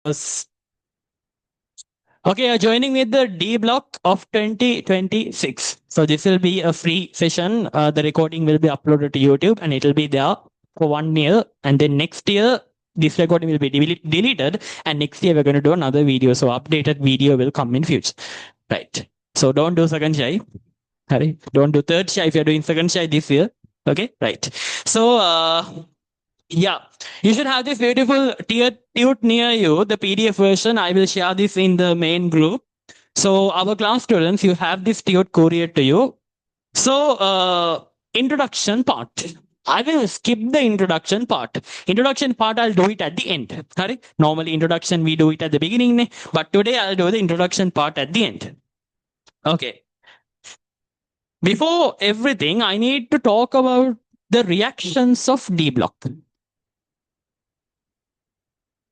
videos. Okay, you're joining with the D block of 2026. So this will be a free session. The recording will be uploaded to YouTube and it will be there for 1 year. And then next year, this recording will be deleted. And next year, we're going to do another video. So updated video will come in future. Right. So don't do second shy. Hurry. Don't do third shy if you're doing second shy this year. Okay. Right. So, yeah, you should have this beautiful tute near you, the PDF version. I will share this in the main group. So our class students, you have this tute couriered to you. So introduction part. I will skip the introduction part. Introduction part, I'll do it at the end. Correct? Normally introduction, we do it at the beginning. But today I'll do the introduction part at the end. Okay. Before everything, I need to talk about the reactions of D block.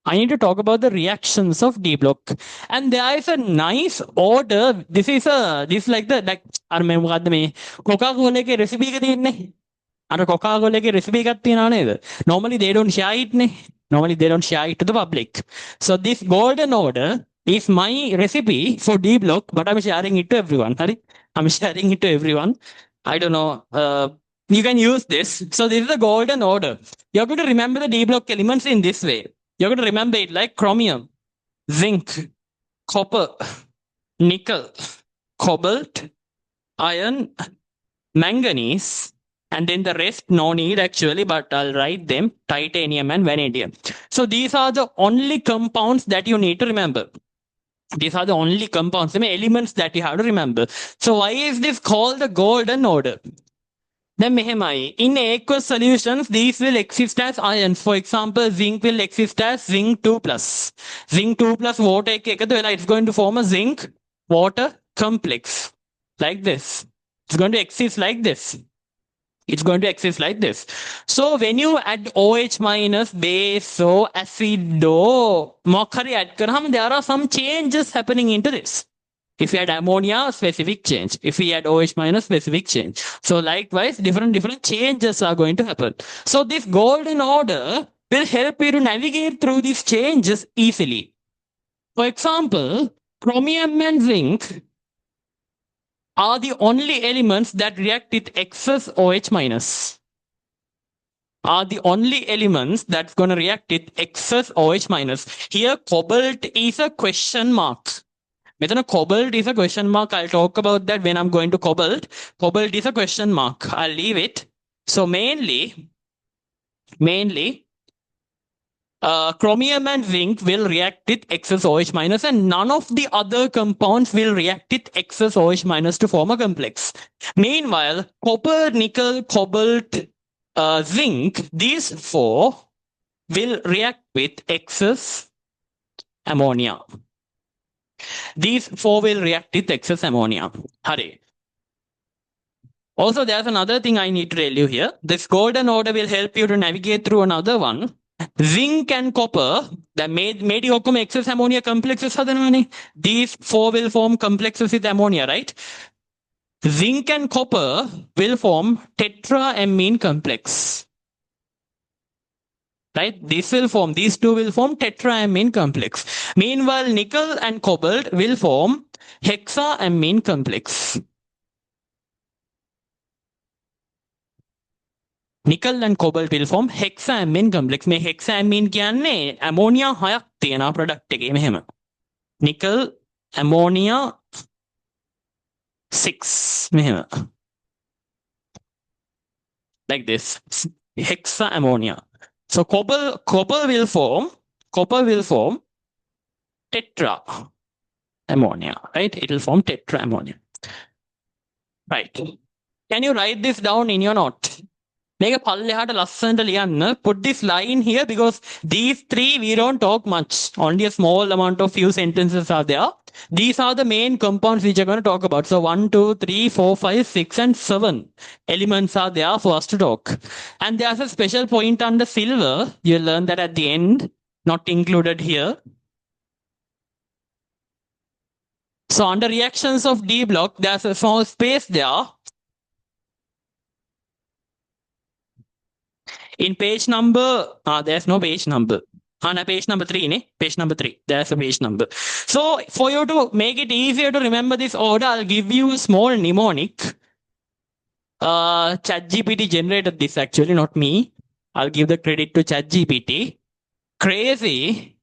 I need to talk about the reactions of D block. And there is a nice order. This like I remember the Coca-Cola recipe එක Coca-Cola recipe එකක් Normally they don't share it Normally they don't share it to the public. So this golden order is my recipe for D block, but I'm sharing it to everyone. I'm sharing it to everyone. I don't know. You can use this. So this is the golden order. You're going to remember the D block elements in this way. You're going to remember it like chromium, zinc, copper, nickel, cobalt, iron, manganese, and then the rest no need actually, but I'll write them, titanium and vanadium. So these are the only compounds that you need to remember. These are the only compounds, elements that you have to remember. So why is this called the golden order? Then in aqueous solutions, these will exist as ions. For example, zinc will exist as zinc 2 plus. Zinc 2 plus water, it's going to form a zinc water complex. Like this. It's going to exist like this. It's going to exist like this. So when you add OH minus, base, or acid, or add, there are some changes happening into this. If we add ammonia, specific change. If we add OH minus, specific change. So likewise, different changes are going to happen. So this golden order will help you to navigate through these changes easily. For example, chromium and zinc are the only elements that react with excess OH minus. Are the only elements that's going to react with excess OH minus. Here, cobalt is a question mark. Cobalt is a question mark. I'll talk about that when I'm going to cobalt. Cobalt is a question mark. I'll leave it. So mainly, chromium and zinc will react with excess OH minus, and none of the other compounds will react with excess OH minus to form a complex. Meanwhile, copper, nickel, cobalt, zinc, these four will react with excess ammonia. These four will react with excess ammonia. Hurry. Also, there's another thing I need to tell you here. This golden order will help you to navigate through another one. Zinc and copper, that made excess ammonia complexes. These four will form complexes with ammonia, right? Zinc and copper will form tetraamine complex. Right? These two will form tetraamine complex. Meanwhile, nickel and cobalt will form hexaamine complex. Nickel and cobalt will form hexaamine complex. මේ hexaamine කියන්නේ ammonia 6ක් තියෙනවා product එකේ මෙහෙම. Nickel, ammonia 6 මෙහෙම. Like this. Hexaammonia. So copper will form tetra ammonia, right? It will form tetra ammonia. Right. Can you write this down in your note? Put this line here because these three we don't talk much. Only a small amount of few sentences are there. These are the main compounds which are going to talk about. So 1, 2, 3, 4, 5, 6, and 7 elements are there for us to talk. And there's a special point under silver. You'll learn that at the end, not included here. So under reactions of D block, there's a small space there. In page number, there's no page number. On page number 3, ne? Page number 3. There's a page number. So for you to make it easier to remember this order, I'll give you a small mnemonic. ChatGPT generated this actually, not me. I'll give the credit to ChatGPT. Crazy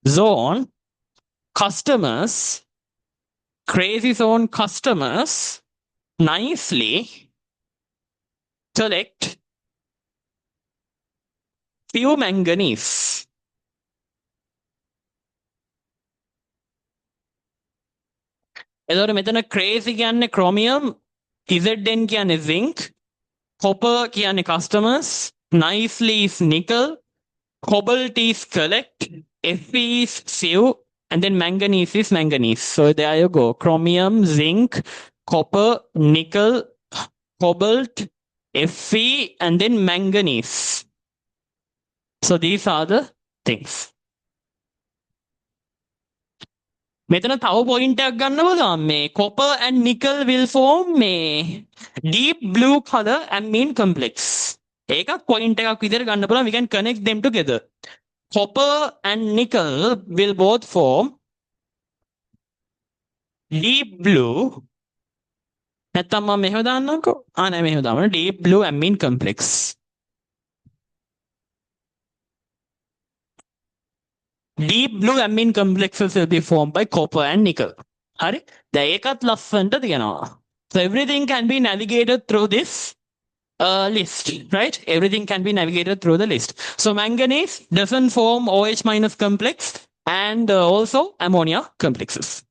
zone customers, crazy zone customers nicely select few manganese. එතකොට මෙතන crazy කියන්නේ chromium, ZN කියන්නේ zinc, copper කියන්නේ customers, nicely is nickel, cobalt is collect, Fe is few, and then manganese is manganese. So there you go. Chromium, zinc, copper, nickel, cobalt, Fe, and then manganese. So these are the things. මෙතන තව point එකක් ගන්න බලන්න මේ copper and nickel will form මේ deep blue color amine complex. ඒකත් point එකක් විදිහට ගන්න පුළුවන්. We can connect them together. Copper and nickel will both form deep blue. නැත්තම් මම මෙහෙම දාන්නම්කෝ. නෑ මෙහෙම දාන්න. Deep blue amine complex. Deep blue amine complexes will be formed by copper and nickel. හරි? දැන් ඒකත් ලස්සනට තියෙනවා. So everything can be navigated through this list, right? Everything can be navigated through the list. So manganese doesn't form OH minus complex and also ammonia complexes.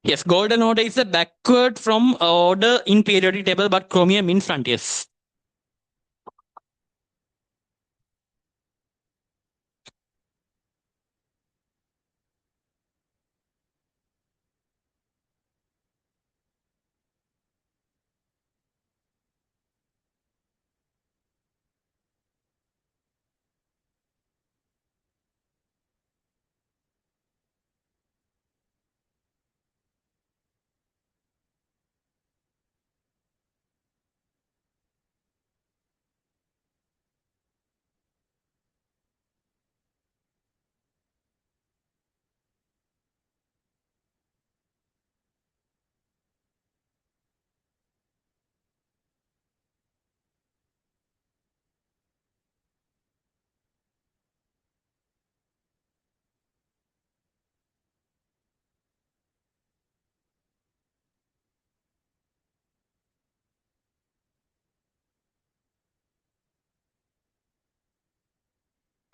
Yes, golden order is a backward from order in periodic table, but chromium in front, yes.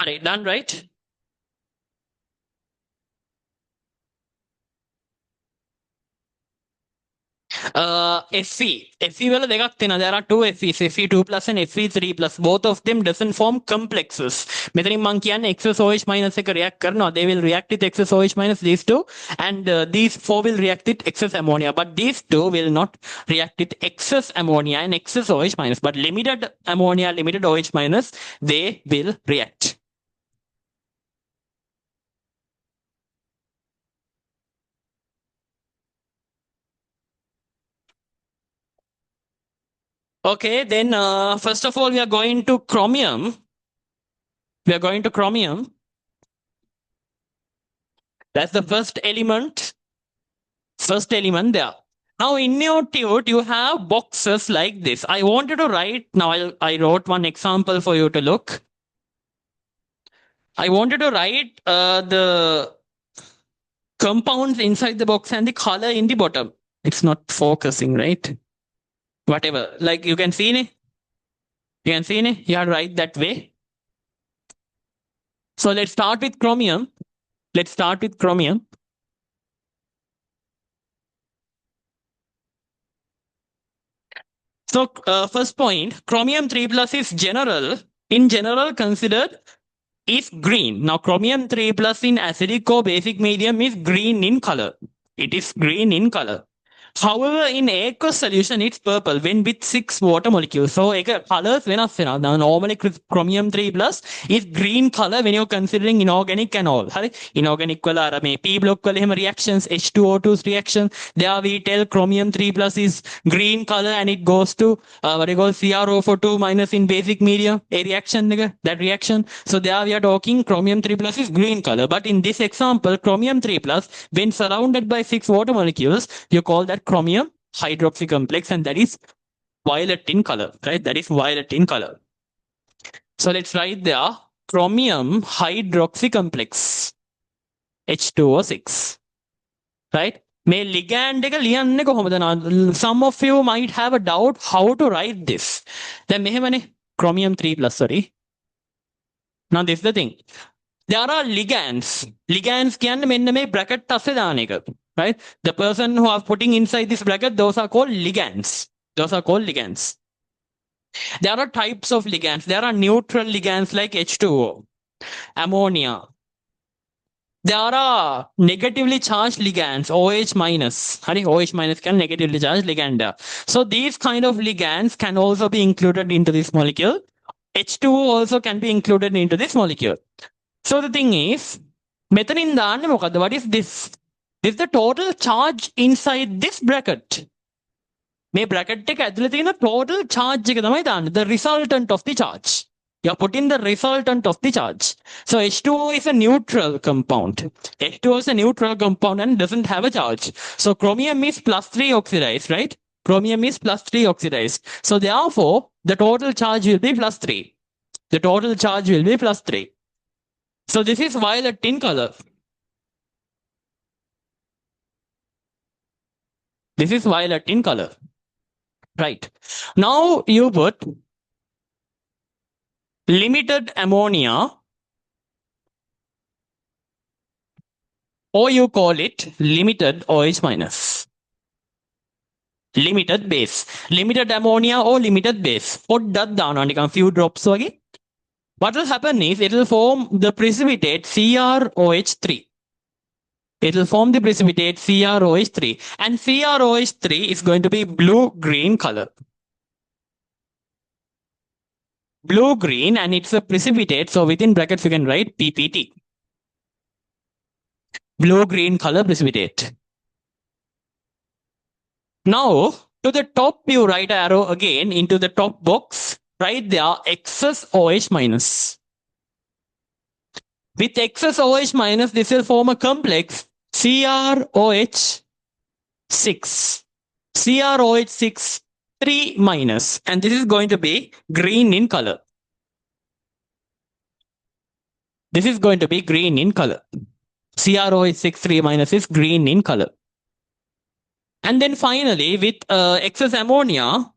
All right, done, right? Fe. Fe වල දෙකක් තියෙනවා. There are two Fe's, Fe2 plus and Fe3 plus. Both of them doesn't form complexes. මෙතනින් මම කියන්නේ XSOH minus එක react කරනවා. They will react with XSOH minus these two, and these four will react with excess ammonia. But these two will not react with excess ammonia and excess OH minus. But limited ammonia, limited OH minus, they will react. Okay, then first of all, we are going to chromium. We are going to chromium. That's the first element. First element there. Now in your tute, you have boxes like this. I wanted to write, now I wrote one example for you to look. I wanted to write the compounds inside the box and the color in the bottom. It's not focusing, right? Whatever, like you can see it. You can see it. You have to write that way. So let's start with chromium. Let's start with chromium. So first point, chromium 3 plus is general. In general considered is green. Now chromium 3 plus in acidic or basic medium is green in color. It is green in color. However, in aqueous solution, it's purple when with 6 water molecules. So, colors වෙනස් වෙනවා. Now, normally chromium 3 plus is green color when you're considering inorganic and all. හරි? Inorganic වල අර මේ P block වල එහෙම reactions H2O2's reaction. There we tell chromium 3 plus is green color and it goes to what you call CrO2 minus in basic medium. A reaction, that reaction. So there we are talking chromium 3 plus is green color. But in this example, chromium 3 plus, when surrounded by 6 water molecules, you call that chromium hydroxy complex, and that is violet in color, right? That is violet in color. So let's write there chromium hydroxy complex H2O6, right? මේ ligand එක ලියන්නේ කොහොමද? Some of you might have a doubt how to write this. දැන් මෙහෙමනේ chromium 3 plus, sorry. Now this is the thing. There are ligands. Ligands කියන්නේ මෙන්න මේ bracket අස්සේ දාන එක. Right? The person who are putting inside this bracket, those are called ligands. Those are called ligands. There are types of ligands. There are neutral ligands like H2O, ammonia. There are negatively charged ligands, OH minus. OH minus can negatively charged ligand. So these kind of ligands can also be included into this molecule. H2O also can be included into this molecule. So the thing is, මෙතනින් දාන්නේ මොකද්ද? What is this? This is the total charge inside this bracket. මේ bracket එක ඇතුලේ තියෙන total charge එක තමයි දාන්නේ. The resultant of the charge. You are putting the resultant of the charge. So H2O is a neutral compound. H2O is a neutral compound and doesn't have a charge. So chromium is +3 oxidized, right? Chromium is +3 oxidized. So therefore, the total charge will be +3. The total charge will be +3. So this is violet in color. This is violet in color. Right. Now you put limited ammonia, or you call it limited OH minus. Limited base. Limited ammonia or limited base. Put that down on a few drops again. What will happen is it will form the precipitate CrOH3. It will form the precipitate CrOH3, and CrOH3 is going to be blue-green color. Blue-green, and it's a precipitate, so within brackets you can write PPT. Blue-green color precipitate. Now, to the top you write arrow again into the top box, write there excess OH minus. With excess OH minus, this will form a complex CrOH6. CrOH6 3 minus, and this is going to be green in color. This is going to be green in color. CrOH6 3 minus is green in color. And then finally, with excess ammonia,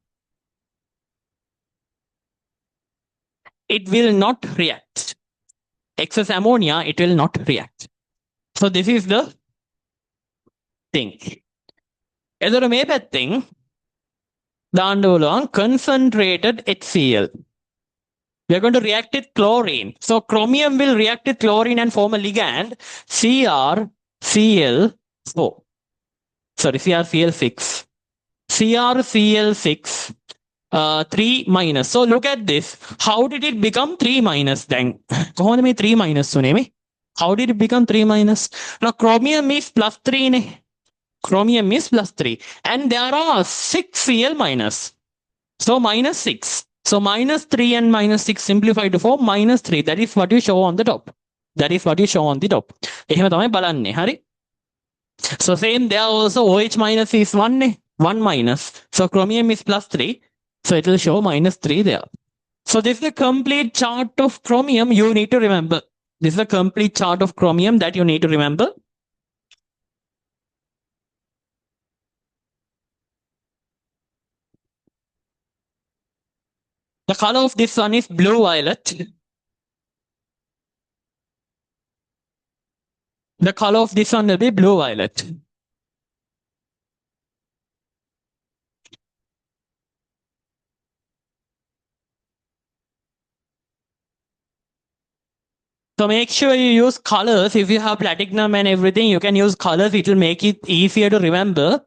it will not react. Excess ammonia, it will not react. So this is the thing. එතකොට මේ පැත්තෙන් දාන්න පුළුවන් concentrated HCl. We are going to react with chlorine. So chromium will react with chlorine and form a ligand CrCl4. Sorry, CrCl6. CrCl6 3 minus. So look at this. How did it become 3 minus then? කොහොමද මේ 3 minus උනේ මේ? How did it become 3 minus? Now chromium is +3 නේ. Chromium is +3. And there are 6 Cl minus. So -6. So -3 and -6 simplify to form -3. That is what you show on the top. That is what you show on the top. එහෙම තමයි බලන්නේ. හරි? So same there also OH minus is 1 නේ. 1 minus. So chromium is +3. So it will show -3 there. So this is the complete chart of chromium you need to remember. This is the complete chart of chromium that you need to remember. The color of this one is blue-violet. The color of this one will be blue-violet. So make sure you use colors. If you have platinum and everything, you can use colors. It will make it easier to remember.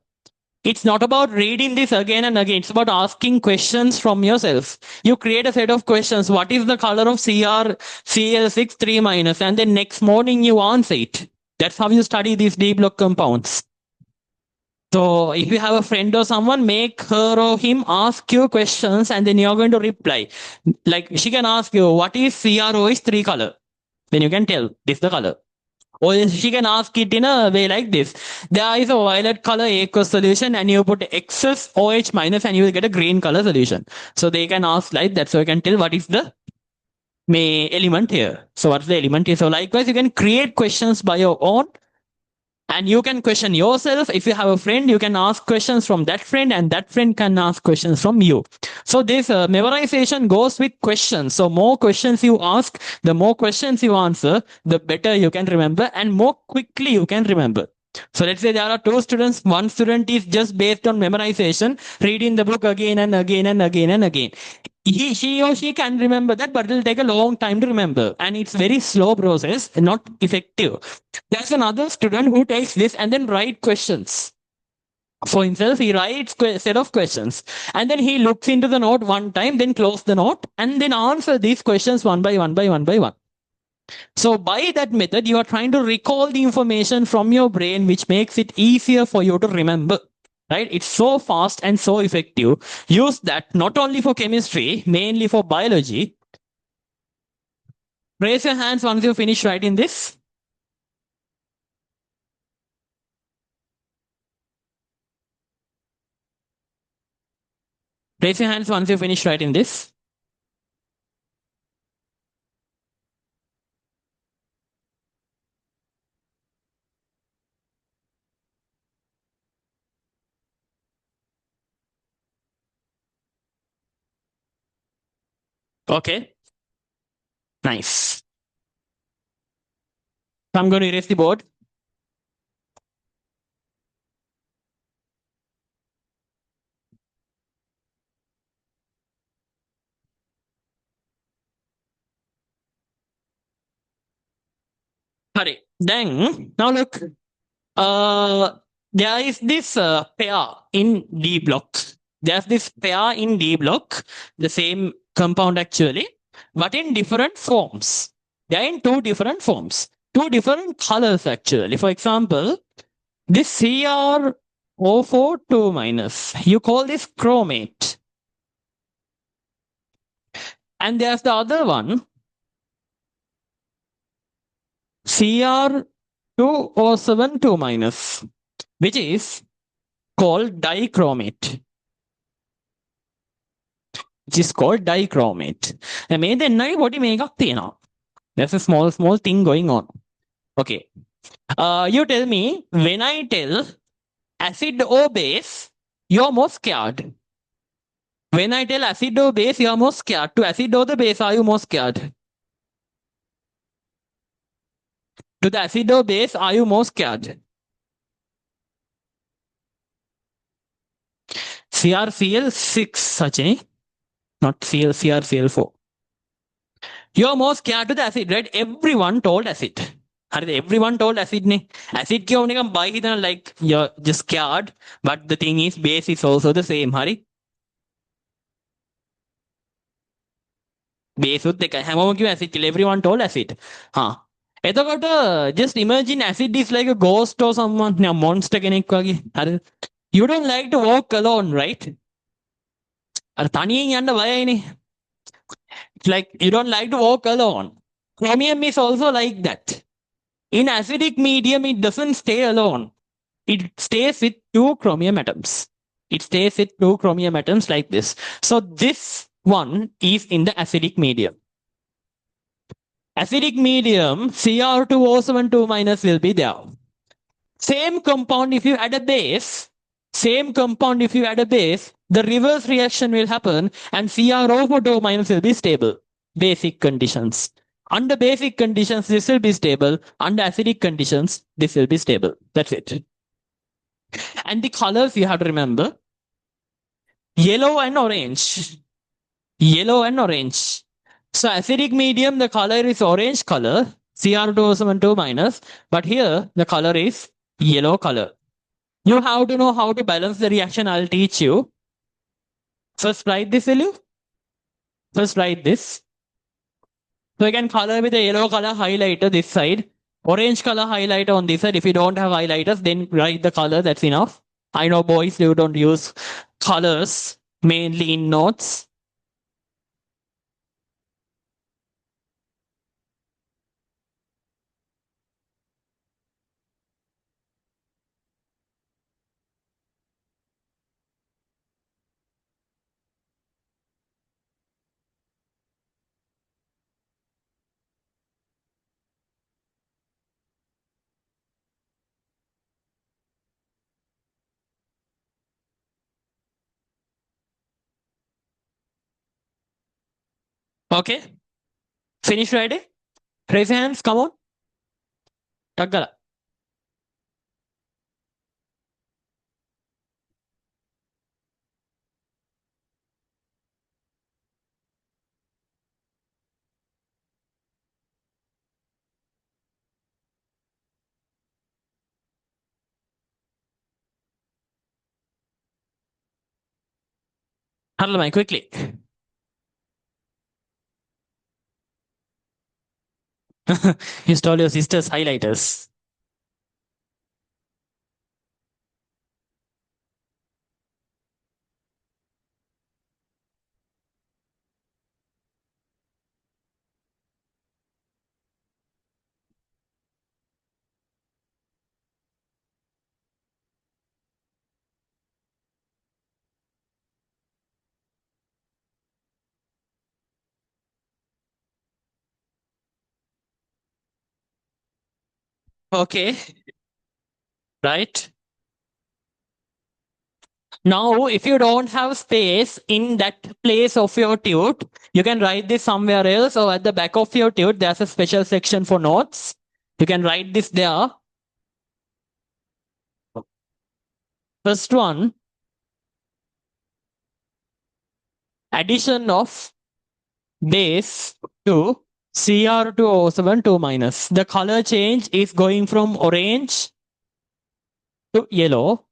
It's not about reading this again and again. It's about asking questions from yourself. You create a set of questions. What is the color of CrCl6 3 minus? And then next morning you answer it. That's how you study these D block compounds. So if you have a friend or someone, make her or him ask you questions and then you're going to reply. Like she can ask you, what is CrOH 3 color? Then you can tell this is the color. Or she can ask it in a way like this. There is a violet color aqueous solution and you put excess OH minus and you will get a green color solution. So they can ask like that. So you can tell what is the element here. So what's the element here? So likewise, you can create questions by your own and you can question yourself. If you have a friend, you can ask questions from that friend and that friend can ask questions from you. So this memorization goes with questions. So more questions you ask, the more questions you answer, the better you can remember and more quickly you can remember. So let's say there are two students. One student is just based on memorization, reading the book again and again and again and again. She or she can remember that, but it will take a long time to remember. And it's very slow process, not effective. There's another student who takes this and then write questions. For himself, he writes a set of questions. And then he looks into the note one time, then close the note, and then answer these questions one by one by one by one. So by that method, you are trying to recall the information from your brain, which makes it easier for you to remember. Right? It's so fast and so effective. Use that not only for chemistry, mainly for biology. Raise your hands once you finish writing this. Raise your hands once you finish writing this. Okay. Nice. So I'm going to erase the board. Hurry. Then, now look. There is this pair in D block. There's this pair in D block, the same compound actually, but in different forms. They're in two different forms, two different colors actually. For example, this CrO4 2 minus, you call this chromate. And there's the other one, Cr2O7 2 minus, which is called dichromate. Which is called dichromate. මේ දෙන්නයි පොඩි මේකක් තියෙනවා. There's a small thing going on. Okay. You tell me, when I tell acid or base, you're more scared. When I tell acid or base, you're more scared. To acid or the base, are you more scared? To the acid or base, are you more scared? CrCl6, Sachini. Not CrCl4. You're more scared to the acid, right? Everyone told acid. Everyone told acid. Acid ki hone ka by hitana like you're just scared, but the thing is base is also the same. Hari. Base උත් එකයි. හැමෝම කිව්ව acid කියලා. Everyone told acid. හා. එතකොට just imagine acid is like a ghost or someone, a monster කෙනෙක් වගේ. හරිද? You don't like to walk alone, right? අර තනියෙන් යන්න බයයිනේ. It's like you don't like to walk alone. Chromium is also like that. In acidic medium, it doesn't stay alone. It stays with two chromium atoms. It stays with two chromium atoms like this. So this one is in the acidic medium. Acidic medium, Cr2O7 2 minus will be there. Same compound, if you add a base, the reverse reaction will happen and CrO4 2 minus will be stable. Basic conditions. Under basic conditions, this will be stable. Under acidic conditions, this will be stable. That's it. And the colors you have to remember. Yellow and orange. Yellow and orange. So acidic medium, the color is orange color. Cr2O7 2 minus. But here, the color is yellow color. You have to know how to balance the reaction. I'll teach you. First write this value. First write this. So you can color with a yellow color highlighter this side. Orange color highlighter on this side. If you don't have highlighters, then write the color. That's enough. I know boys, you don't use colors mainly in notes. Okay. Finish writing. Raise your hands. Come on. Taggala. Handle quickly. You stole your sister's highlighters. Okay. Right. Now, if you don't have space in that place of your tute, you can write this somewhere else, or at the back of your tute, there's a special section for notes. You can write this there. First one, addition of base to Cr2O7 2 minus. The color change is going from orange to yellow,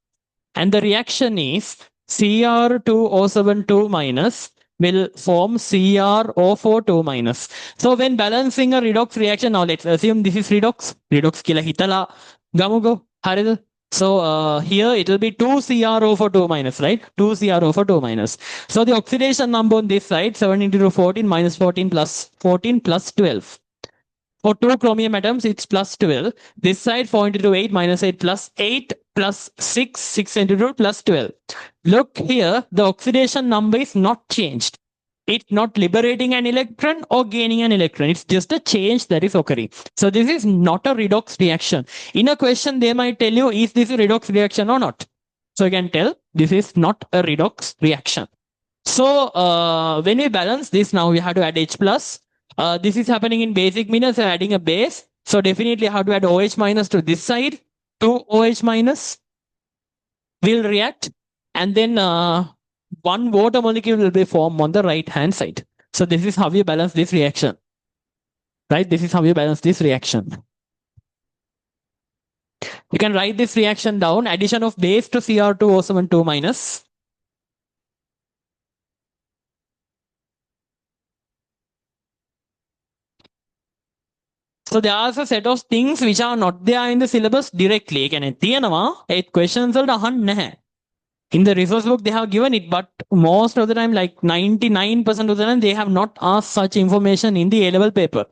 and the reaction is Cr2O7 2 minus will form CrO4 2 minus. So when balancing a redox reaction, now let's assume this is redox. Redox kila hitala gamugo harida. So here it will be 2 CrO4 2 minus, right? 2 CrO4 2 minus. So the oxidation number on this side 7 into 14 minus 14 plus 12. For two chromium atoms, it's plus 12. This side 4 into 8 minus 8 plus 8 plus 6, 6 into 2 plus 12. Look here, the oxidation number is not changed. It's not liberating an electron or gaining an electron. It's just a change that is occurring. So this is not a redox reaction. In a question, they might tell you, is this a redox reaction or not? So you can tell this is not a redox reaction. So when we balance this, now we have to add H plus. This is happening in basic minus, adding a base. So definitely have to add OH minus to this side. 2 OH minus will react, and then one water molecule will be formed on the right hand side. So this is how you balance this reaction. Right? This is how you balance this reaction. You can write this reaction down. Addition of base to Cr2O7 2 minus. So there are a set of things which are not there in the syllabus directly. කියන්නේ තියෙනවා ඒ questions වලට අහන්නේ නැහැ. In the resource book they have given it, but most of the time, like 99% of the time, they have not asked such information in the A-level paper.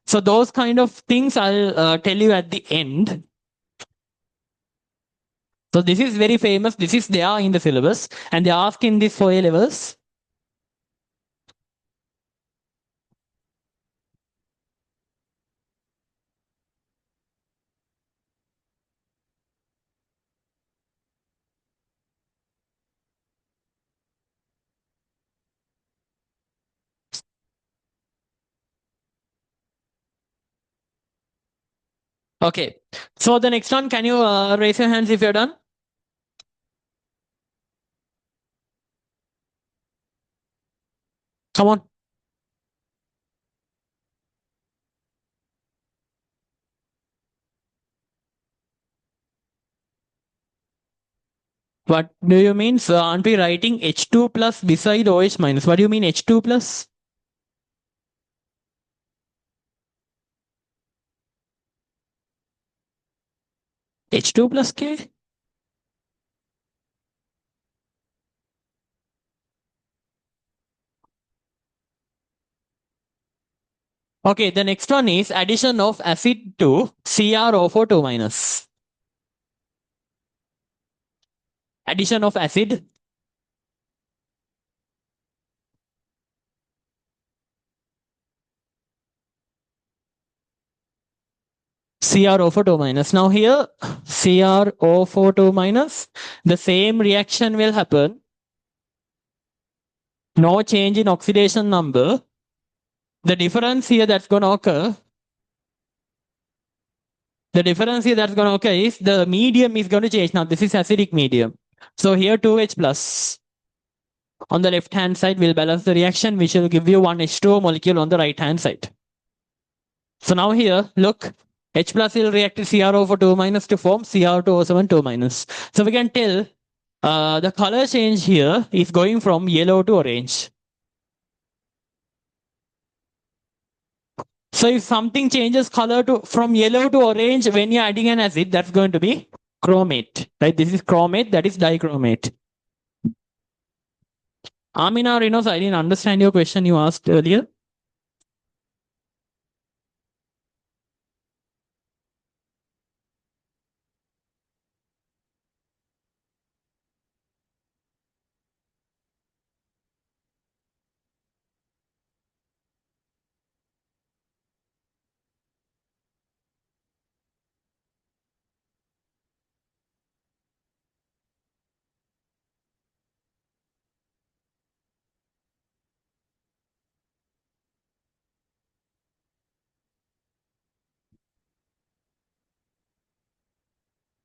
So those kind of things I'll tell you at the end. So this is very famous. This is there in the syllabus, and they ask in this for A-levels. Okay. So the next one, can you raise your hands if you're done? Come on. What do you mean? So aren't we writing H2 plus beside OH minus? What do you mean H2 plus? H2 plus K? Okay, the next one is addition of acid to CrO4 minus. Addition of acid. CrO4 minus. Now here, CrO4 minus, the same reaction will happen. No change in oxidation number. The difference here that's going to occur, is the medium is going to change. Now this is acidic medium. So here 2H plus. On the left hand side, we'll balance the reaction, which will give you one H2O molecule on the right hand side. So now here, look, H plus will react to CrO4 minus to form Cr2O7 2 minus. So we can tell the color change here is going from yellow to orange. So if something changes color from yellow to orange when you're adding an acid, that's going to be chromate, right? This is chromate, that is dichromate. Amina Renos, I didn't understand your question you asked earlier.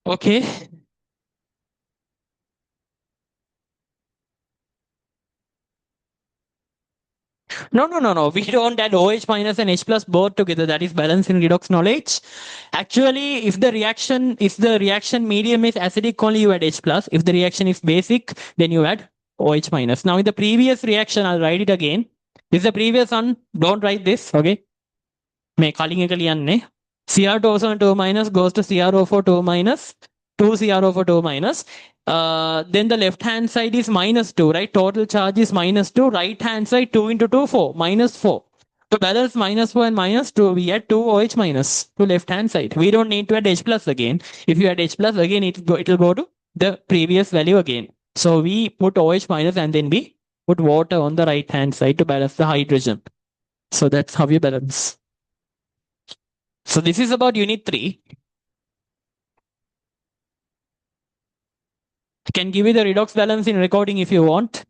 Okay. No. We don't add OH minus and H plus both together. That is balancing redox knowledge. Actually, if the reaction medium is acidic, only you add H plus. If the reaction is basic, then you add OH minus. Now in the previous reaction, I'll write it again. This is the previous one. Don't write this. Okay. මේ කලින් එක ලියන්නේ Cr2O7 2 minus goes to CrO4 2 minus 2 CrO4 2 minus. Then the left hand side is minus 2, right? Total charge is minus 2. Right hand side 2 into 2 4 minus 4. To balance minus 4 and minus 2, we add 2 OH minus to left hand side. We don't need to add H plus again. If you add H plus again, it will go to the previous value again. So we put OH minus and then we put water on the right hand side to balance the hydrogen. So that's how you balance. So this is about unit 3. I can give you the redox balance in recording if you want.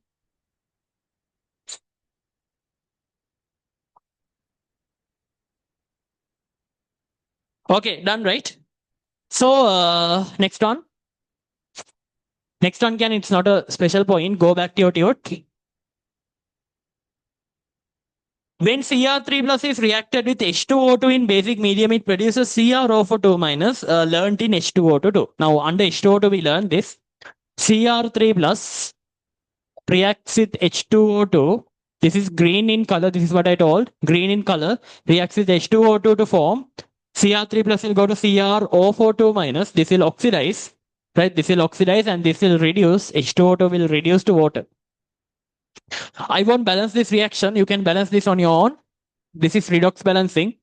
Okay, done, right? So next one. Next one, it's not a special point. Go back to your tute. When Cr3 plus is reacted with H2O2 in basic medium, it produces CrO4 minus, learned in H2O2. Now under H2O2, we learned this. Cr3 plus reacts with H2O2. This is green in color. This is what I told. Green in color. Reacts with H2O2 to form. Cr3 plus will go to CrO4 minus. This will oxidize. Right? This will oxidize and this will reduce. H2O2 will reduce to water. I won't balance this reaction. You can balance this on your own. This is redox balancing.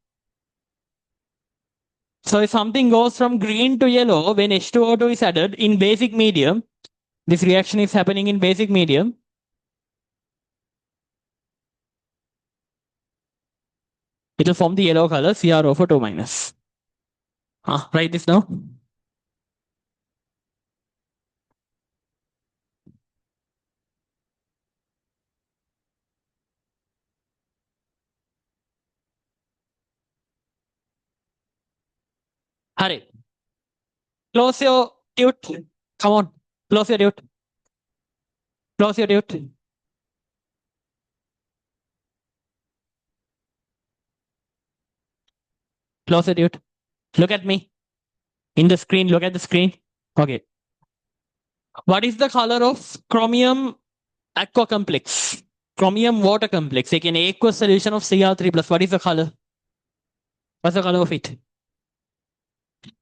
So if something goes from green to yellow when H2O2 is added in basic medium, this reaction is happening in basic medium. It will form the yellow color CrO4 minus. Write this now. Hurry. Close your tute. Come on. Close your tute. Close your tute. Close your tute. Look at me. In the screen. Look at the screen. Okay. What is the color of chromium aqua complex? Chromium water complex. Like an aqueous solution of Cr3 plus. What is the color? What's the color of it?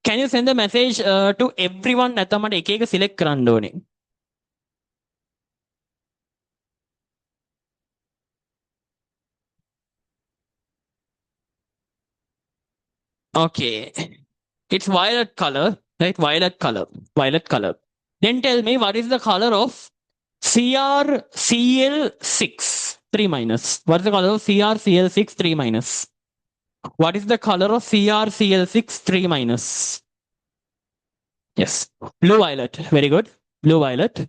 Can you send a message to everyone නැත්නම් මට එක එක select කරන්න ඕනේ? Okay. It's violet color, right? Violet color. Violet color. Then tell me what is the color of CrCl6 3 minus. What is the color of CrCl6 3 minus? What is the color of CrCl6 3 minus? Yes. Blue violet. Very good. Blue violet.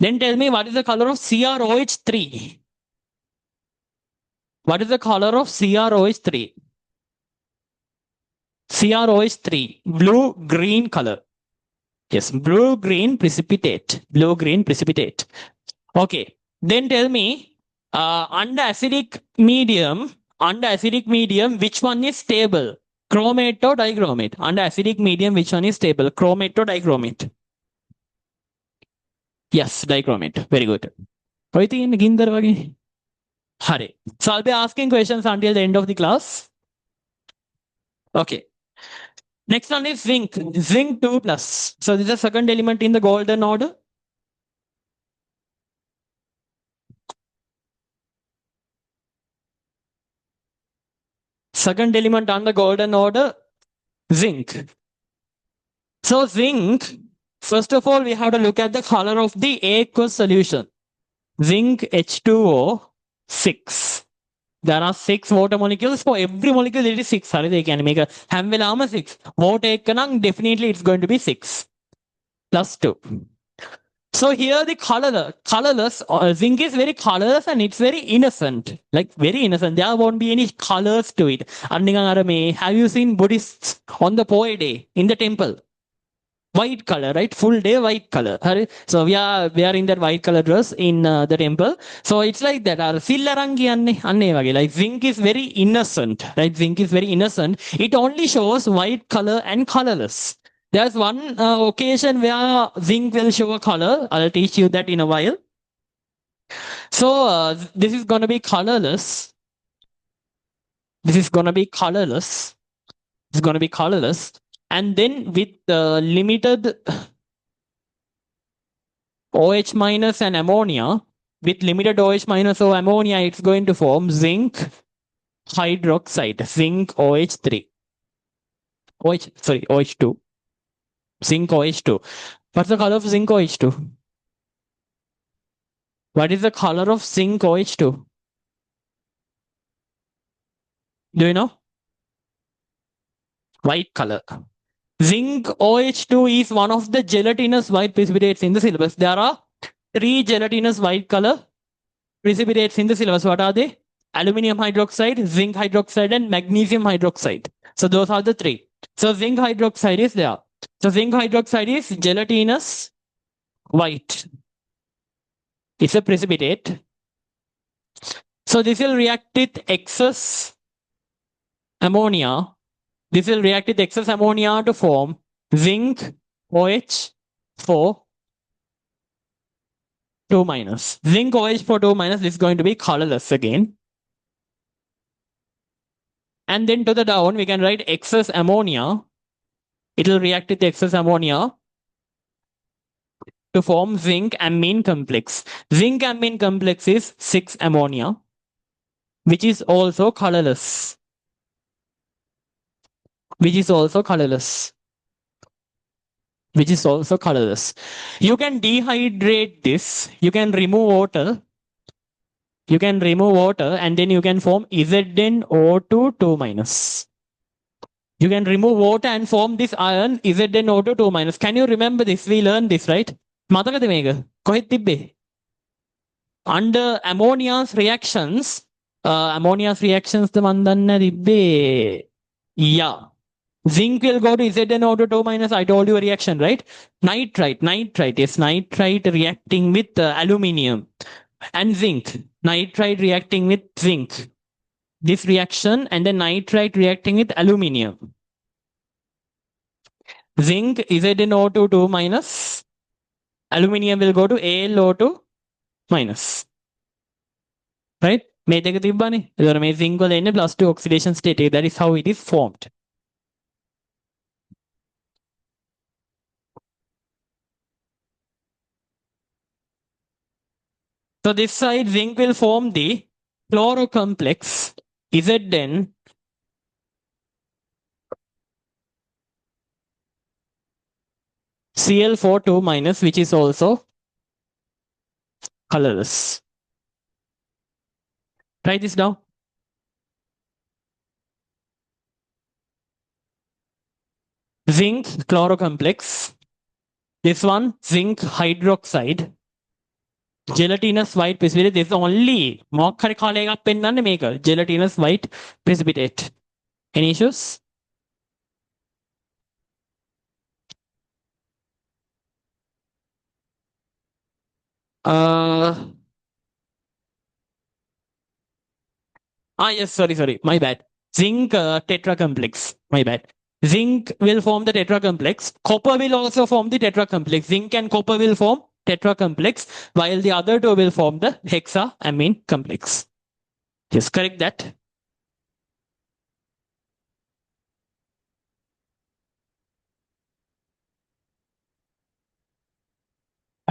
Then tell me what is the color of CrOH3? What is the color of CrOH3? CrOH3. Blue green color. Yes. Blue green precipitate. Blue green precipitate. Okay. Then tell me under acidic medium, which one is stable? Chromate or dichromate? Under acidic medium, which one is stable? Chromate or dichromate? Yes, dichromate. Very good. ඔය තියෙන්නේ ගින්දර වගේ. හරි. So I'll be asking questions until the end of the class. Okay. Next one is zinc. Zinc 2 plus. So this is the second element in the golden order. Second element on the golden order, zinc. So zinc, first of all, we have to look at the color of the aqueous solution. Zinc H2O 6. There are 6 water molecules. For every molecule, there is 6. Sorry, they can make a හැම වෙලාවම 6. Water එකනම් definitely it's going to be 6 plus 2. So here the colorless, zinc is very colorless and it's very innocent. Like very innocent. There won't be any colors to it. Have you seen Buddhists on the Poe day in the temple? White color, right? Full day white color. So we are in that white color dress in the temple. So it's like that. Like zinc is very innocent, right? Zinc is very innocent. It only shows white color and colorless. There's one occasion where zinc will show a color. I'll teach you that in a while. So this is going to be colorless. This is going to be colorless. It's going to be colorless. And then with limited OH minus and ammonia, with limited OH minus or ammonia, it's going to form zinc hydroxide, zinc OH3. OH2. Zinc OH2. What's the color of zinc OH2? What is the color of zinc OH2? Do you know? White color. Zinc OH2 is one of the gelatinous white precipitates in the syllabus. There are 3 gelatinous white color precipitates in the syllabus. What are they? Aluminium hydroxide, zinc hydroxide, and magnesium hydroxide. So those are the 3. So zinc hydroxide is there. So zinc hydroxide is gelatinous white. It's a precipitate. So this will react with excess ammonia. This will react with excess ammonia to form zinc OH4 2 minus. Zinc OH4 2 minus is going to be colorless again. And then to the down, we can write excess ammonia. It will react with excess ammonia to form zinc amine complex. Zinc amine complex is 6 ammonia, which is also colorless. Which is also colorless. You can dehydrate this. You can remove water. And then you can form ZnO2 2 minus. You can remove water and form this ion ZnO2 2 minus. Can you remember this? We learned this, right? මතකද මේක? කොහෙද තිබ්බේ? Under ammonia's reactions ද මන් දන්නේ තිබ්බේ. Yeah. Zinc will go to ZnO2 2 minus. I told you a reaction, right? Nitrite. Yes, nitrite reacting with aluminium and zinc. Nitrite reacting with zinc. This reaction and then nitrite reacting with aluminium. Zinc ZnO2 2 minus Aluminium will go to AlO2 minus. Right? මේ දෙක තිබ්බනේ. එතකොට මේ zinc වල එන්නේ +2 oxidation state. That is how it is formed. So this side zinc will form the chloro complex Zn Cl42 minus, which is also colorless. Write this down. Zinc chloro complex. This one zinc hydroxide. Gelatinous white precipitate. This is only මොකක් හරි කාලයකට පෙන්වන්නේ මේක. Gelatinous white precipitate. Any issues? Yes, sorry, my bad. Zinc tetra complex, my bad. Zinc will form the tetra complex. Copper will also form the tetra complex. Zinc and copper will form tetra complex, while the other two will form the hexaamine complex. Just correct that.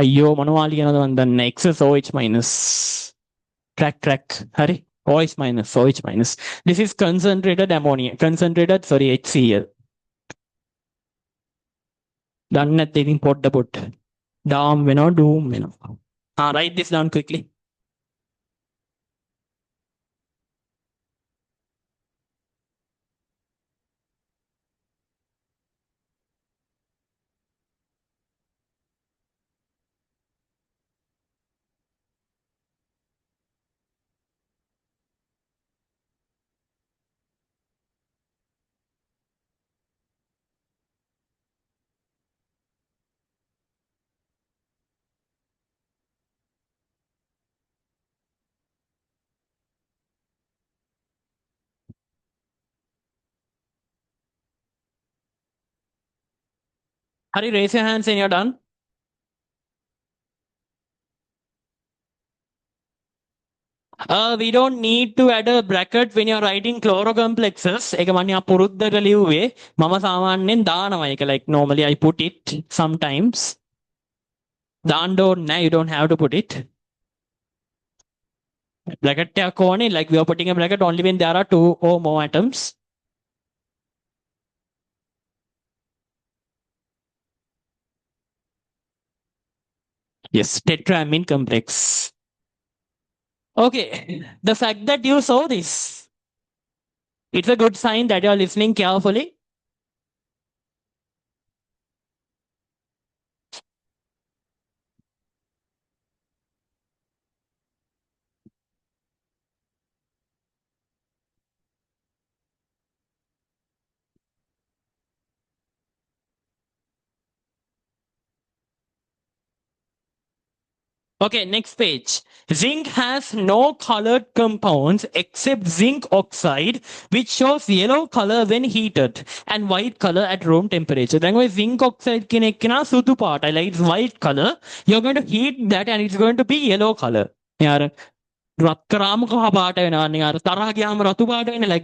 අයියෝ මොනවා ලියනවද මන් දන්නේ XSOH minus. Track. Hurry. OH minus, OH minus. This is concentrated ammonia. HCl. දන්නේ නැත්නම් ඉතින් පොඩ්ඩ. Doom වෙනවා, doom වෙනවා. Write this down quickly. Hurry, raise your hands when you're done. We don't need to add a bracket when you're writing chlorocomplexes. ඒක මම පුරුද්දට ලිව්වේ. මම සාමාන්‍යයෙන් දානවා ඒක. Like normally I put it sometimes. දාන්න ඕනේ නැහැ. You don't have to put it. Bracket එකක් ඕනේ. Like we are putting a bracket only when there are two or more atoms. Yes, tetraamine complex. Okay, the fact that you saw this, it's a good sign that you're listening carefully. Okay, next page. Zinc has no colored compounds except zinc oxide, which shows yellow color when heated and white color at room temperature. Then when zinc oxide kinekina sudu part, like it's white color, you're going to heat that and it's going to be yellow color. Yeah. Like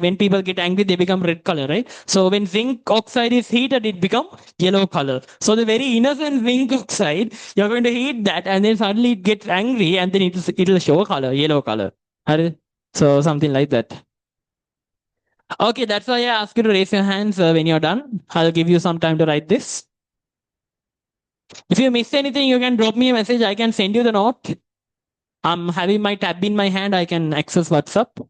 when people get angry, they become red color, right? So when zinc oxide is heated, it becomes yellow color. So the very innocent zinc oxide, you're going to heat that and then suddenly it gets angry and then it'll show color, yellow color. So something like that. Okay, that's why I ask you to raise your hands when you're done. I'll give you some time to write this. If you miss anything, you can drop me a message. I can send you the note. I'm having my tab in my hand. I can access WhatsApp.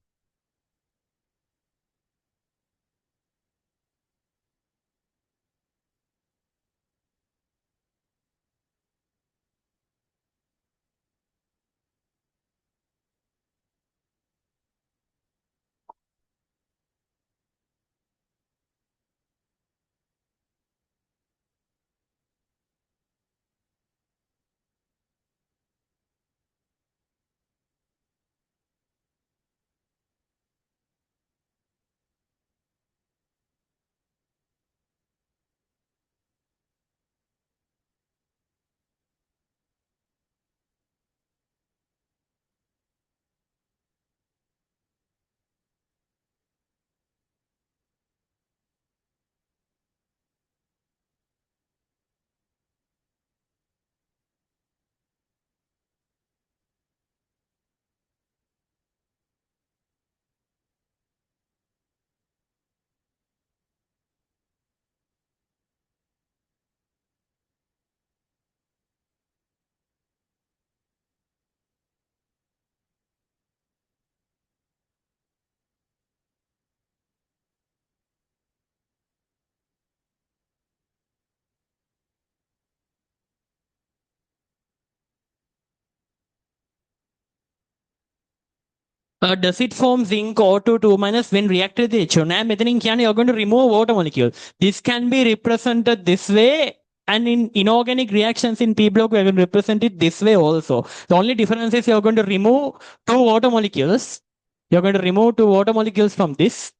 Does it form zinc O2 minus when reacted with HO? Now, methane can you're going to remove water molecule. This can be represented this way, and in inorganic reactions in P block, we're going to represent it this way also. The only difference is you're going to remove two water molecules. You're going to remove two water molecules from this.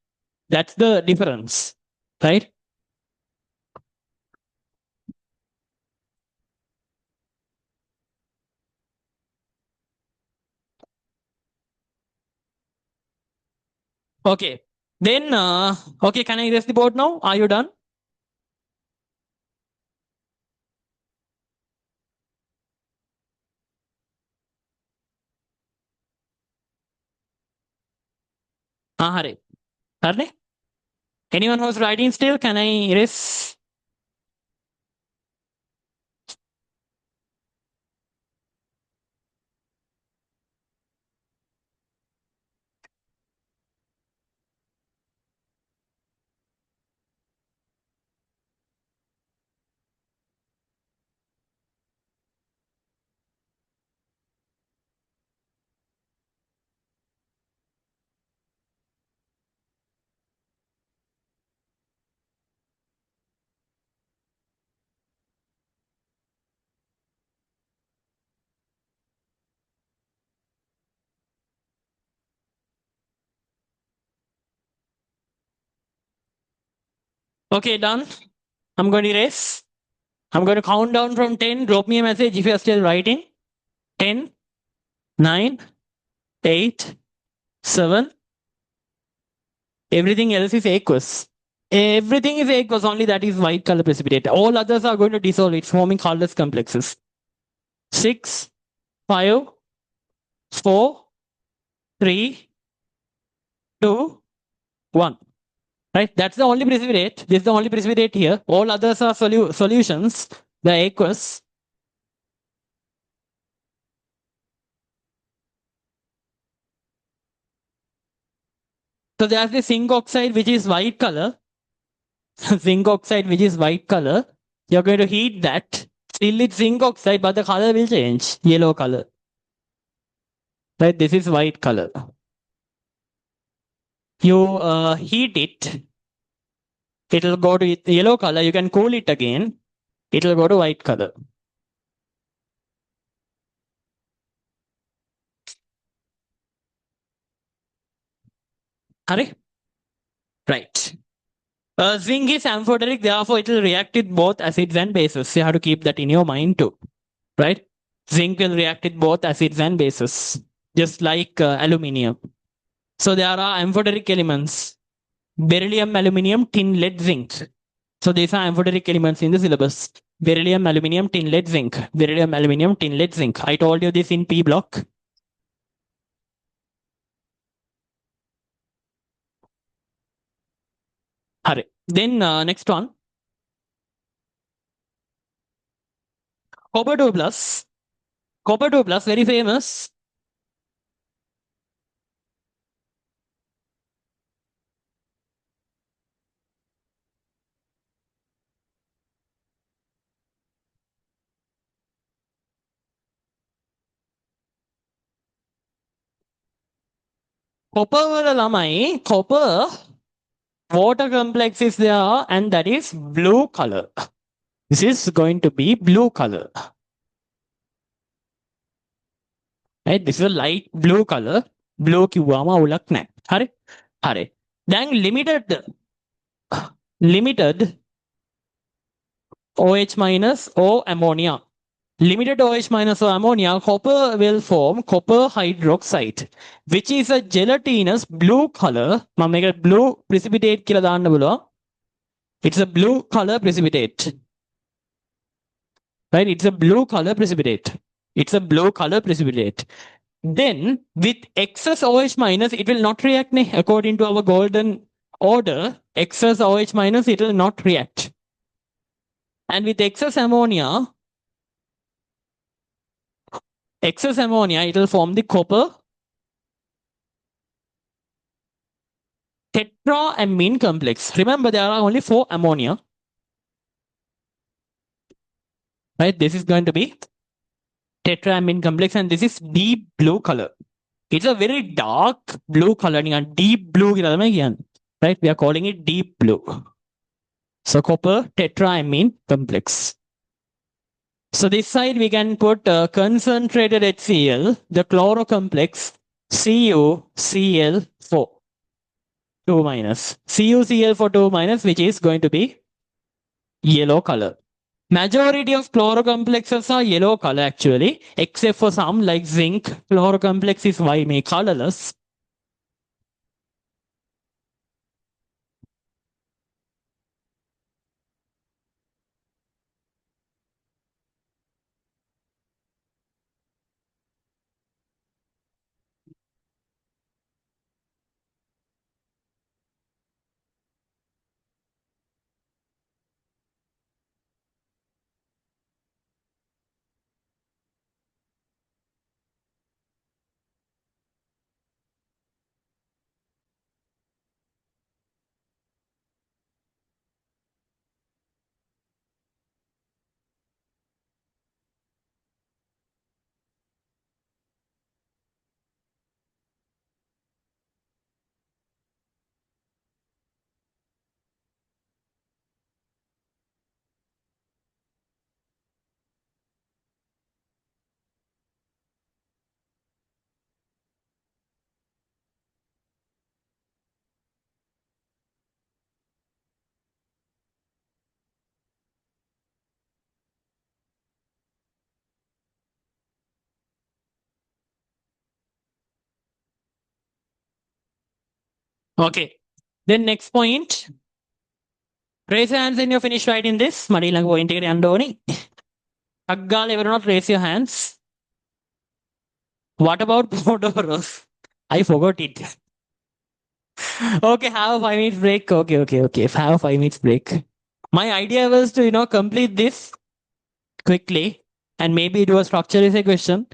That's the difference, right? Okay. Then, okay, can I erase the board now? Are you done? Hare. Hare? Anyone who's writing still, can I erase? Okay, done. I'm going to erase. I'm going to count down from 10. Drop me a message if you're still writing. 10, 9, 8, 7. Everything else is aqueous. Everything is aqueous, only that is white color precipitate. All others are going to dissolve. It's forming colorless complexes. 6, 5, 4, 3, 2, 1. Right? That's the only precipitate. This is the only precipitate here. All others are solutions. The aqueous. So there's the zinc oxide, which is white color. Zinc oxide, which is white color. You're going to heat that. Still it's zinc oxide, but the color will change. Yellow color. Right? This is white color. You heat it. It'll go to yellow color. You can cool it again. It'll go to white color. Hurry. Right. Zinc is amphoteric, therefore it will react with both acids and bases. You have to keep that in your mind too. Right? Zinc will react with both acids and bases, just like aluminium. So there are amphoteric elements: beryllium, aluminium, tin, lead, zinc. So these are amphoteric elements in the syllabus: beryllium, aluminium, tin, lead, zinc. Beryllium, aluminium, tin, lead, zinc. I told you this in P block. Hurry. Then next one, copper 2 plus. Copper 2 plus, very famous. Copper වල ළමයි, copper water complex is there, and that is blue color. This is going to be blue color. Right? This is a light blue color. Blue කිව්වම අවුලක් නැහැ. හරි? හරි. දැන් limited OH minus O ammonia. Limited OH minus O ammonia, copper will form copper hydroxide, which is a gelatinous blue color. මම මේක blue precipitate කියලා දාන්න බලුවා. It's a blue color precipitate. Right? It's a blue color precipitate. It's a blue color precipitate. Then with excess OH minus, it will not react. According to our golden order, excess OH minus, it will not react. And with excess ammonia, it will form the copper tetraamine complex. Remember, there are only 4 ammonia. Right? This is going to be tetraamine complex, and this is deep blue color. It's a very dark blue color, deep blue, right? We are calling it deep blue. So copper tetraamine complex. So this side we can put concentrated HCl, the chloro complex, CuCl4, 2 minus. CuCl4 2 minus, which is going to be yellow color. Majority of chlorocomplexes are yellow color actually, except for some like zinc. Chlorocomplex is why may colorless. Okay. Then next point. Raise your hands when you're finished writing this. Marilang point andoni. Aggal, ever not raise your hands. What about Pomodoros? I forgot it. Okay, have a 5 minutes break. Okay. Have a 5 minutes break. My idea was to, complete this quickly and maybe do a structure as a question.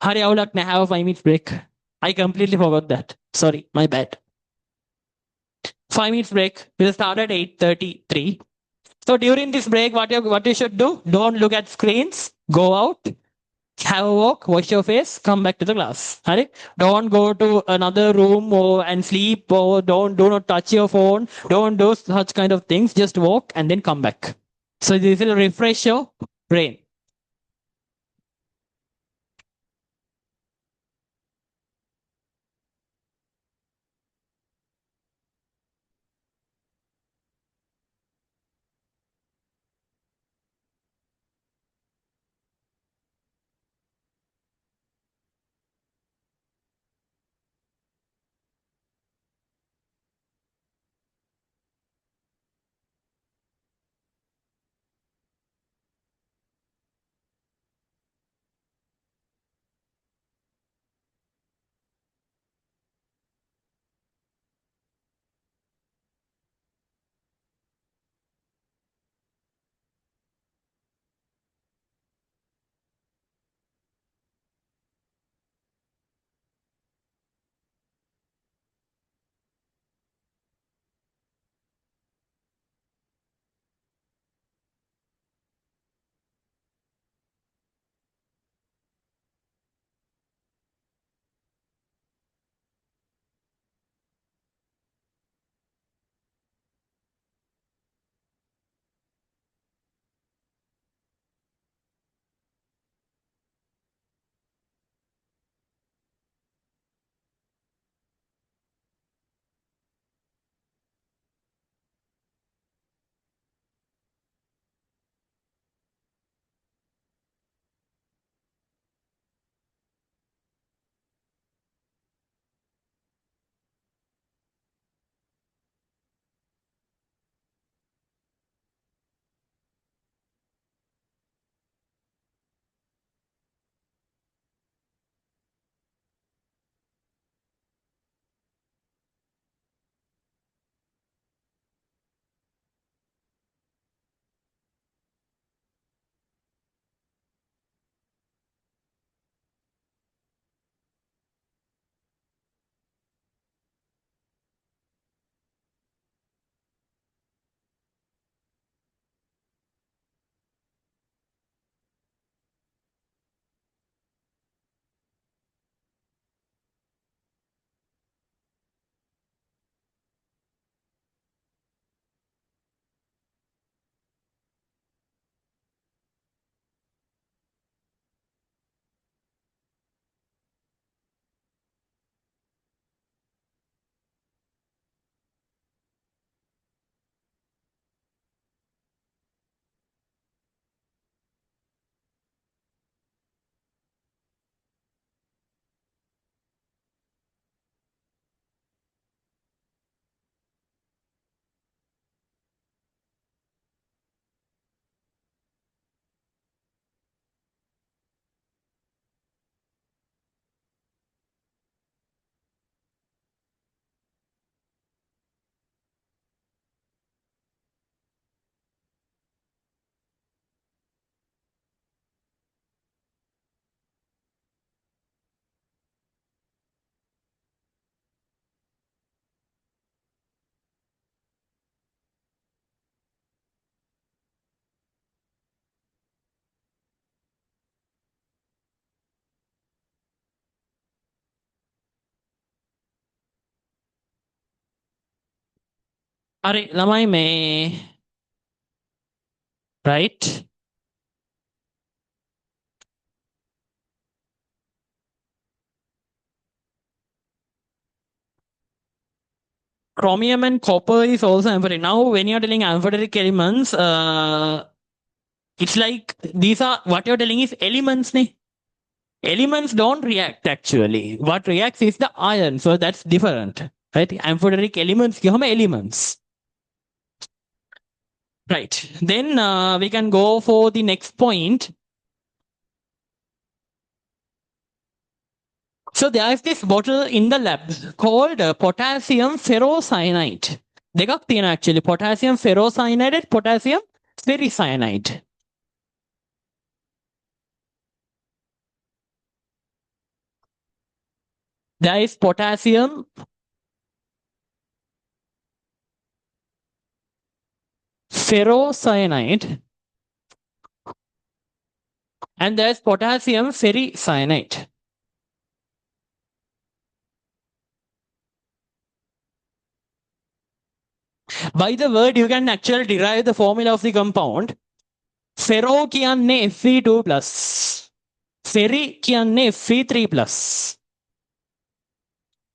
Hurry, Aulak, have a 5 minutes break. I completely forgot that. Sorry, my bad. 5 minutes break. We'll start at 8:33. So during this break, what you should do? Don't look at screens. Go out, have a walk, wash your face, come back to the class. Right? Don't go to another room and sleep, or do not touch your phone. Don't do such kind of things. Just walk and then come back. So this will refresh your brain. अरे lamai में right. Chromium and copper is also amphoteric. Now, when you're telling amphoteric elements, it's like these are what you're telling is elements. Ne? Elements don't react actually. What reacts is the ion, so that's different. Right? Amphoteric elements, क्या हमें elements. Right. Then we can go for the next point. So there is this bottle in the lab called potassium ferrocyanide. දෙකක් තියෙනවා actually. Potassium ferrocyanide and potassium ferricyanide. There is potassium ferrocyanide and there is potassium ferricyanide. By the word, you can actually derive the formula of the compound. Ferro කියන්නේ Fe2+. Ferri කියන්නේ Fe3+.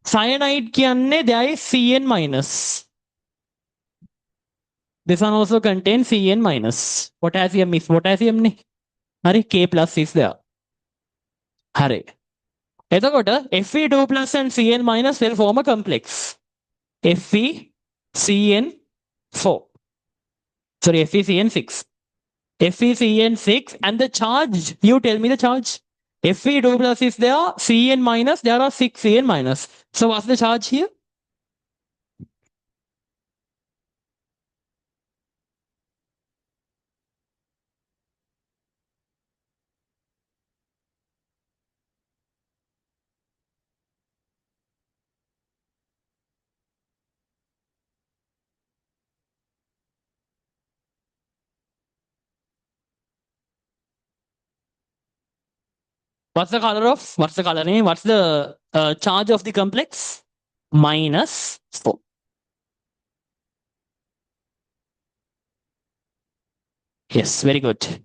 Cyanide කියන්නේ there is Cn-. This one also contains Cn-. Potassium is potassium ne. Hari K+ is there. Hari. එතකොට Fe2+ and Cn- will form a complex. FeCN4. Sorry, FeCN6. FeCN6 and the charge. You tell me the charge. Fe2+ is there, Cn-, there are 6 Cn-. So what's the charge here? What's the color of? What's the color name? What's the charge of the complex? -4. Yes, very good.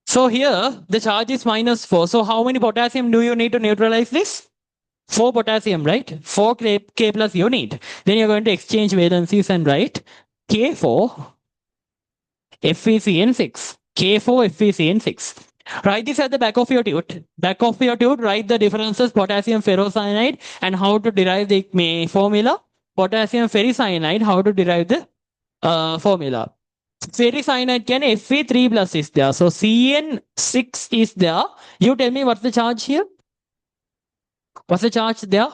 So here the charge is -4. So how many potassium do you need to neutralize this? 4 potassium, right? 4 K+ you need. Then you're going to exchange valencies and write K4 FeCN6. K4 FeCN6. Write this at the back of your tube. Back of your tube, write the differences potassium ferrocyanide and how to derive the formula. Potassium ferricyanide, how to derive the formula. Ferricyanide can Fe3+ is there. So Cn6 is there. You tell me what's the charge here? What's the charge there?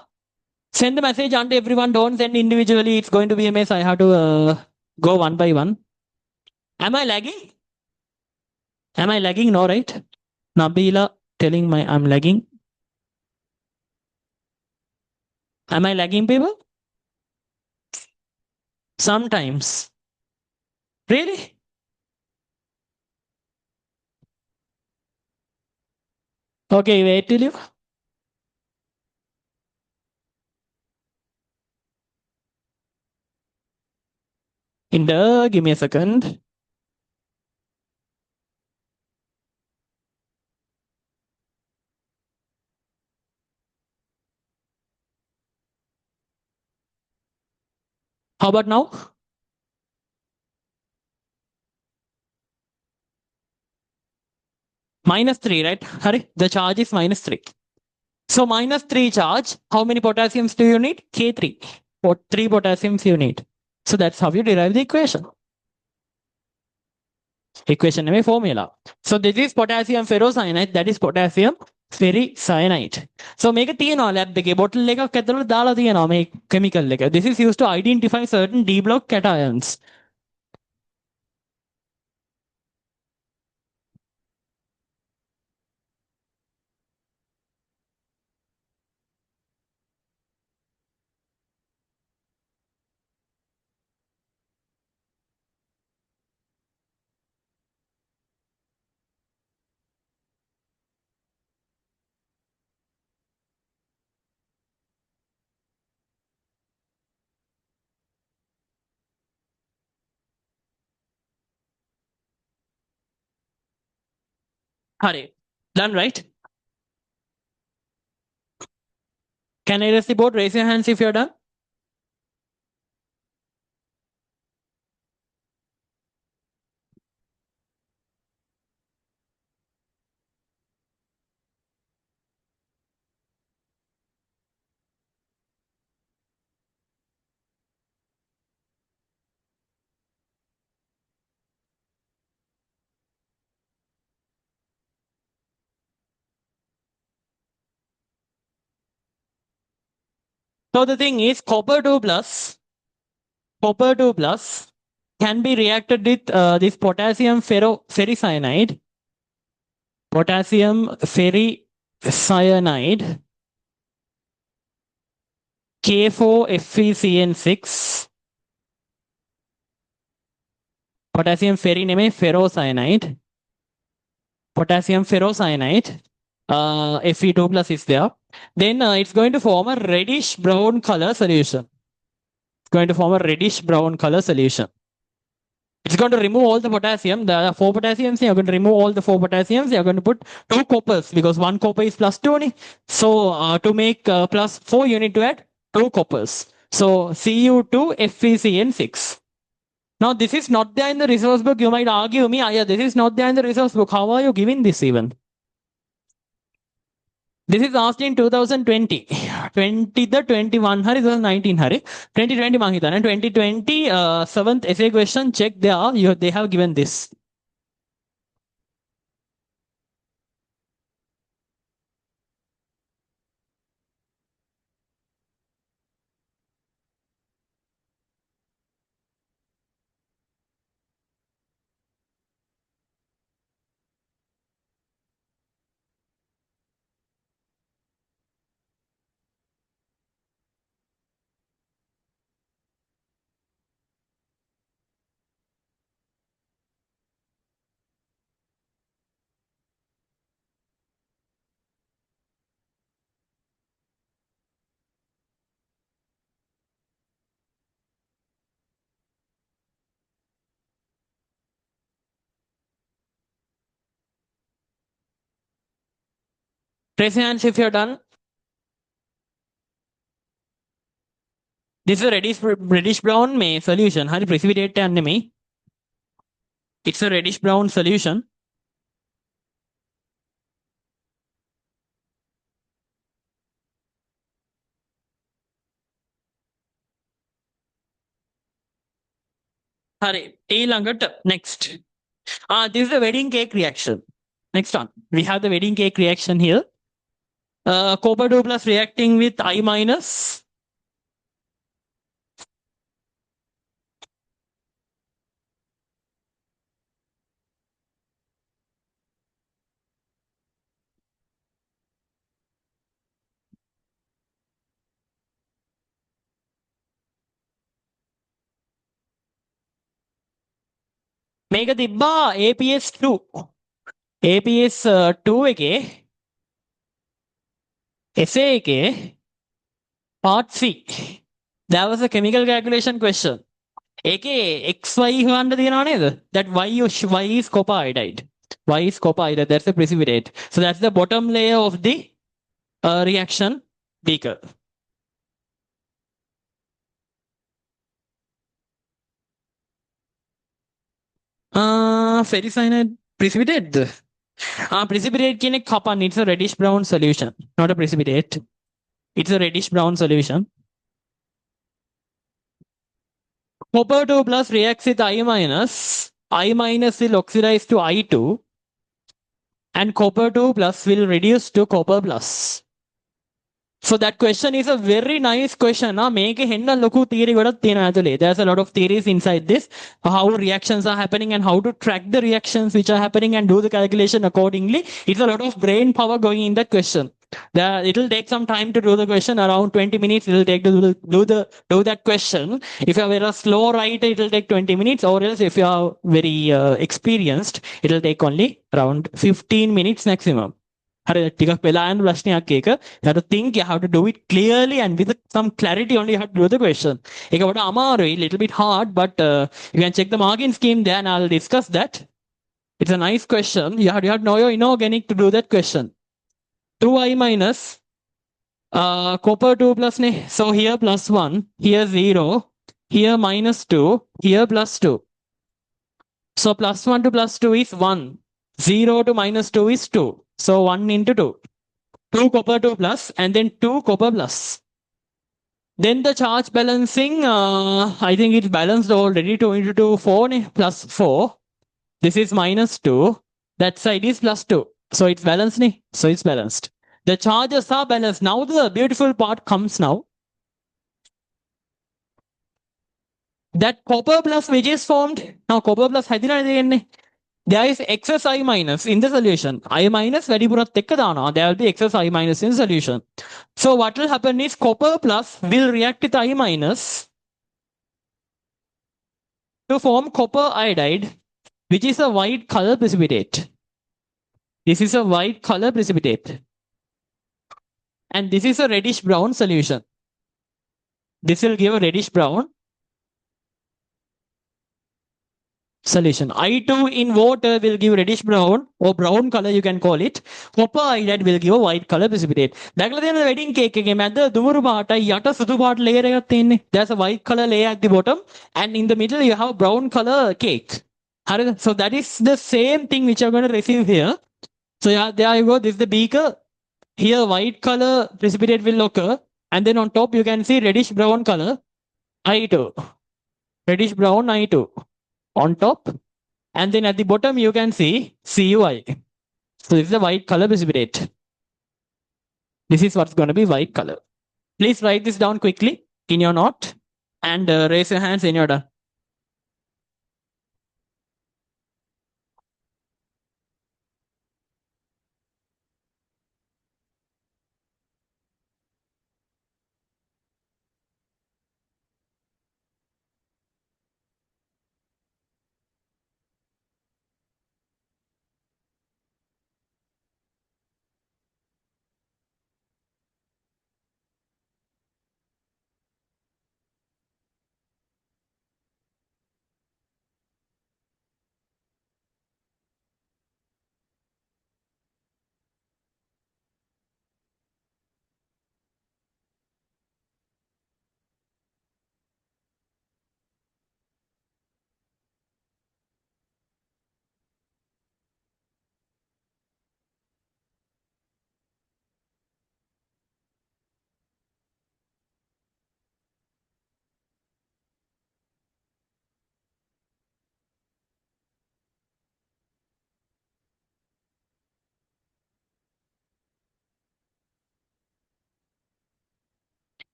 Send the message unto everyone. Don't send individually. It's going to be a mess. I have to go one by one. Am I lagging? Am I lagging? No, right? Nabila telling I'm lagging. Am I lagging, people? Sometimes. Really? Okay, wait till you. Give me a second. How about now? -3, right? Hurry. The charge is -3. So -3 charge. How many potassiums do you need? K3. 3 potassiums you need. So that's how you derive the equation. Equation name formula. So this is potassium ferrocyanide. That is potassium ferricyanide. So make a තියෙනවා lab එකේ bottle එකක් ඇතුළට දාලා තියෙනවා මේ chemical එක. This is used to identify certain D block cations. Hari. Done, right? Can I raise the board? Raise your hands if you're done. So the thing is, copper 2 plus can be reacted with this potassium ferricyanide, potassium ferricyanide, K4FeCN6, potassium ferrocyanide, potassium ferrocyanide, Fe2 plus is there. Then it's going to form a reddish brown color solution. It's going to form a reddish brown color solution. It's going to remove all the potassium. There are 4 potassiums. You're going to remove all the 4 potassiums. You're going to put 2 coppers because 1 copper is plus 2. So to make plus 4, you need to add 2 coppers. So Cu2 FeCN6. Now this is not there in the resource book. You might argue me, yeah, this is not there in the resource book. How are you giving this even? This is asked in 2020. 20 the 21 hari, 2019 hari. 2020 mangita. And 2020 7th essay question, check there. They have given this. Raise your hands if you're done. This is a reddish brown solution. Hari precipitate anime. It's a reddish brown solution. Hari, next. This is the wedding cake reaction. Next one. We have the wedding cake reaction here. Copper 2 plus reacting with I minus. Make a tibba APS2. APS2 එක essay එකේ part C. That was a chemical calculation question. ඒකේ XY හොයන්න තියෙනවා නේද? That Y is copper iodide. Y is copper iodide. That's the precipitate. So that's the bottom layer of the reaction beaker. Ferricyanide precipitate. Precipitate කියන එක කපන්න. It's a reddish brown solution, not a precipitate. It's a reddish brown solution. Copper 2 plus reacts with I minus. I minus will oxidize to I2. And copper 2 plus will reduce to copper plus. So that question is a very nice question. There's a lot of theories inside this, how reactions are happening and how to track the reactions which are happening and do the calculation accordingly. It's a lot of brain power going in that question. It will take some time to do the question, around 20 minutes it will take to do that question. If you are a slow writer, it will take 20 minutes, or else if you are very experienced, it will take only around 15 minutes maximum. ටිකක් වෙලා යන ප්‍රශ්නයක් ඒක. You have to think, you have to do it clearly and with some clarity only you have to do the question. ඒක වඩා අමාරුයි, little bit hard, but you can check the marking scheme there and I'll discuss that. It's a nice question. You have to know your inorganic to do that question. 2i minus copper 2 plus ne. So here plus 1, here 0, here minus 2, here plus 2. So plus 1 to plus 2 is 1. 0 to minus 2 is 2. So 1 into 2. 2 copper 2 plus and then 2 copper plus. Then the charge balancing, I think it's balanced already. 2 into 2, 4 plus 4. This is minus 2. That side is plus 2. So it's balanced. So it's balanced. The charges are balanced. Now the beautiful part comes now. That copper plus which is formed. Now copper plus there is excess I minus in the solution. I minus there will be excess I minus in solution. So what will happen is copper plus will react with I minus to form copper iodide, which is a white color precipitate. This is a white color precipitate. And this is a reddish brown solution. This will give a reddish brown solution. I2 in water will give reddish brown or brown color, you can call it. Copper iodide will give a white color precipitate. දැකලා තියෙනවද wedding cake එකේ මැද දුමුරු පාටයි යට සුදු පාට layer එකක් තියෙන්නේ. There's a white color layer at the bottom and in the middle you have brown color cake. So that is the same thing which you're going to receive here. So yeah, there you go. This is the beaker. Here white color precipitate will occur and then on top you can see reddish brown color I2. Reddish brown I2 on top and then at the bottom you can see CUI. So this is the white color precipitate. This is what's going to be white color. Please write this down quickly in your note and raise your hands in your done.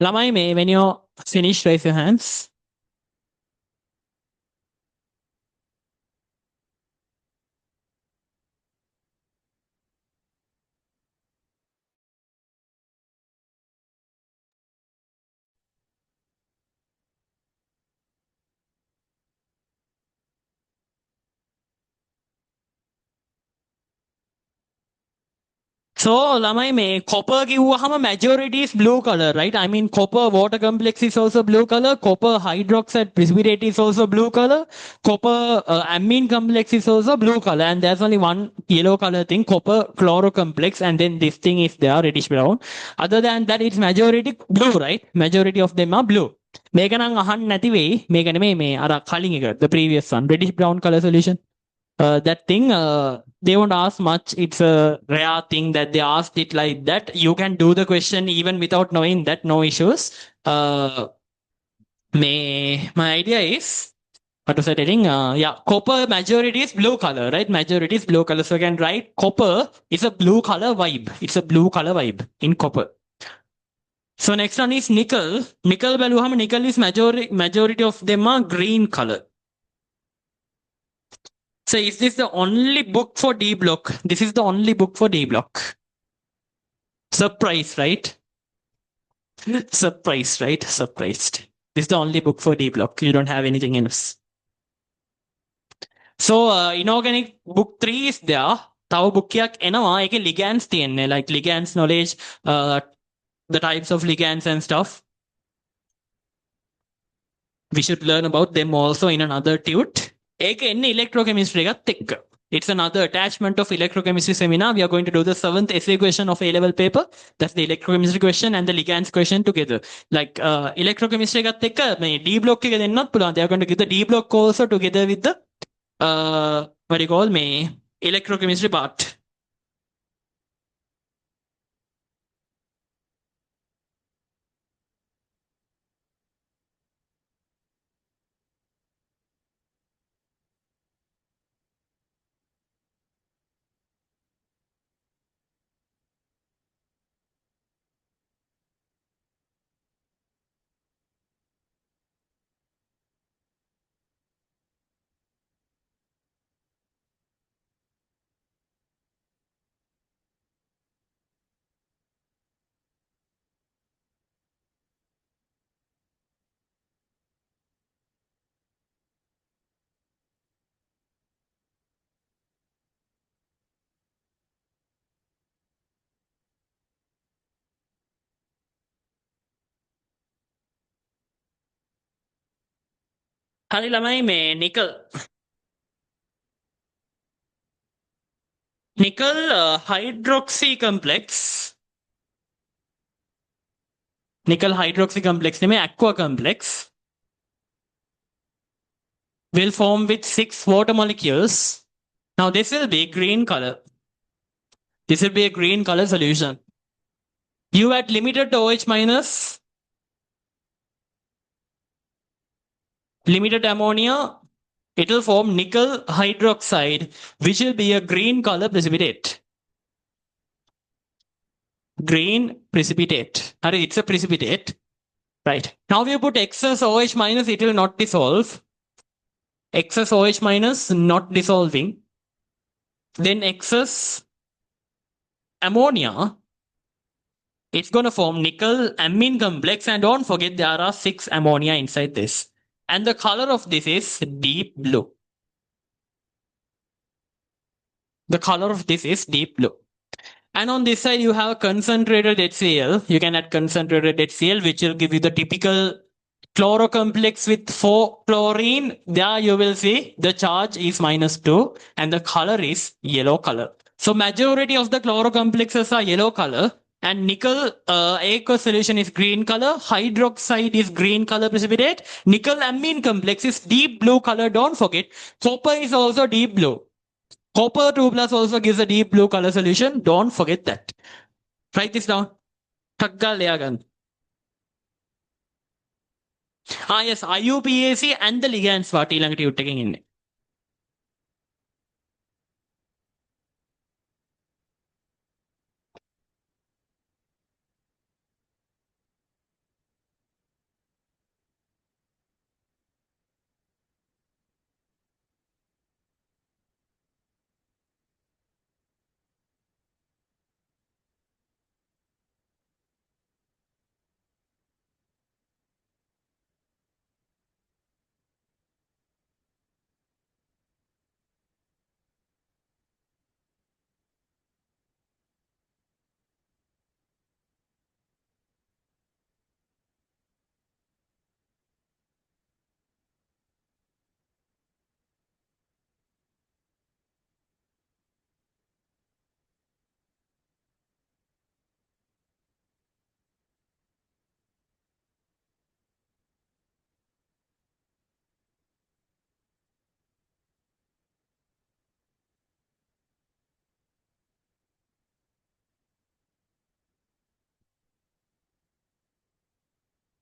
Lamai, when you're finished, raise your hands. So lamai me copper kiwahama majority is blue color, right? I mean copper water complex is also blue color, copper hydroxide precipitate is also blue color, copper amine complex is also blue color, and there's only one yellow color thing, copper chloro complex, and then this thing is there, reddish brown. Other than that, it's majority blue, right? Majority of them are blue. මේක නම් අහන්න නැති වෙයි. මේක නෙමෙයි මේ අර කලින් එක the previous one reddish brown color solution. That thing they won't ask much. It's a rare thing that they asked it like that. You can do the question even without knowing that, no issues. My idea is what was I telling? Yeah, copper majority is blue color, right? Majority is blue color. So you can write copper is a blue color vibe. It's a blue color vibe in copper. So next one is nickel. Nickel is majority of them are green color. So is this the only book for D block? This is the only book for D block. Surprise, right? Surprised, right? Surprised. This is the only book for D block. You don't have anything else. So inorganic book 3 is there. තව book එකක් එනවා. ඒකේ ligands තියෙන්නේ. Like ligands knowledge, the types of ligands and stuff. We should learn about them also in another tute. ඒක එන්නේ electrochemistry එකත් එක්ක. It's another attachment of electrochemistry seminar. We are going to do the 7th essay question of A-level paper. That's the electrochemistry question and the ligands question together. Like electrochemistry එකත් එක්ක මේ D block එක දෙන්නත් පුළුවන්. They are going to give the D block also together with the what do you call මේ electrochemistry part. හරි ළමයි මේ nickel hydroxy complex nickel hydroxy complex නෙමෙයි aqua complex will form with 6 water molecules. Now this will be green color. This will be a green color solution. You add limited OH minus, limited ammonia, it will form nickel hydroxide, which will be a green color precipitate. Green precipitate. It's a precipitate. Right. Now we put excess OH minus, it will not dissolve. Excess OH minus not dissolving. Then excess ammonia, it's going to form nickel amine complex, and don't forget there are 6 ammonia inside this. And the color of this is deep blue. The color of this is deep blue. And on this side you have concentrated HCl. You can add concentrated HCl, which will give you the typical chloro complex with 4 chlorine. There you will see the charge is -2 and the color is yellow color. So majority of the chloro complexes are yellow color, and nickel aqueous solution is green color. Hydroxide is green color precipitate. Nickel amine complex is deep blue color. Don't forget, copper is also deep blue. Copper 2 plus also gives a deep blue color solution. Don't forget that. Write this down. Yes, IUPAC and the ligands part ඊළඟට යුට් එකකින් ඉන්නේ.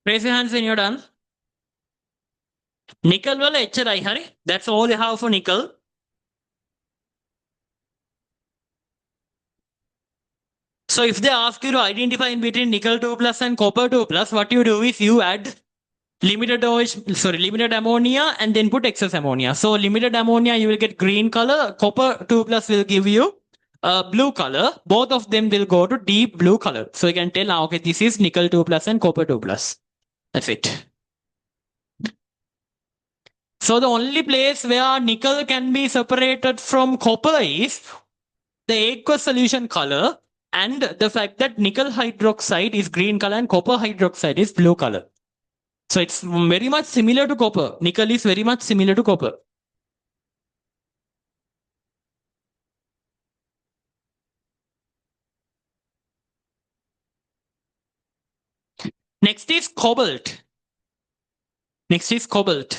Raise your hands when you're done. Nickel වල එච්චරයි හරි. That's all you have for nickel. So if they ask you to identify in between nickel 2 plus and copper 2 plus, what you do is you add limited ammonia and then put excess ammonia. So limited ammonia, you will get green color. Copper 2 plus will give you blue color. Both of them will go to deep blue color. So you can tell now, okay, this is nickel 2 plus and copper 2 plus. That's it. So the only place where nickel can be separated from copper is the aqueous solution color and the fact that nickel hydroxide is green color and copper hydroxide is blue color. So it's very much similar to copper. Nickel is very much similar to copper. Next is cobalt. Next is cobalt.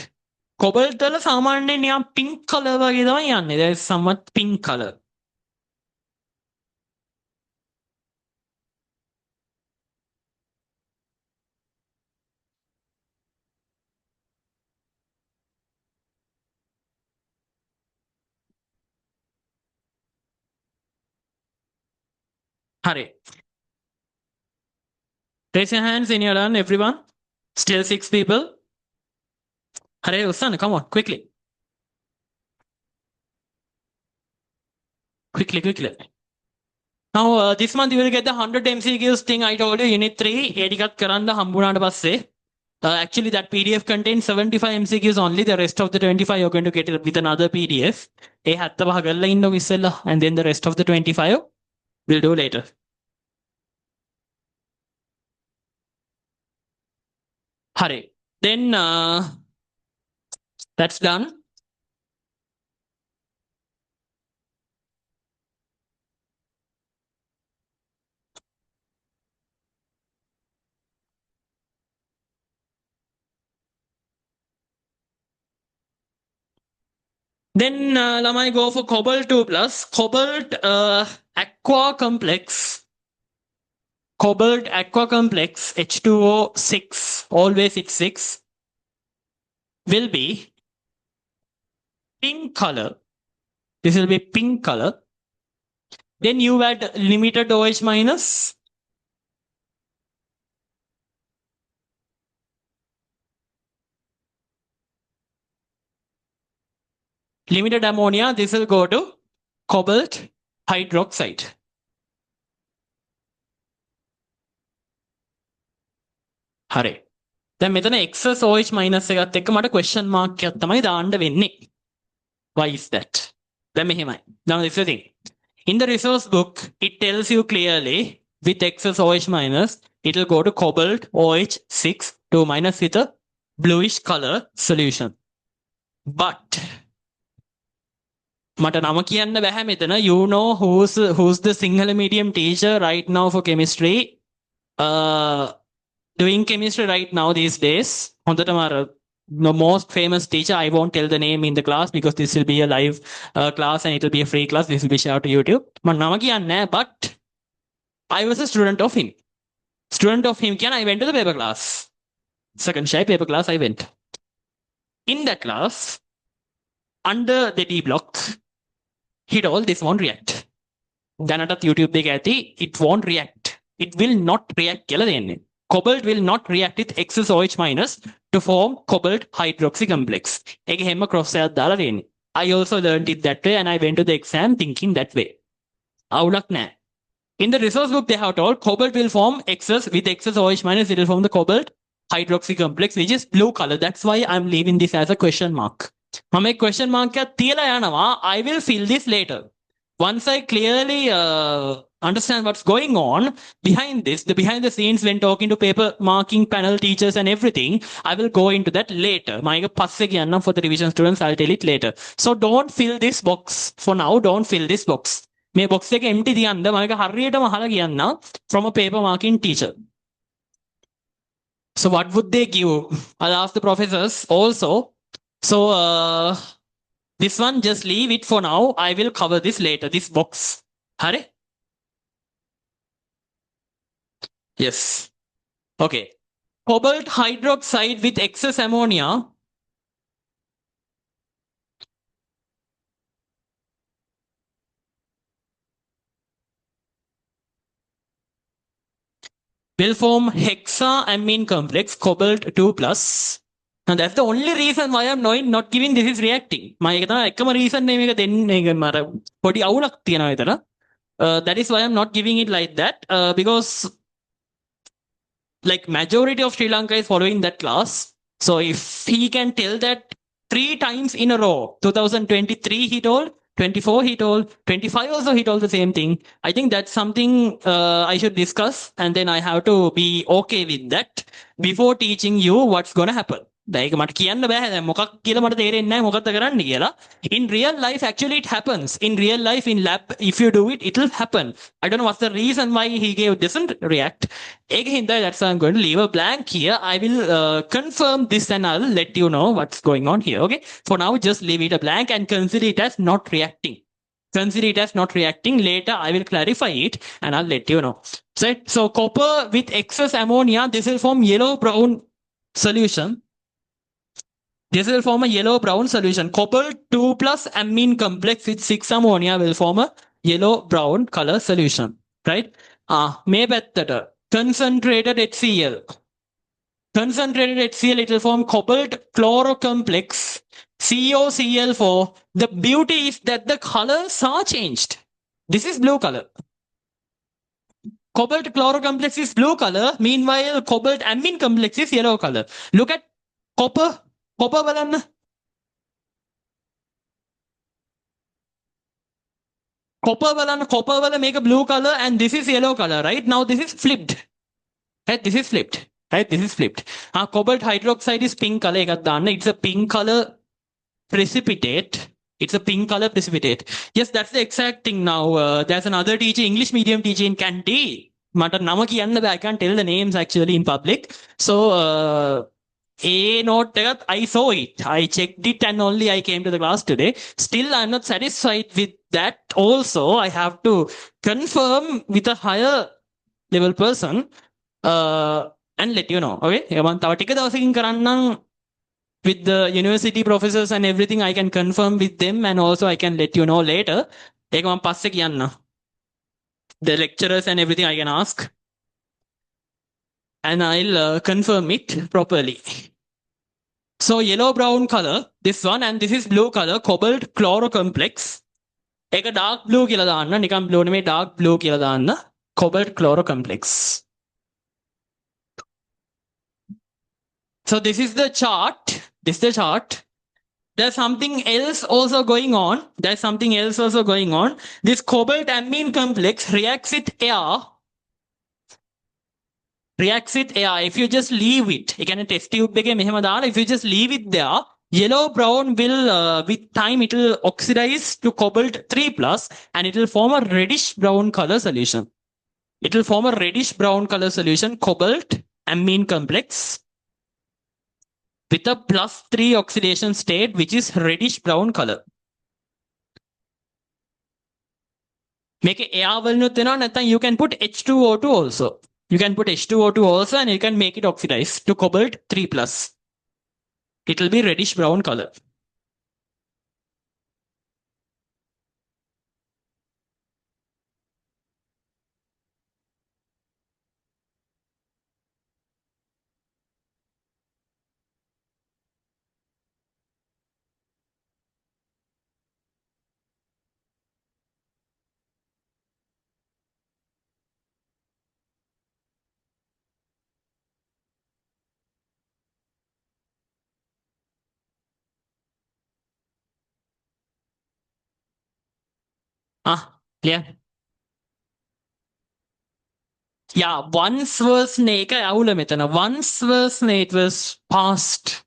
Cobalt වල සාමාන්‍යයෙන් නිකන් pink color වගේ තමයි යන්නේ. There is somewhat pink color. හරි. Raise your hands when you're done, everyone. Still 6 people. Hare, Ustan, come on, quickly. Quickly. Now, this month you will get the 100 MCQs thing I told you, Unit 3. Edikat karanda hambunada passe. Actually, that PDF contains 75 MCQs only. The rest of the 25 you're going to get it with another PDF. And then the rest of the 25 we'll do later. Hare. Then that's done. Then Lamai go for cobalt 2 plus. Cobalt aqua complex. Cobalt aqua complex H2O6, always it's 6, will be pink color. This will be pink color. Then you add limited OH minus. Limited ammonia, this will go to cobalt hydroxide. හරි. දැන් මෙතන excess OH minus එකත් එක්ක මට question mark එකක් තමයි දාන්න වෙන්නේ. Why is that? දැන් මෙහෙමයි. Now this is the thing. In the resource book, it tells you clearly with excess OH minus, it will go to cobalt OH6 2 minus with a bluish color solution. But මට නම කියන්න බැහැ මෙතන. You know who's the Sinhala medium teacher right now for chemistry? Doing chemistry right now these days. The most famous teacher, I won't tell the name in the class because this will be a live class and it will be a free class. This will be shared to YouTube. But I was a student of him. I went to the paper class. Second shy paper class I went. In that class, under the D block, he told this won't react. දැනටත් YouTube එකේ ඇති, it won't react. It will not react කියලා දෙන්නේ. Cobalt will not react with excess OH minus to form cobalt hydroxy complex. ඒක හැම cross එකක් දාලා දෙන්නේ. I also learned it that way and I went to the exam thinking that way. අවුලක් නැහැ. In the resource book they have told cobalt will form with excess OH minus, it will form the cobalt hydroxy complex which is blue color. That's why I'm leaving this as a question mark. මම question mark එකක් තියලා යනවා. I will fill this later. Once I clearly understand what's going on behind this, behind the scenes when talking to paper marking panel teachers and everything, I will go into that later. For the revision students, I'll tell it later. So don't fill this box. For now, don't fill this box. මේ box එක empty තියන්න මම හරියටම අහලා කියන්න from a paper marking teacher. So what would they give? I'll ask the professors also. So this one, just leave it for now. I will cover this later, this box. Hare? Yes. Okay. Cobalt hydroxide with excess ammonia will form hexaamine complex cobalt 2 plus. And that's the only reason why I'm not giving this is reacting. එකම reason මේක දෙන්නේ මර පොඩි අවුලක් තියෙනවා විතර. That is why I'm not giving it like that because like majority of Sri Lanka is following that class. So if he can tell that 3 times in a row, 2023 he told, 24 he told, 25 also he told the same thing. I think that's something I should discuss and then I have to be okay with that before teaching you what's going to happen. ඒක මට කියන්න බෑ දැන් මොකක් කියලා මට තේරෙන්නේ නැහැ මොකක්ද කරන්න කියලා. In real life actually it happens. In real life in lab if you do it it will happen. I don't know what's the reason why he gave doesn't react. ඒක හින්දා that's why I'm going to leave a blank here. I will confirm this and I'll let you know what's going on here. Okay. For now just leave it a blank and consider it as not reacting. Consider it as not reacting. Later I will clarify it and I'll let you know. So copper with excess ammonia, this will form yellow brown solution. This will form a yellow-brown solution. Cobalt 2 plus amine complex with 6 ammonia will form a yellow-brown color solution. Right? මේ පැත්තට concentrated HCl. Concentrated HCl, it will form cobalt chlorocomplex COCl4. The beauty is that the colors are changed. This is blue color. Cobalt chlorocomplex is blue color. Meanwhile, cobalt amine complex is yellow color. Look at copper. Copper බලන්න. Copper බලන්න. Copper වල make a blue color and this is yellow color, right? Now this is flipped. Right? This is flipped. Right? This is flipped. Cobalt hydroxide is pink color එකක් දාන්න. It's a pink color precipitate. It's a pink color precipitate. Yes, that's the exact thing now. There's another teacher, English medium teacher in Kanti. මට නම කියන්න බෑ. I can't tell the names actually in public. So, A note, I saw it. I checked it and only I came to the class today. Still, I'm not satisfied with that. Also, I have to confirm with a higher level person and let you know. Okay? මම තව ටික දවසකින් කරන්නම් with the university professors and everything. I can confirm with them and also I can let you know later. ඒක මම පස්සේ කියන්න. The lecturers and everything I can ask. And I'll confirm it properly. So yellow-brown color, this one, and this is blue color, cobalt chlorocomplex. Ek dark blue කියලා දාන්න, නිකන් blue නෙමෙයි dark blue කියලා දාන්න. Cobalt chlorocomplex. So this is the chart. This is the chart. There's something else also going on. There's something else also going on. This cobalt amine complex reacts with air. Reacts with air. If you just leave it, you can test tube එකේ මෙහෙම දාලා, if you just leave it there, yellow brown will with time it will oxidize to cobalt 3 plus and it will form a reddish brown color solution. It will form a reddish brown color solution, cobalt amine complex with a +3 oxidation state which is reddish brown color. Make air වලිනුත් වෙනවා, නැත්නම් you can put H2O2 also. You can put H2O2 also and you can make it oxidize to cobalt 3 plus. It will be reddish brown color. Clear? Yeah, once was ඒක අවුල මෙතන. Once was it was past.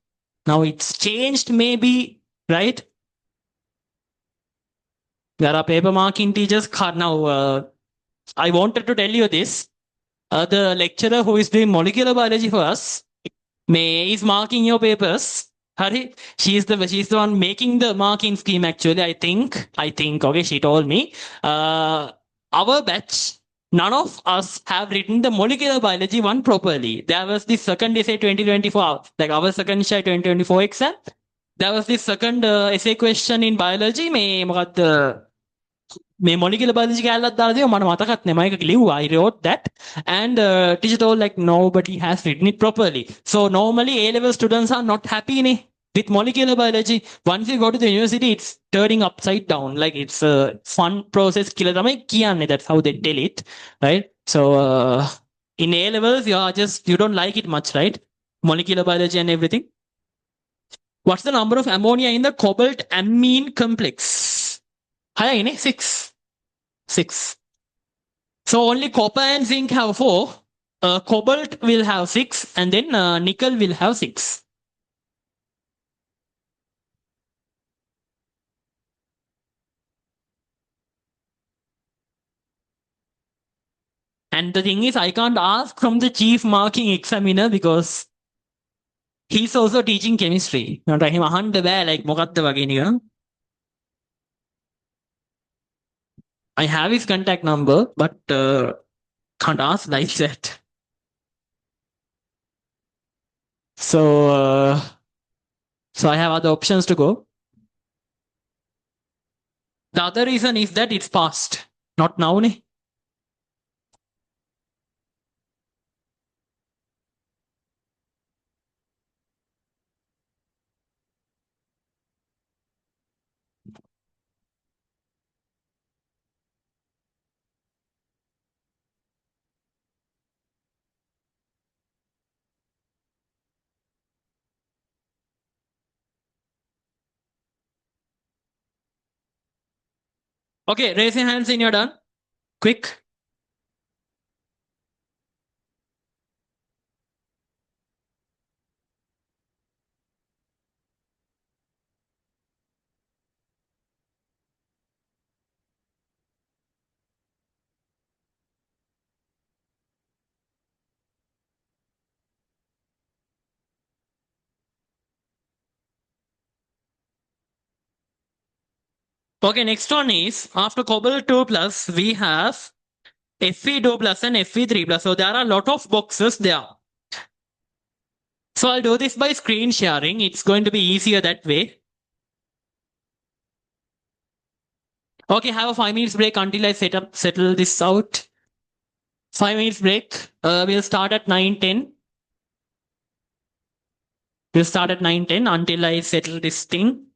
Now it's changed maybe, right? There are paper marking teachers. Now, I wanted to tell you this. The lecturer who is doing molecular biology for us is marking your papers. Hari, she's the one making the marking scheme actually. I think. Okay, she told me. Our batch, none of us have written the molecular biology one properly. There was this second essay 2024, like our second essay 2024 exam. There was this second essay question in biology. මේ molecular biology කැලලක් දාලා දෙව මම මතකත් නෑ මම ඒක ලිව්වා. I wrote that and teacher told like nobody has written it properly. So normally A level students are not happy නේ with molecular biology. Once you go to the university it's turning upside down, like it's a fun process කියලා තමයි කියන්නේ. That's how they tell it, right? So in A levels you don't like it much, right? Molecular biology and everything. What's the number of ammonia in the cobalt amine complex? High, 6. So only copper and zinc have 4. Cobalt will have 6 and then nickel will have 6. And the thing is, I can't ask from the chief marking examiner because he's also teaching chemistry. Not him අහන්න බෑ like මොකක්ද වගේ නිකන්. I have his contact number, but can't ask like that. So, so I have other options to go. The other reason is that it's past, not now. Ne? Okay, raise your hands when you're done. Quick. Okay, next one is after cobalt 2 plus, we have Fe2 plus and Fe3 plus. So there are a lot of boxes there. So I'll do this by screen sharing. It's going to be easier that way. Okay, have a 5 minutes break until I settle this out. 5 minutes break. We'll start at 9:10. We'll start at 9:10 until I settle this thing.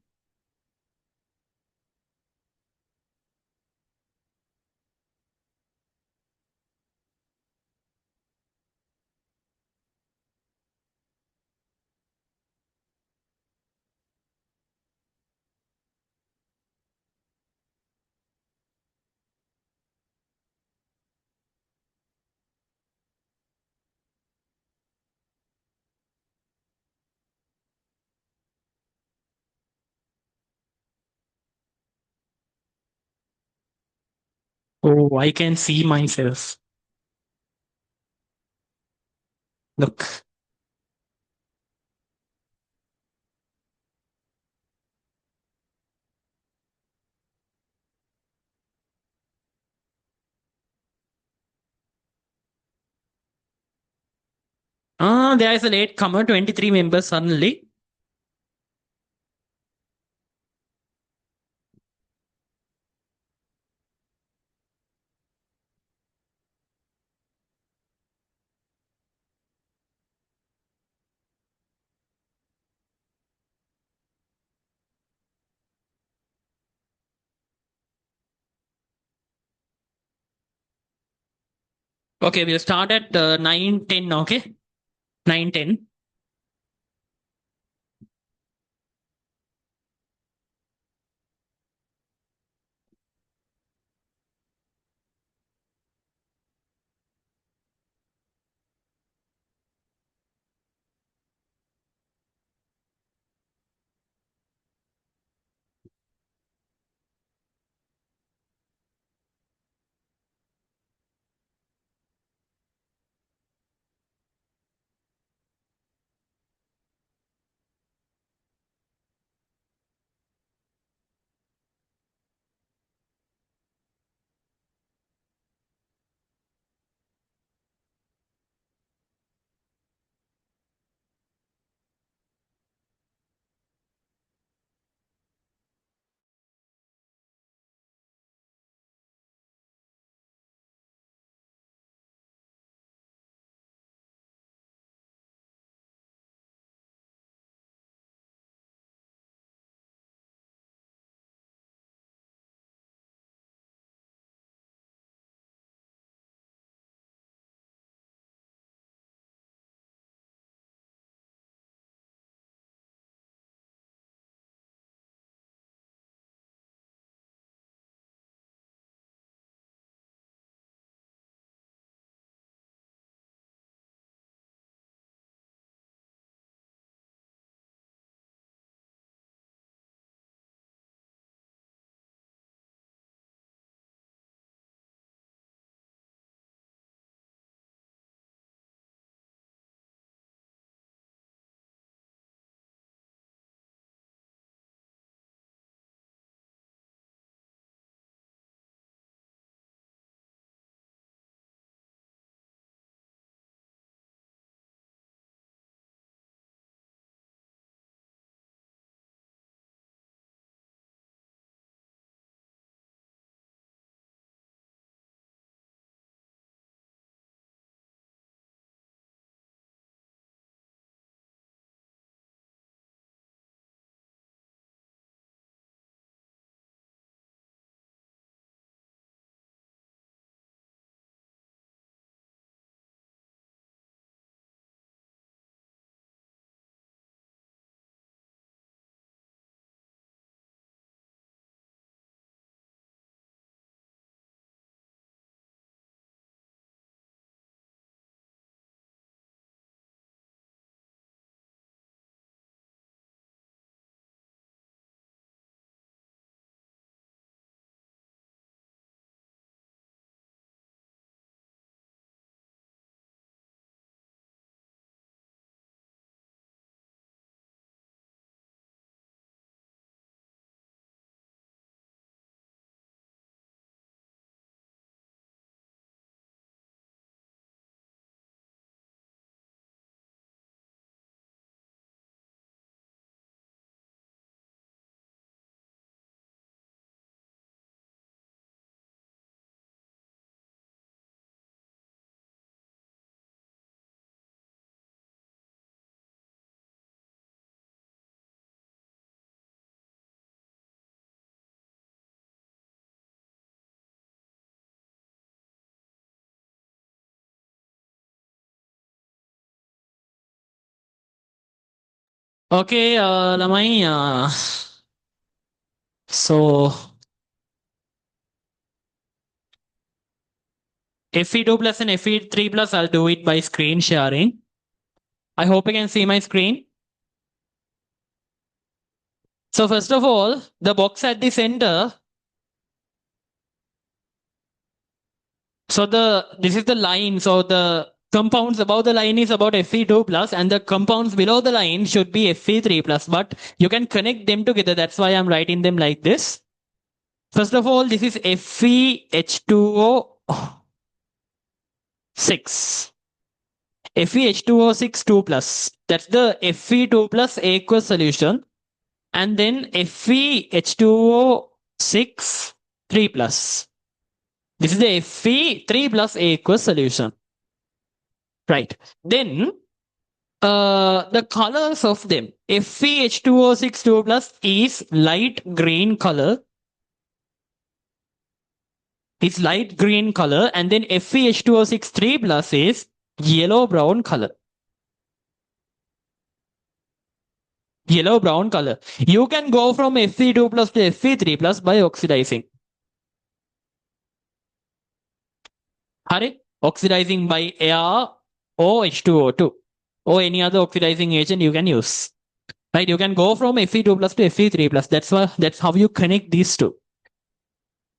Oh, I can see myself. Look. There is a late comer, 23 members suddenly. Okay, we'll start at 9:10, okay? 9:10. Okay, lamai, so Fe2 plus and Fe3 plus, I'll do it by screen sharing. I hope you can see my screen. So first of all, the box at the center. So this is the line. So the compounds above the line is about Fe2 plus, and the compounds below the line should be Fe3 plus. But you can connect them together. That's why I'm writing them like this. First of all, this is FeH2O6. FeH2O6 2 plus. That's the Fe2 plus aqueous solution. And then FeH2O6 3 plus. This is the Fe3 plus aqueous solution. Right. Then the colors of them. FeH2O6 2 plus is light green color. It's light green color. And then FeH2O6 3 plus is yellow brown color. Yellow brown color. You can go from Fe2 plus to Fe3 plus by oxidizing. Hurry, oxidizing by air or H2O2 or any other oxidizing agent you can use. Right, you can go from Fe2 plus to Fe3 plus. That's how you connect these two.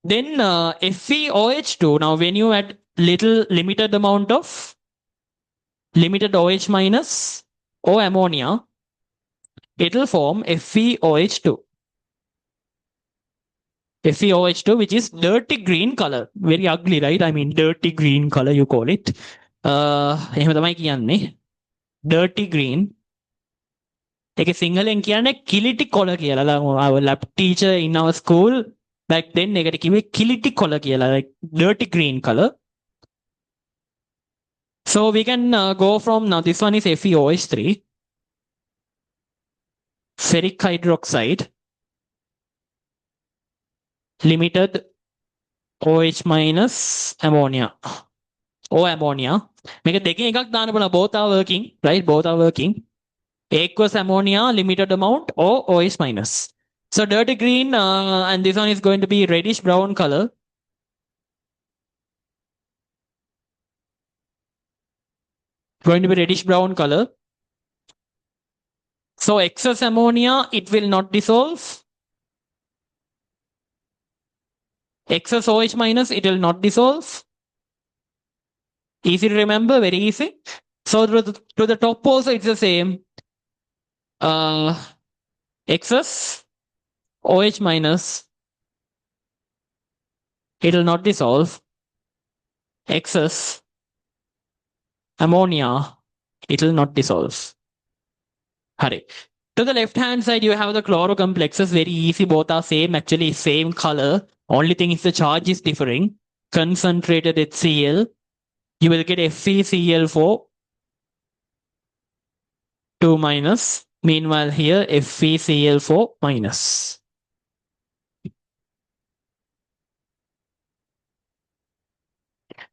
Then FeOH2. Now, when you add limited amount of limited OH minus or ammonia, it will form FeOH2. FeOH2, which is dirty green color. Very ugly, right? I mean, dirty green color, you call it. එහෙම තමයි කියන්නේ. Dirty green. ඒක සිංහලෙන් කියන්නේ කිලිටි කොළ කියලා. Our lab teacher in our school back then ඒකට කිව්වේ කිලිටි කොළ කියලා. Like dirty green color. So we can go from now. This one is FeOH3. Ferric hydroxide. Limited OH minus ammonia. Or ammonia. Make දෙකෙන් එකක් දාන්න බලන්න. Both are working, right? Both are working. Aqueous ammonia, limited amount, or OH minus. So dirty green, and this one is going to be reddish brown color. Going to be reddish brown color. So excess ammonia, it will not dissolve. Excess OH minus, it will not dissolve. Easy to remember, very easy. So to the top also, it's the same. Excess OH minus, it will not dissolve. Excess ammonia, it will not dissolve. Hurry. To the left hand side, you have the chloro complexes. Very easy. Both are same, actually same color. Only thing is the charge is differing. Concentrated HCl. You will get FeCl4 2 minus. Meanwhile, here FeCl4 minus.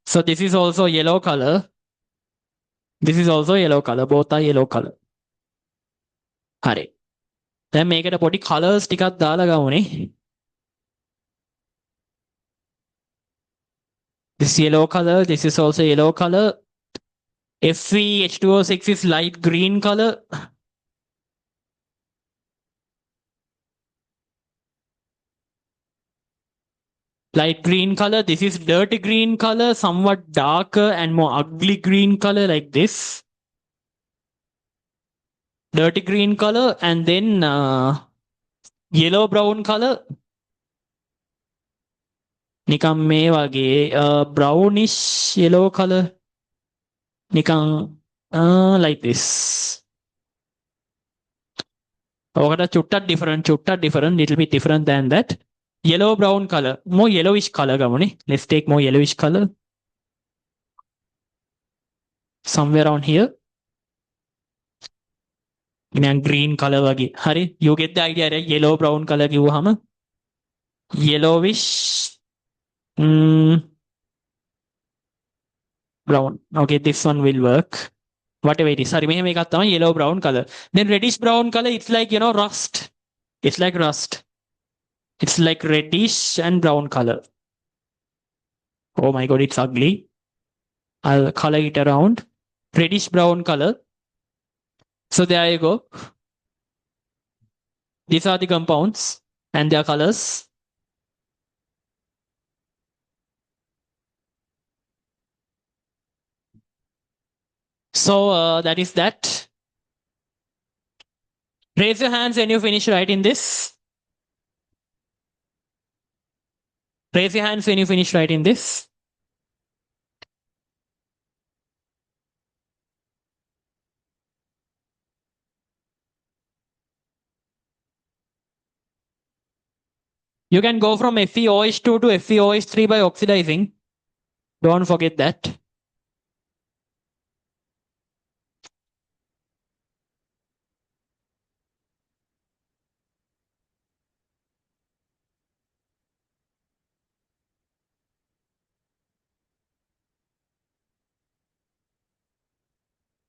So this is also yellow color. This is also yellow color. Both are yellow color. හරි. දැන් මේකට පොඩි colors ටිකක් දාලා ගමුනේ. This yellow color, this is also yellow color. FeH2O6 is light green color. Light green color. This is dirty green color, somewhat darker and more ugly green color like this. Dirty green color, and then yellow brown color. නිකම් මේ වගේ brownish yellow color. නිකම් like this. ඔකට චුට්ටක් different, little bit different than that. Yellow brown color, more yellowish color ගමුනේ. Let's take more yellowish color. Somewhere around here. Green color වගේ. හරි, you get the idea, right? Yellow brown color කිව්වහම yellowish brown. Okay, this one will work. whatever it is. Sorry, මෙහෙම එකක් තමයි yellow brown color. Then reddish brown color, it's like, rust. It's like rust. It's like reddish and brown color. Oh my god, it's ugly. I'll color it around. Reddish brown color. So there you go. These are the compounds and their colors. So that is that. Raise your hands when you finish writing this. Raise your hands when you finish writing this. You can go from FeOH2 to FeOH3 by oxidizing. Don't forget that.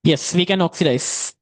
Yes, we can oxidize.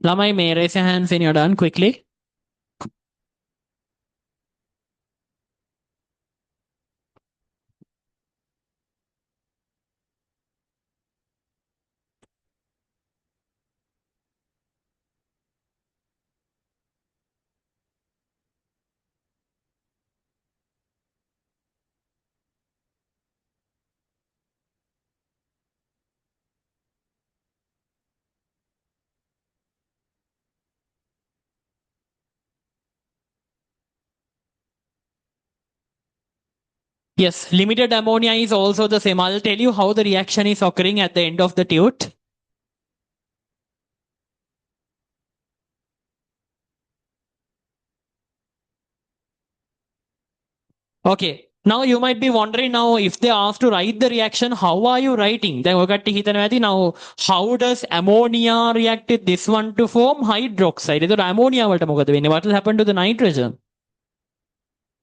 Lamai, may raise your hands when you're done quickly. Yes, limited ammonia is also the same. I'll tell you how the reaction is occurring at the end of the tute. Okay. Now you might be wondering now if they ask to write the reaction, how are you writing? Now, how does ammonia react with this one to form hydroxide? Ammonia, what will happen to the nitrogen?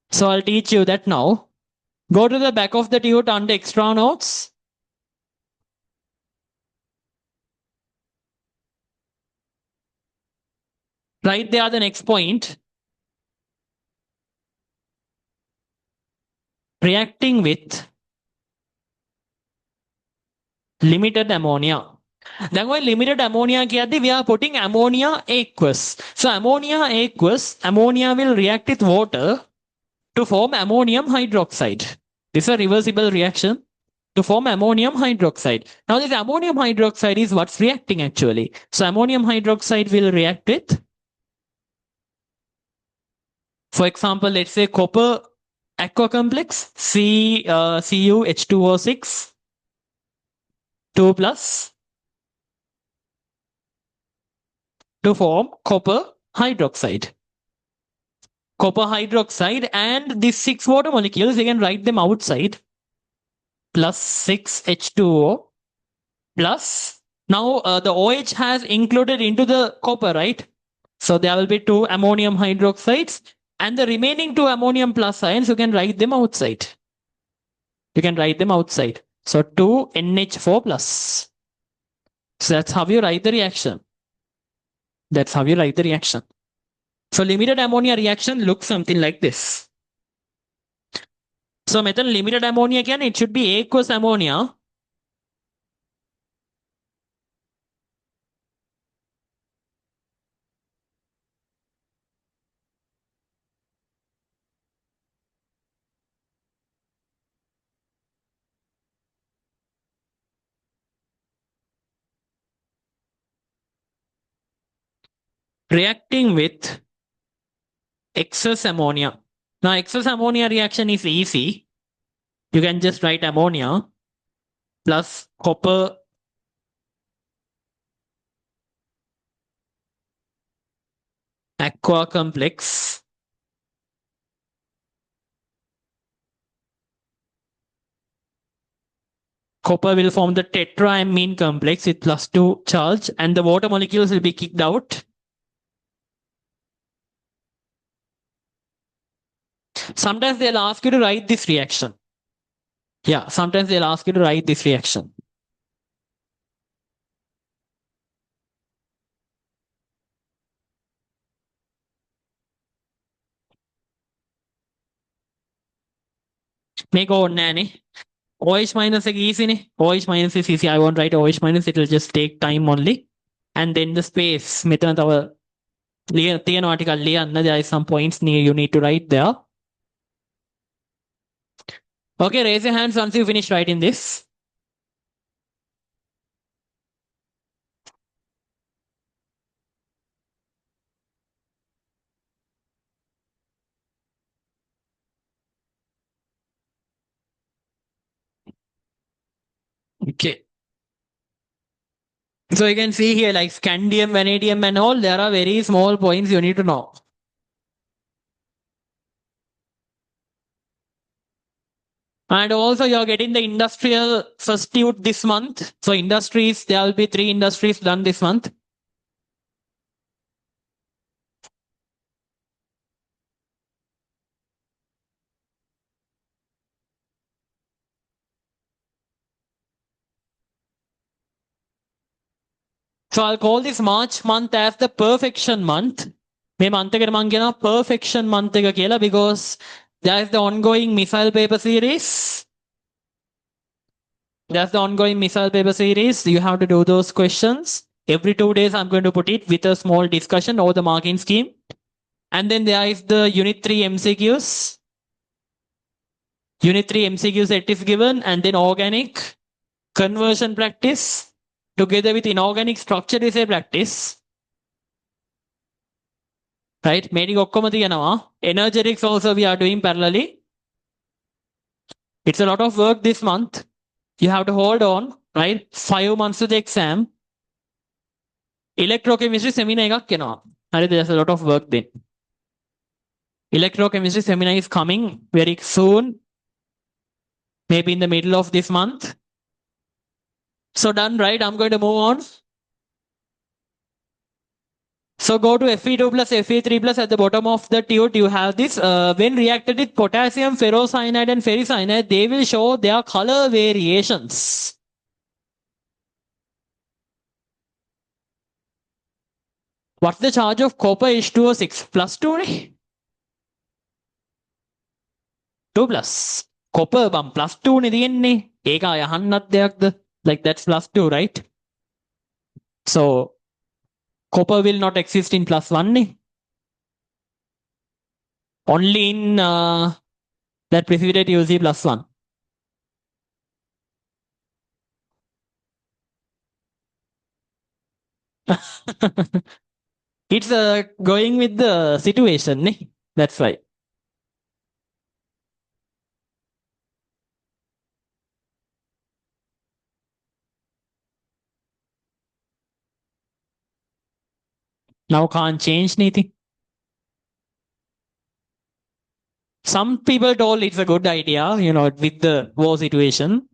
So I'll teach you that now. Go to the back of the tute under extra notes. Right there, the next point. Reacting with limited ammonia. Then when limited ammonia we are putting ammonia aqueous. So ammonia aqueous, ammonia will react with water to form ammonium hydroxide. This is a reversible reaction to form ammonium hydroxide. Now this ammonium hydroxide is what's reacting actually. So ammonium hydroxide will react with, for example, let's say copper aqua complex, CuH2O6, 2 plus, to form copper hydroxide. Copper hydroxide and these 6 water molecules, you can write them outside. Plus 6H2O plus. Now the OH has included into the copper, right? So there will be 2 ammonium hydroxides and the remaining 2 ammonium plus ions, you can write them outside. You can write them outside. So 2 NH4 plus. So that's how you write the reaction. That's how you write the reaction. So limited ammonia reaction looks something like this. So method limited ammonia again, it should be aqueous ammonia. Reacting with excess ammonia. Now excess ammonia reaction is easy. You can just write ammonia plus copper aqua complex copper will form the tetraamine complex with plus 2 charge and the water molecules will be kicked out. Sometimes they'll ask you to write this reaction. Yeah, sometimes they'll ask you to write this reaction. Make ඕනේ OH minus එක easy නේ. OH minus is easy. I won't write OH minus. It will just take time only. And then the space. මෙතන තව තියෙනවා ටිකක් ලියන්න. There is some points you need to write there. Okay, raise your hands once you finish writing this. Okay. So you can see here like scandium, vanadium and all, there are very small points you need to know. And also you're getting the industrial substitute this month. So industries, there will be 3 industries done this month. So I'll call this March month as the perfection month. මේ month එකට මම කියනවා perfection month එක කියලා because there is the ongoing missile paper series. That's the ongoing missile paper series. You have to do those questions. Every 2 days I'm going to put it with a small discussion over the marking scheme. And then there is the Unit 3 MCQs. Unit 3 MCQ set is given and then organic conversion practice together with inorganic structure is a practice. Right? Medic ඔක්කොම තියෙනවා. Energetics also we are doing parallelly. It's a lot of work this month. You have to hold on, right? 5 months to the exam. Electrochemistry seminar එකක් එනවා. හරිද? There's a lot of work then. Electrochemistry seminar is coming very soon. Maybe in the middle of this month. So done, right? I'm going to move on. So go to Fe2 plus Fe3 plus at the bottom of the tube. You have this. When reacted with potassium, ferrocyanide and ferricyanide, they will show their color variations. What's the charge of copper H2O6? Plus 2, right? 2 plus. Copper bam plus 2 නේ තියෙන්නේ. ඒක අහන්නත් දෙයක්ද? Like that's plus 2, right? So copper will not exist in plus 1 නේ. Only in that precipitate you will see plus 1. It's going with the situation නේ. That's why. Now can't change anything. Some people told it's a good idea, you know, with the war situation.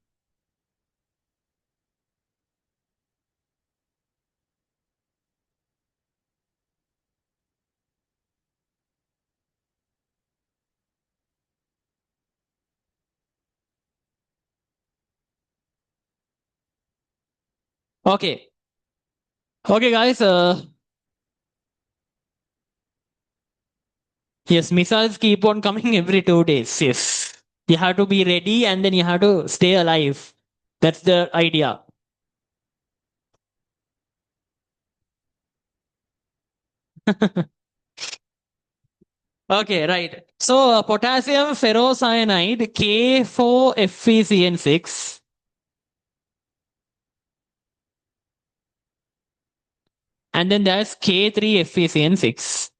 Okay. Okay, guys. Yes, missiles keep on coming every 2 days. Yes. You have to be ready and then you have to stay alive. That's the idea. Okay, right. So potassium ferrocyanide K4FeCN6. And then there's K3FeCN6.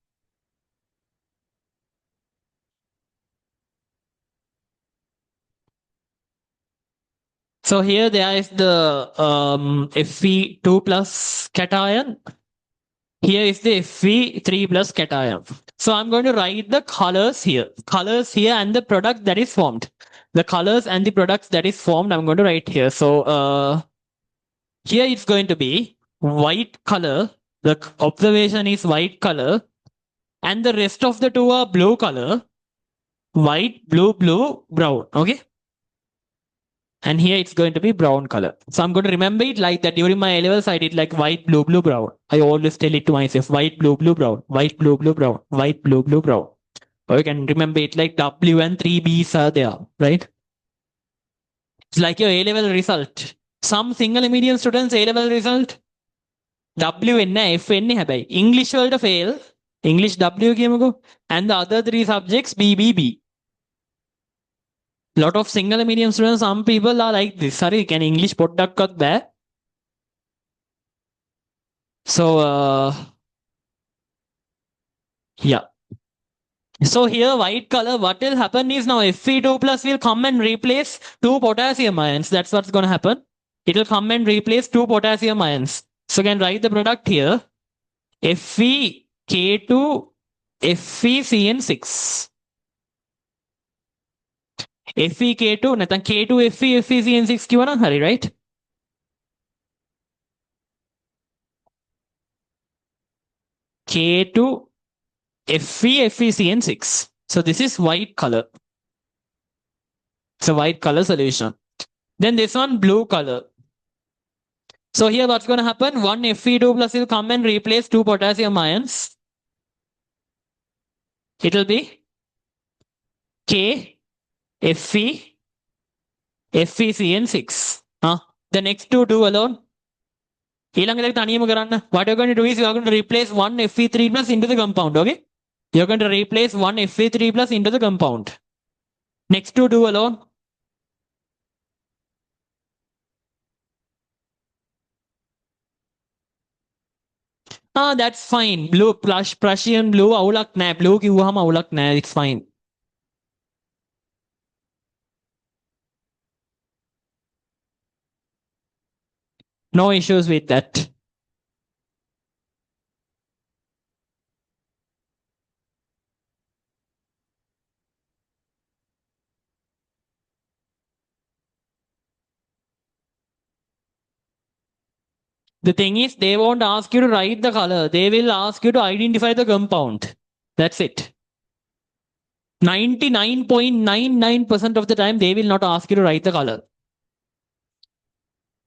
So here there is the Fe2 plus cation. Here is the Fe3 plus cation. So I'm going to write the colors here. Colors here and the product that is formed. The colors and the products that is formed, I'm going to write here. So here it's going to be white color. The observation is white color. And the rest of the two are blue color. White, blue, blue, brown. Okay. And here it's going to be brown color. So I'm going to remember it like that. During my A levels, I did like white, blue, blue, brown. I always tell it to myself, white, blue, blue, brown, white, blue, blue, brown, white, blue, blue, brown. Or you can remember it like W and 3Bs are there, right? It's like your A level result. Some single medium students A level result W N F N හැබැයි English වලට fail English W කියමුකෝ and the other three subjects B B B. Lot of single medium students, some people are like this. Sorry, can English පොඩ්ඩක්වත් බෑ. So yeah. So here white color, what will happen is now Fe2 plus will come and replace two potassium ions. That's what's going to happen. It will come and replace two potassium ions. So you can write the product here. FeK2 FeCN6. FeK2 නැත්නම් K2 FeCN6 කිව්වනම් හරි, right? K2 FeCN6. So this is white color. It's a white color solution. Then this one blue color. So here what's going to happen? One Fe2 plus will come and replace two potassium ions. It will be K Fe FeCN6. The next two alone. What you're going to do is you're going to replace one Fe3 plus into the compound. Okay? You're going to replace one Fe3 plus into the compound. Next two alone. That's fine. Blue, Prussian blue, awulak naha. Blue kiwwahama awulak naha. It's fine. No issues with that. The thing is, they won't ask you to write the color. They will ask you to identify the compound. That's it. 99.99% of the time, they will not ask you to write the color.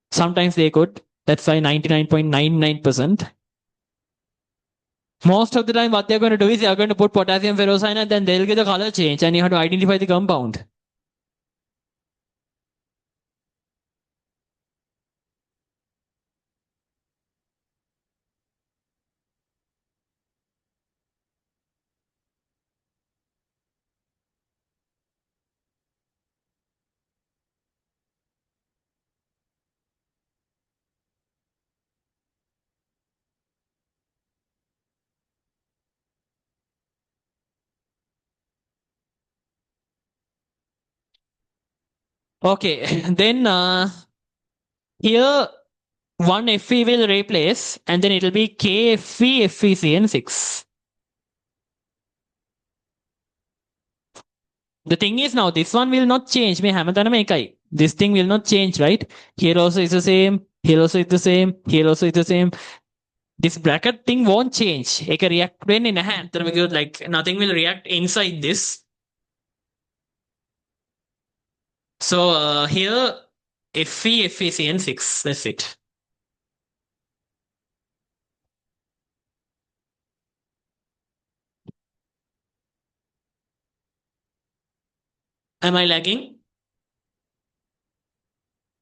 Sometimes they could. That's why 99.99%. Most of the time, what they're going to do is they're going to put potassium ferrocyanide, then they'll get the color change, and you have to identify the compound. Okay, then here one Fe will replace, and then it will be KFe FeCN6. The thing is now this one will not change. This thing will not change, right? Here also is the same. Here also is the same. Here also is the same. This bracket thing won't change. It can react when in a hand. Like nothing will react inside this. So here Fe FeCN6. That's it. Am I lagging?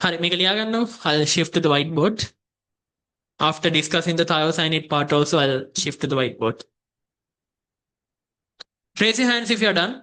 I'll shift to the whiteboard. After discussing the thiocyanate part also, I'll shift to the whiteboard. Raise your hands if you're done.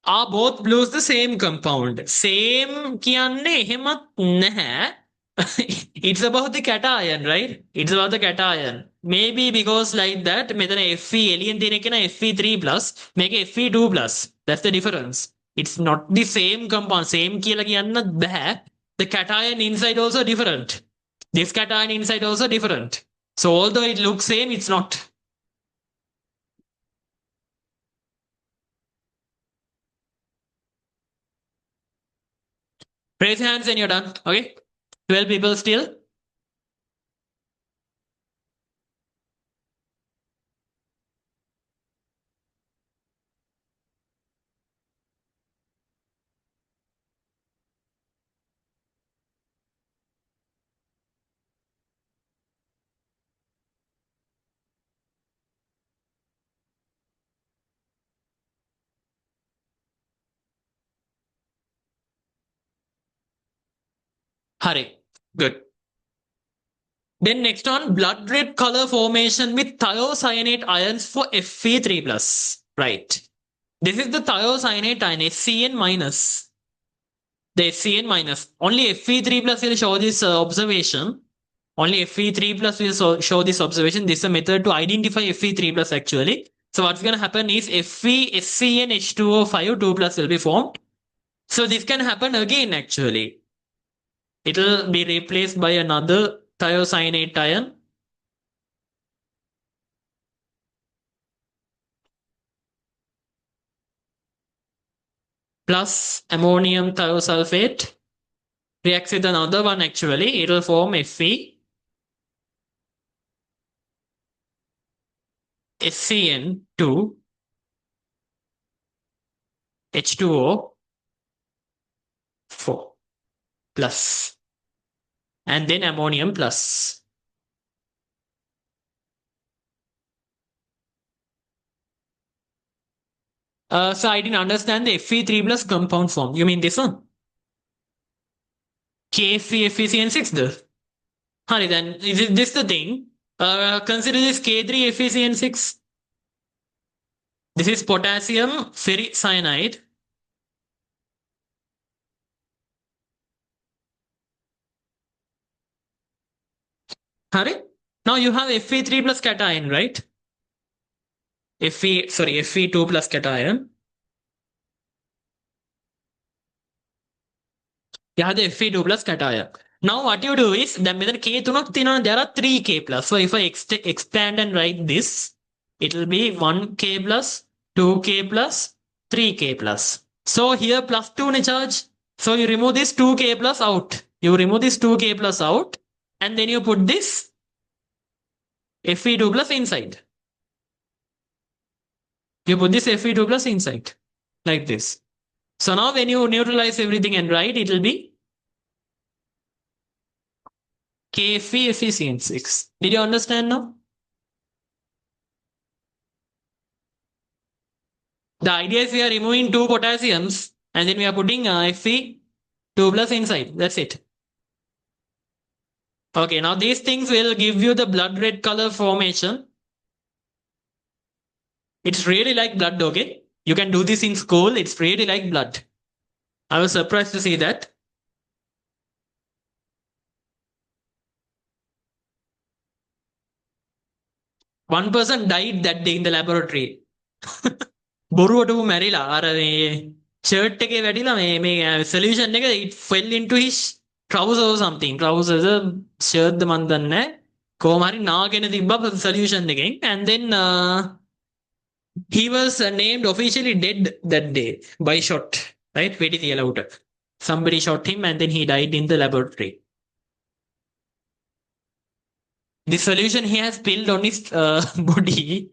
Are both blues the same compound? Same කියන්නේ එහෙමත් නැහැ. It's about the cation, right? It's about the cation. Maybe because like that, මෙතන Fe alien තියෙන එක න Fe3 plus, මේක Fe2 plus. That's the difference. It's not the same compound. Same කියලා කියන්න බෑ. The cation inside also different. This cation inside also different. So although it looks same, it's not. Raise your hands when you're done. Okay? 12 people still. Hurry. Good. Then next on blood red color formation with thiocyanate ions for Fe3 plus. Right. This is the thiocyanate ion, SCN minus. The SCN minus. Only Fe3 plus will show this observation. Only Fe3 plus will show this observation. This is a method to identify Fe3 plus actually. So what's going to happen is Fe, SCN, H2O5, 2 plus will be formed. So this can happen again actually. It will be replaced by another thiocyanate ion. Plus ammonium thiosulfate reacts with another one actually. It will form Fe, SCN2, H2O, 4 plus, and then ammonium plus. So I didn't understand the Fe3 plus compound form. You mean this one? KFE, FeCN6 though. Honey, then is this the thing? Consider this K3 FeCN6. This is potassium ferricyanide. Hurry. Now you have Fe3 plus cation, right? Fe2 plus cation. You have the Fe2 plus cation. Now what you do is, then K there are 3K plus. So if I expand and write this, it will be 1K plus, 2K plus, 3K plus. So here plus 2 in charge. So you remove this 2K plus out. You remove this 2K plus out. And then you put this Fe2 plus inside. You put this Fe2 plus inside. Like this. So now when you neutralize everything and write, it will be KFE FeCN6. Did you understand now? The idea is we are removing 2 potassiums and then we are putting Fe2 plus inside. That's it. Okay, now these things will give you the blood red color formation. It's really like blood, okay? You can do this in school. It's really like blood. I was surprised to see that. One person died that day in the laboratory. බොරුවට ඌ මැරිලා අර මේ shirt එකේ වැටිලා මේ solution එක it fell into his trousers or something. Trousers shirt ද මන් දන්නේ නැහැ. කොහොම හරි නාගෙන තිබ්බා solution එකෙන් and then he was named officially dead that day by shot, right? වෙඩි තියලා උට. Somebody shot him and then he died in the laboratory. The solution he has spilled on his body.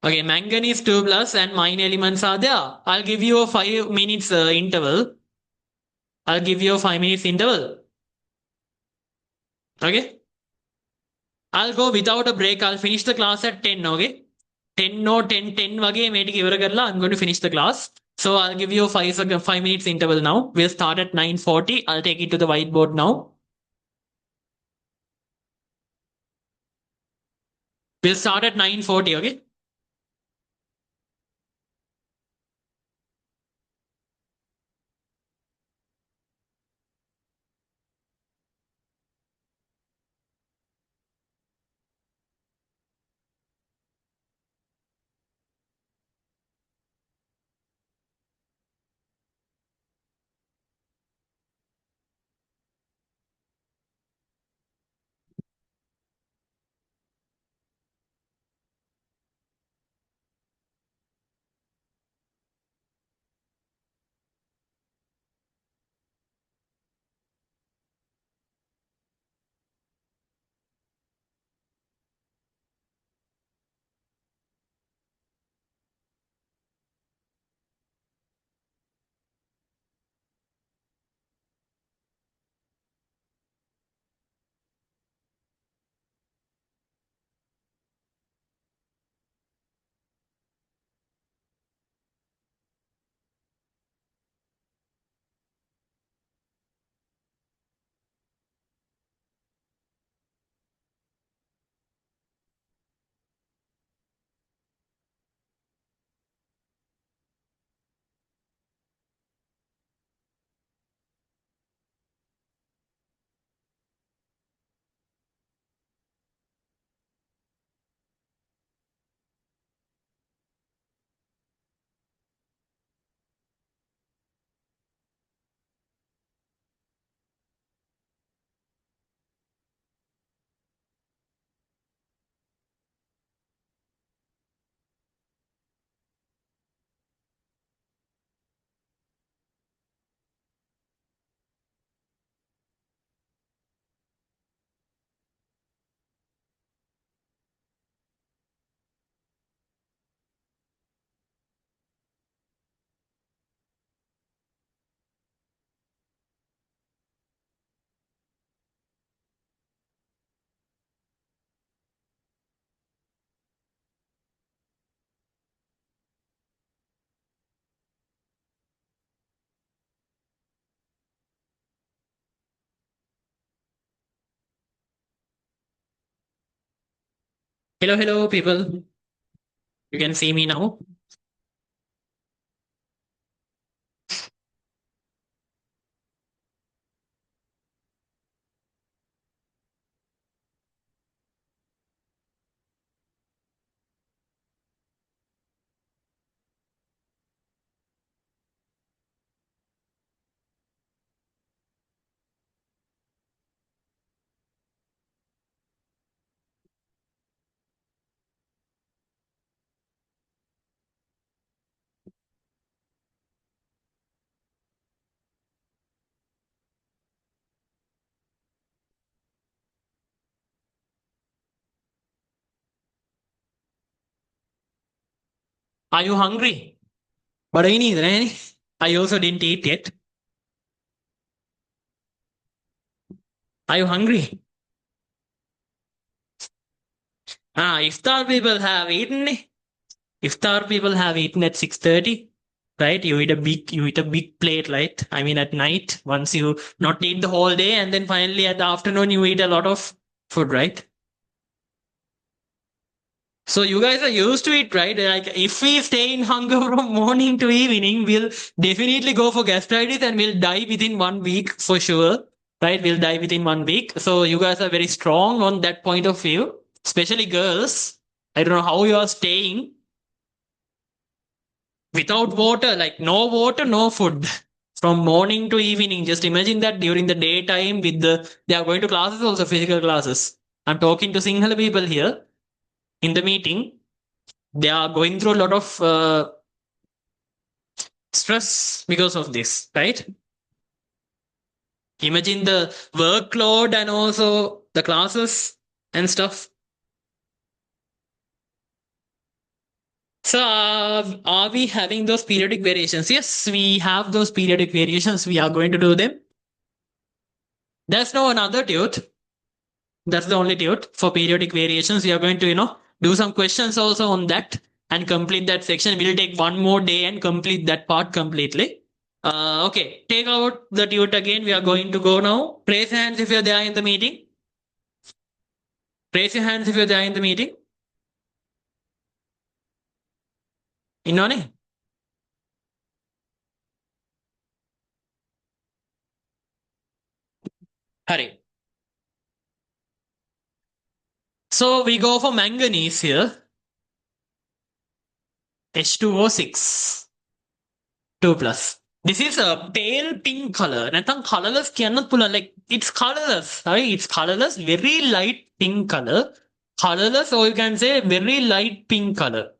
Okay, manganese 2 plus and mine elements are there. I'll give you a 5 minutes interval. I'll give you a 5 minutes interval. Okay? I'll go without a break. I'll finish the class at 10, okay? 10 no 10 10 වගේ මේ ටික ඉවර කරලා I'm going to finish the class. So I'll give you a 5 minutes interval now. We'll start at 9:40. I'll take it to the whiteboard now. We'll start at 9:40, okay? Hello, hello, people. You can see me now. Are you hungry? But I need, right? I also didn't eat yet. Are you hungry? Iftar people have eaten. Iftar people have eaten at 6:30. Right? You eat a big plate, right? I mean at night, once you not eat the whole day, and then finally at the afternoon you eat a lot of food, right? So you guys are used to it, right? Like if we stay in hunger from morning to evening, we'll definitely go for gastritis and we'll die within 1 week for sure. Right? We'll die within 1 week. So you guys are very strong on that point of view, especially girls. I don't know how you are staying without water, like no water, no food. From morning to evening. Just imagine that during the daytime with they are going to classes also, physical classes. I'm talking to Sinhala people here in the meeting. They are going through a lot of stress because of this, right? Imagine the workload and also the classes and stuff. So, are we having those periodic variations? Yes, we have those periodic variations. We are going to do them. There's no another truth. That's the only truth for periodic variations. We are going to, do some questions also on that and complete that section. We'll take one more day and complete that part completely. Okay, take out the tute again. We are going to go now. Raise hands if you're there in the meeting. Raise your hands if you're there in the meeting. Innone? Hurry. So we go for manganese here. H2O6. 2 plus. This is a pale pink color. Nathang colorless cannot pull like it's colorless. Right? It's colorless, very light pink color. Colorless, or you can say very light pink color.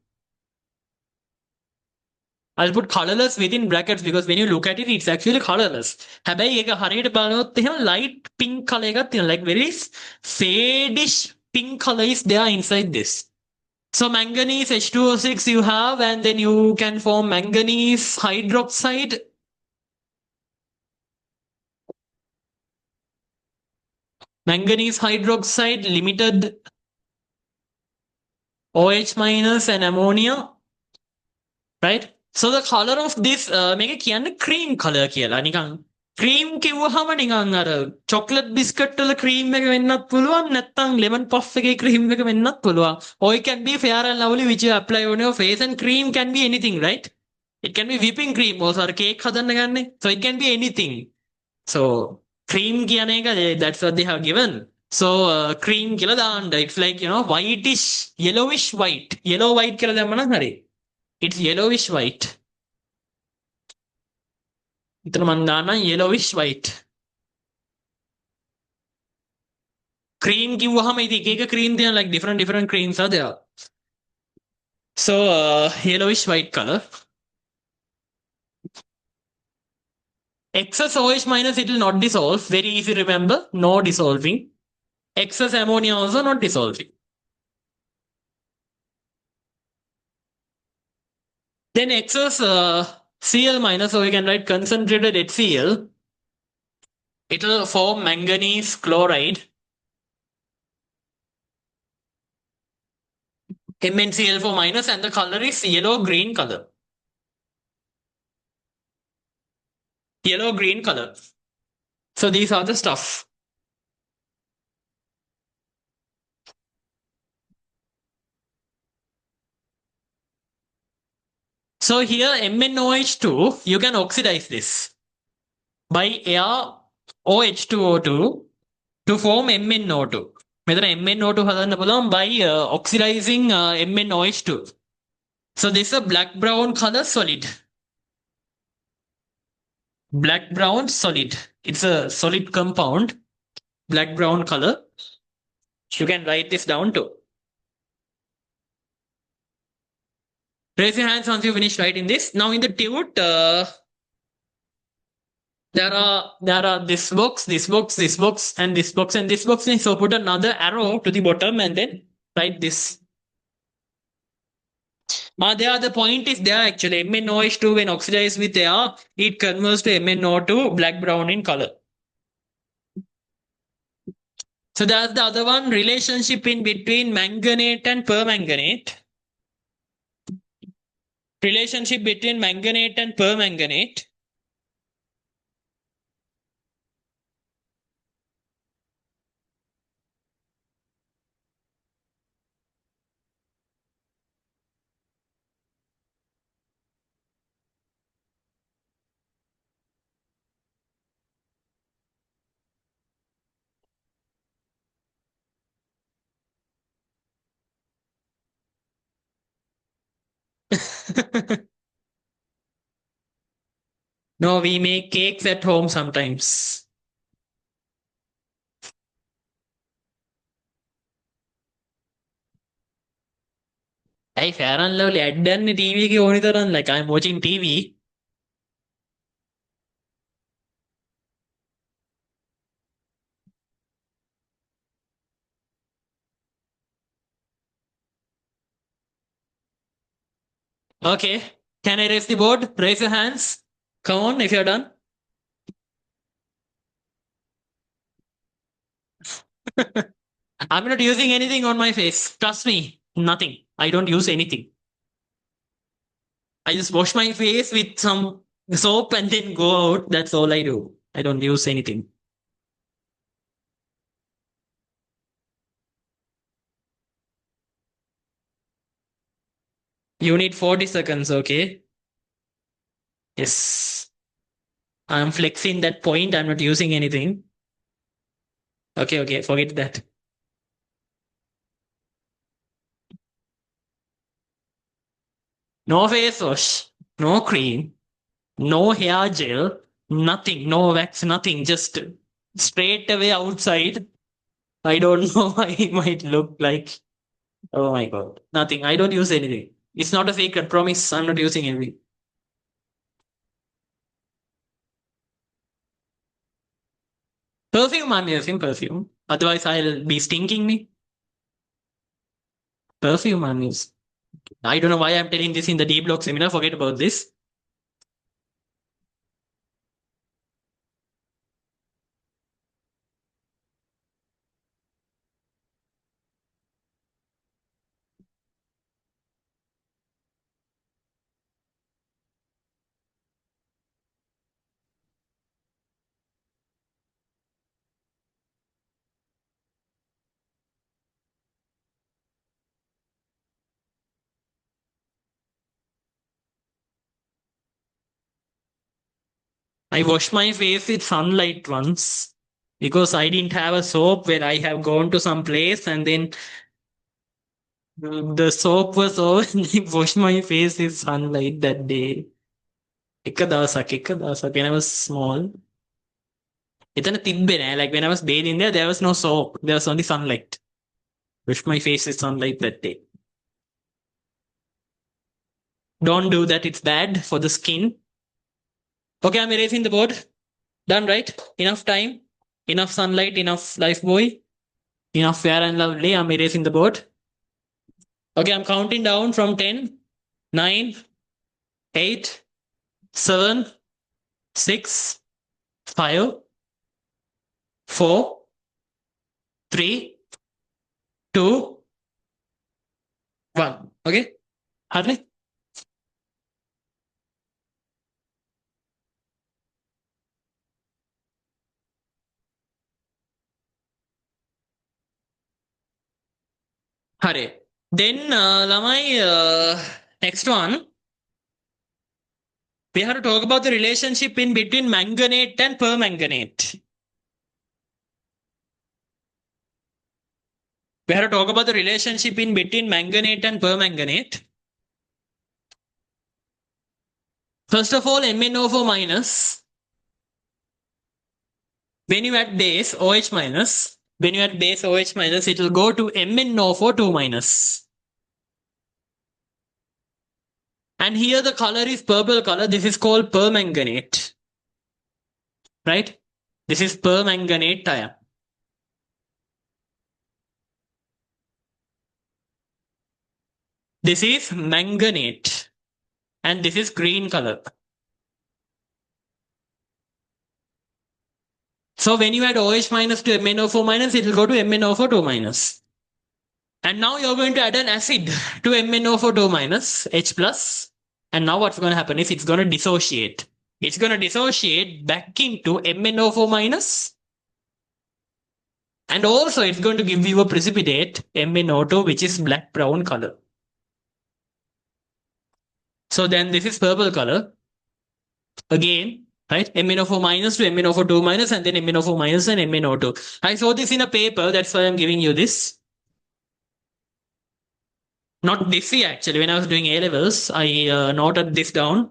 I'll put colorless within brackets because when you look at it, it's actually colorless. හැබැයි ඒක හරියට බලනොත් එහෙම light pink color එකක් තියෙනවා. Like very fadish pink color is there inside this. So manganese H2O6 you have, and then you can form manganese hydroxide. Manganese hydroxide limited OH minus and ammonia, right? So the color of this මේක කියන්නේ cream color කියලා. නිකන් cream කිව්වහම නිකන් අර chocolate biscuit වල cream එක වෙන්නත් පුළුවන්, නැත්නම් lemon puff එකේ cream එක වෙන්නත් පුළුවන්. Or it can be fair and lovely which you apply on your face, and cream can be anything, right? It can be whipping cream also, අර cake හදන්න ගන්නේ. So it can be anything. So cream කියන එක that's what they have given. So cream කියලා දාන්න. It's like whitish, yellowish white. Yellow white කියලා දැම්ම නම් හරි. It's yellowish white. ඉතන මන් දාන්න yellowish white. Cream කිව්වහම ඉතින් එක එක cream තියෙන, like different creams are there. So yellowish white color. Excess OH minus, it will not dissolve. Very easy, remember. No dissolving. Excess ammonia also not dissolving. Then excess Cl minus, so we can write concentrated HCl. It will form manganese chloride. MnCl4 minus, and the color is yellow-green color. Yellow-green color. So these are the stuff. So here MnOH2, you can oxidize this by air OH2O2 to form MnO2. මෙතන MnO2 හදන්න පුළුවන් by oxidizing MnOH2. So this is a black brown color solid. Black brown solid. It's a solid compound. Black brown color. You can write this down too. Raise your hands once you finish writing this. Now in the tute, there are this box, this box, this box, and this box, and this box. So put another arrow to the bottom and then write this. There the point is there actually. MnOH2 when oxidized with air, it converts to MnO2 black brown in color. So that's the other one, relationship in between manganate and permanganate. Relationship between manganate and permanganate. No, we make cakes at home sometimes. Hey, fair and lovely. I'd done TV ki only the run like I'm watching TV. Okay. Can I raise the board? Raise your hands. Come on, if you're done. I'm not using anything on my face. Trust me. Nothing. I don't use anything. I just wash my face with some soap and then go out. That's all I do. I don't use anything. You need 40 seconds, okay? Yes. I'm flexing that point. I'm not using anything. Okay, forget that. No face wash, no cream, no hair gel, nothing, no wax, nothing. Just straight away outside. I don't know why it might look like. Oh my god. Nothing. I don't use anything. It's not a secret. Promise. I'm not using anything. Perfume, I'm using perfume. Otherwise, I'll be stinking me. Perfume, I'm using. I don't know why I'm telling this in the D block seminar. Forget about this. I washed my face with sunlight once because I didn't have a soap where I have gone to some place and then the soap was over and I washed my face with sunlight that day. එක දවසක් when I was small. එතන තිබ්බේ නෑ. Like when I was bathing there was no soap. There was only sunlight. Washed my face with sunlight that day. Don't do that. It's bad for the skin. Okay, I'm erasing the board. Done, right? Enough time. Enough sunlight. Enough life boy. Enough fair and lovely. I'm erasing the board. Okay, I'm counting down from 10, 9, 8, 7, 6, 5, 4, 3, 2, 1. Okay? Hardly? Hurry. Then, Lamai, next one. We have to talk about the relationship in between manganate and permanganate. We have to talk about the relationship in between manganate and permanganate. First of all, MnO4 minus. When you add base OH minus, it will go to MnO4 2 minus. And here the color is purple color. This is called permanganate. Right? This is permanganate ion. This is manganate. And this is green color. So when you add OH minus to MnO4 minus, it will go to MnO4 2 minus. And now you're going to add an acid to MnO4 2 minus, H plus. And now what's going to happen is it's going to dissociate. It's going to dissociate back into MnO4 minus. And also it's going to give you a precipitate MnO2, which is black brown color. So then this is purple color. Again, right? MnO4 minus to MnO4 2 minus, and then MnO4 minus and MnO2. I saw this in a paper, that's why I'm giving you this. Not this year actually, when I was doing A levels, I noted this down.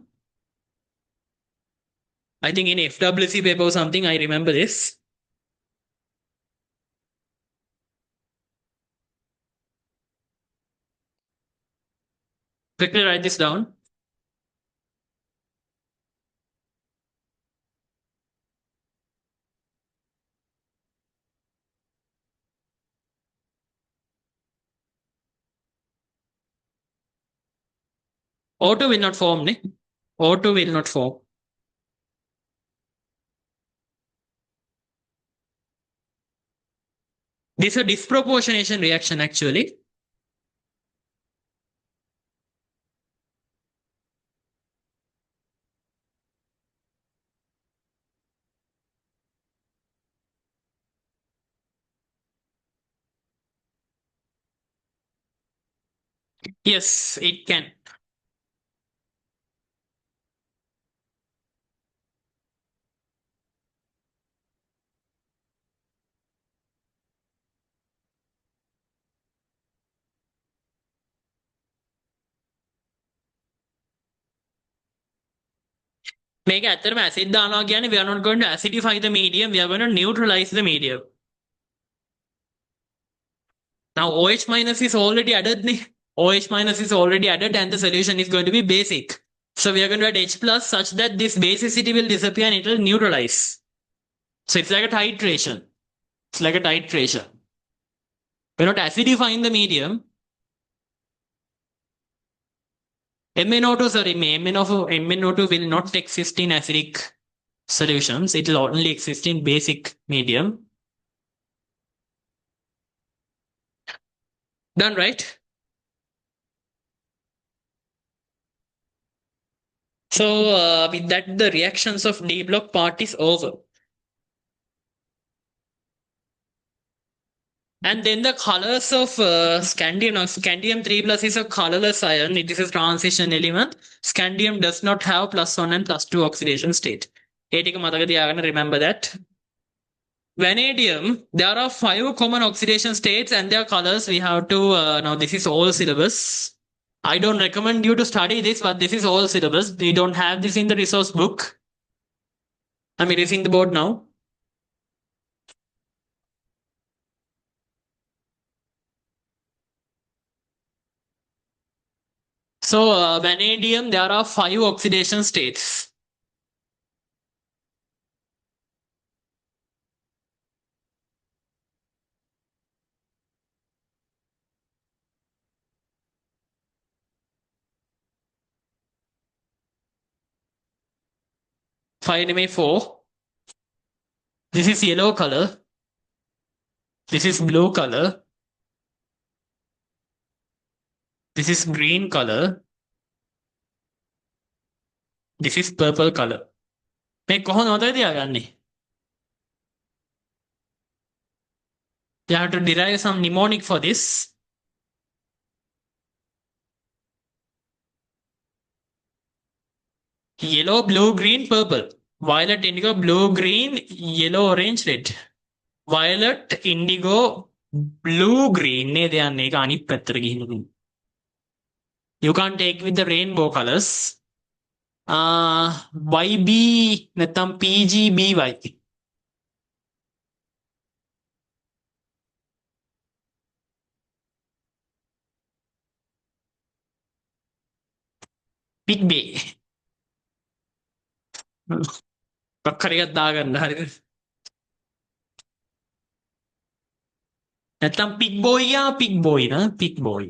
I think in FWC paper or something, I remember this. Quickly write this down. O2 will not form, ne? O2 will not form. This is a disproportionation reaction actually. Yes, it can. Make ඇත්තටම acid දානවා කියන්නේ we are not going to acidify the medium, we are going to neutralize the medium. Now OH minus is already added. OH minus is already added and the solution is going to be basic. So we are going to add H plus such that this basicity will disappear and it will neutralize. So it's like a titration. It's like a titration. We're not acidifying the medium. MnO2, sorry, MnO2 will not exist in acidic solutions. It will only exist in basic medium. Done, right? So with that, the reactions of D block part is over. And then the colors of scandium. Now, scandium 3 plus is a colorless ion. It is a transition element. Scandium does not have plus 1 and plus 2 oxidation state. Remember that. Vanadium, there are 5 common oxidation states and their colors. We have to, now this is all syllabus. I don't recommend you to study this, but this is all syllabus. We don't have this in the resource book. I'm erasing the board now. So vanadium, there are 5 oxidation states. Five 4. This is yellow color. This is blue color. This is green color. This is purple color. මේ කොහොමද මතක තියාගන්නේ? You have to derive some mnemonic for this. Yellow, blue, green, purple. Violet, indigo, blue, green, yellow, orange, red. Violet, indigo, blue, green. You can't take with the rainbow colors. YB, නැත්තම් PGBY. Big Bay. කක්කරයක් දාගන්න හරිද? නැත්තම් Big Boy යා Big Boy නා Big Boy.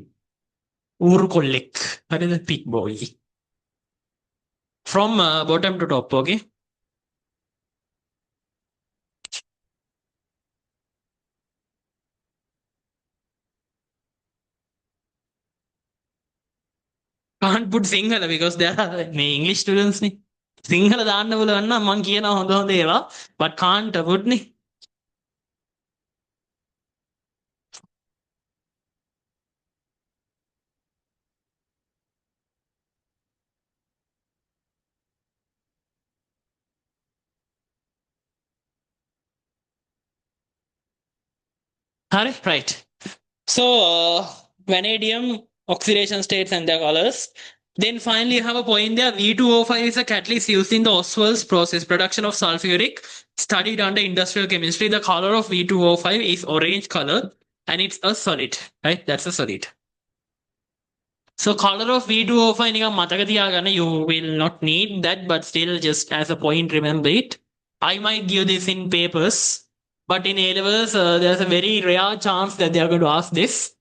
ඌරු කොල්ලෙක්. හරිද? Big Boy. From bottom to top, okay? Can't put Sinhala because they are English students නේ. සිංහල දාන්න පුළුවන් නම් මං කියනවා හොඳ හොඳ ඒවා but can't put නේ. හරි right. So vanadium oxidation states and their colors. Then finally you have a point there. V2O5 is a catalyst used in the Oswald's process, production of sulfuric, studied under industrial chemistry. The color of V2O5 is orange color and it's a solid, right? That's a solid. So color of V2O5 නිකන් මතක තියාගන්න, you will not need that, but still just as a point remember it. I might give this in papers, but in A levels there's a very rare chance that they are going to ask this.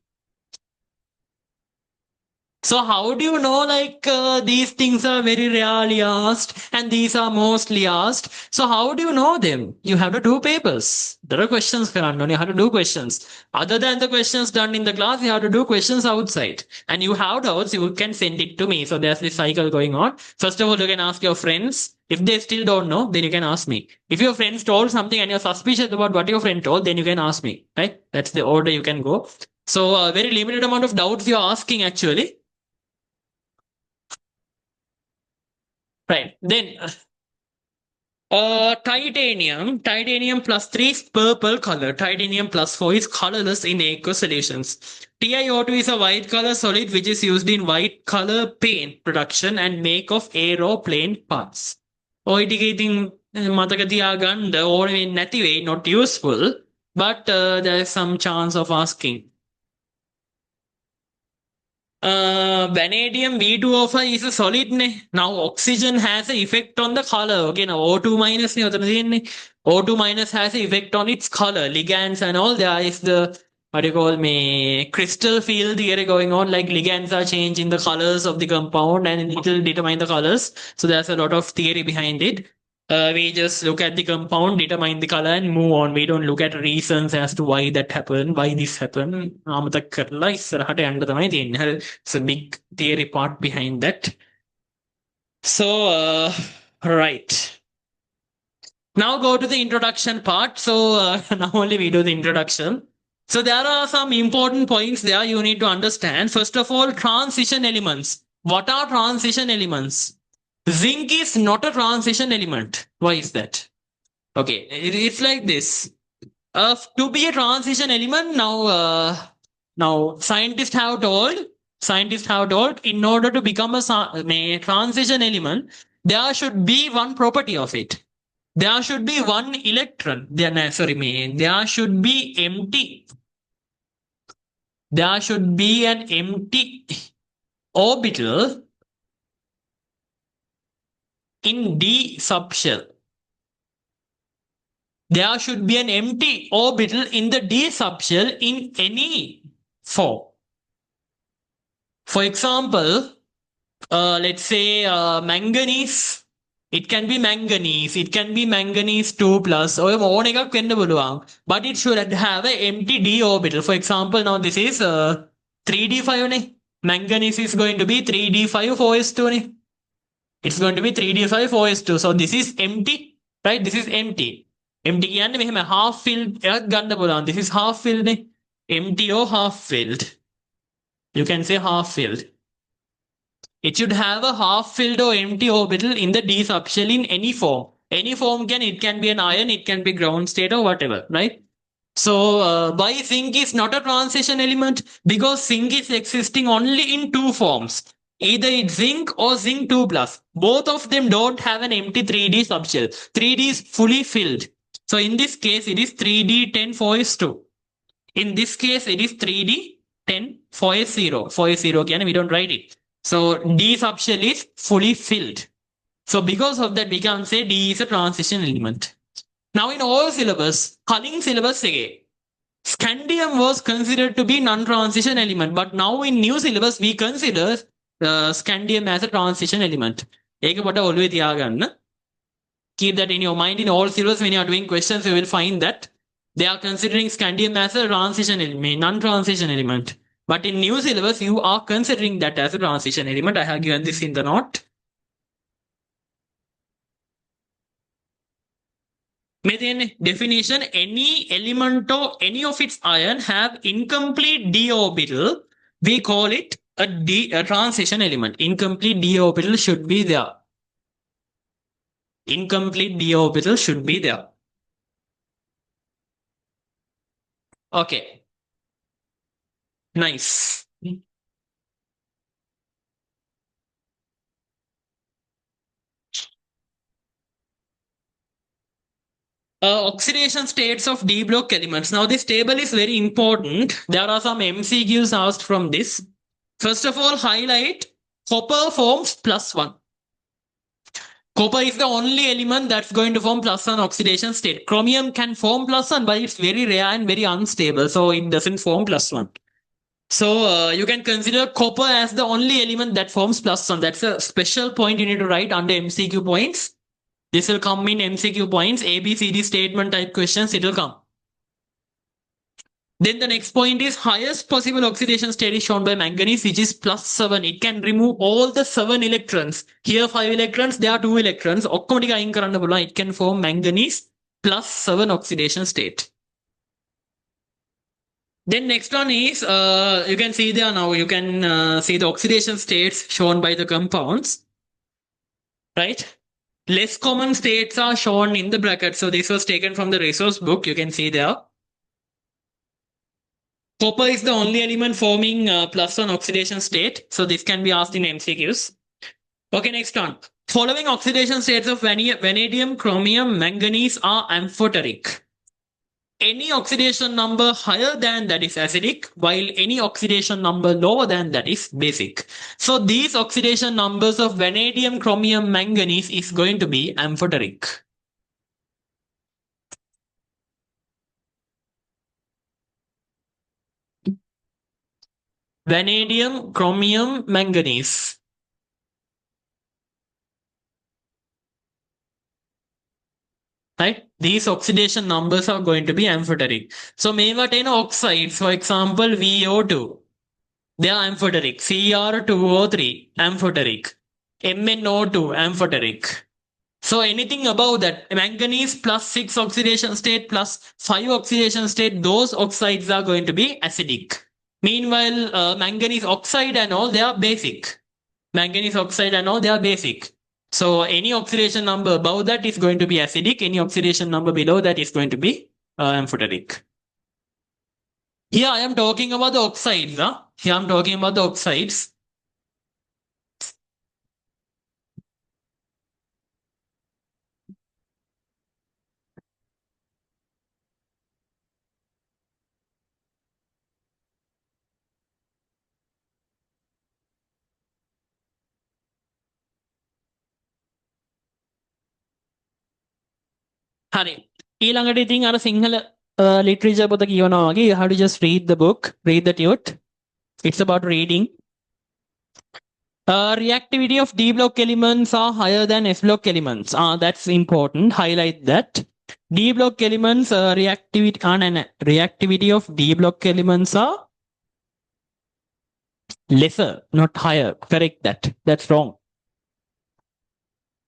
So how do you know like these things are very rarely asked and these are mostly asked? So how do you know them? You have to do papers. There are questions, Fernando. You have to do questions. Other than the questions done in the class, you have to do questions outside. And you have doubts, you can send it to me. So there's this cycle going on. First of all, you can ask your friends. If they still don't know, then you can ask me. If your friends told something and you're suspicious about what your friend told, then you can ask me. Right? That's the order you can go. So a very limited amount of doubts you're asking actually. Right. Then titanium plus 3 is purple color. Titanium plus 4 is colorless in aqueous solutions. TiO2 is a white color solid which is used in white color paint production and make of aeroplane parts. ඔය ටික ඉතින් මතක තියාගන්න ඕනේ නැති වෙයි, not useful, but there is some chance of asking. Vanadium V2O5 is a solid ne. Now oxygen has an effect on the color. Okay, now O2 minus ne උතන තියෙන්නේ. O2 minus has an effect on its color. Ligands and all, there is the what do you call me crystal field theory going on, like ligands are changing the colors of the compound and it will determine the colors. So there's a lot of theory behind it. We just look at the compound, determine the color and move on. We don't look at reasons as to why that happened, why this happened. It's a big theory part behind that. So right, now go to the introduction part. So now only we do the introduction. So there are some important points there you need to understand. First of all, transition elements. What are transition elements? Zinc is not a transition element. Why is that? Okay, it's like this. To be a transition element, now scientists have told, in order to become a transition element, there should be one property of it. There should be one electron. There should be empty. There should be an empty orbital in D subshell. There should be an empty orbital in the D subshell in any form. For example, let's say manganese. It can be manganese. It can be manganese 2 plus. But it should have an empty D orbital. For example, now this is 3d5. Manganese is going to be 3d5 4s2. It's going to be 3d5 4s2. So this is empty, right? This is empty. Empty කියන්නේ මෙහෙම half filled එකක් ගන්න පුළුවන්. This is half filled නේ. Empty or half filled. You can say half filled. It should have a half-filled or empty orbital in the d subshell in any form. Any form it can be an ion, it can be ground state or whatever, right? So why zinc is not a transition element? Because zinc is existing only in two forms. Either it's zinc or zinc 2 plus. Both of them don't have an empty 3D subshell. 3D is fully filled. So in this case, it is 3D 10 4s2. In this case, it is 3D 10 4s0. 4s0 again, we don't write it. So D subshell is fully filled. So because of that, we can say D is a transition element. Now in all syllabus, Culling syllabus again, Scandium was considered to be non-transition element, but now in new syllabus we consider Scandium as a transition element. Keep that in your mind. In all syllabus, when you are doing questions, you will find that they are considering Scandium as a transition element, non-transition element. But in new syllabus, you are considering that as a transition element. I have given this in the note. Definition: any element or any of its ion have incomplete d orbital, we call it a transition element. Incomplete d orbital should be there. Incomplete d orbital should be there. Okay. Nice. Oxidation states of D block elements. Now this table is very important. There are some MCQs asked from this. First of all, highlight copper forms +1. Copper is the only element that's going to form +1 oxidation state. Chromium can form +1, but it's very rare and very unstable, so it doesn't form +1. So you can consider copper as the only element that forms +1. That's a special point you need to write under MCQ points. This will come in MCQ points, A, B, C, D statement type questions, it will come. Then the next point is highest possible oxidation state is shown by manganese, which is +7. It can remove all the 7 electrons. Here 5 electrons, there are 2 electrons. It can form manganese +7 oxidation state. Then next one is, you can see there now, you can see the oxidation states shown by the compounds. Right? Less common states are shown in the bracket. So this was taken from the resource book. You can see there. Copper is the only element forming +1 oxidation state. So this can be asked in MCQs. Okay, next one. Following oxidation states of vanadium, chromium, manganese are amphoteric. Any oxidation number higher than that is acidic, while any oxidation number lower than that is basic. So these oxidation numbers of vanadium, chromium, manganese is going to be amphoteric. Vanadium, chromium, manganese. Right? These oxidation numbers are going to be amphoteric. So මේවට එන oxides, for example, VO2, they are amphoteric. Cr2O3, amphoteric. MnO2, amphoteric. So anything above that, manganese +6 oxidation state +5 oxidation state, those oxides are going to be acidic. Meanwhile, manganese oxide and all, they are basic. Manganese oxide and all, they are basic. So any oxidation number above that is going to be acidic. Any oxidation number below that is going to be amphoteric. Here I am talking about the oxides. Here I am talking about the oxides. හරි. ඊළඟට ඉතින් අර Sinhala literature පොත කියවනවා වගේ you have to just read the book, read the tut. It's about reading. Reactivity of D block elements are higher than S block elements. That's important. Highlight that. D block elements reactivity of D block elements are lesser, not higher. Correct that. That's wrong.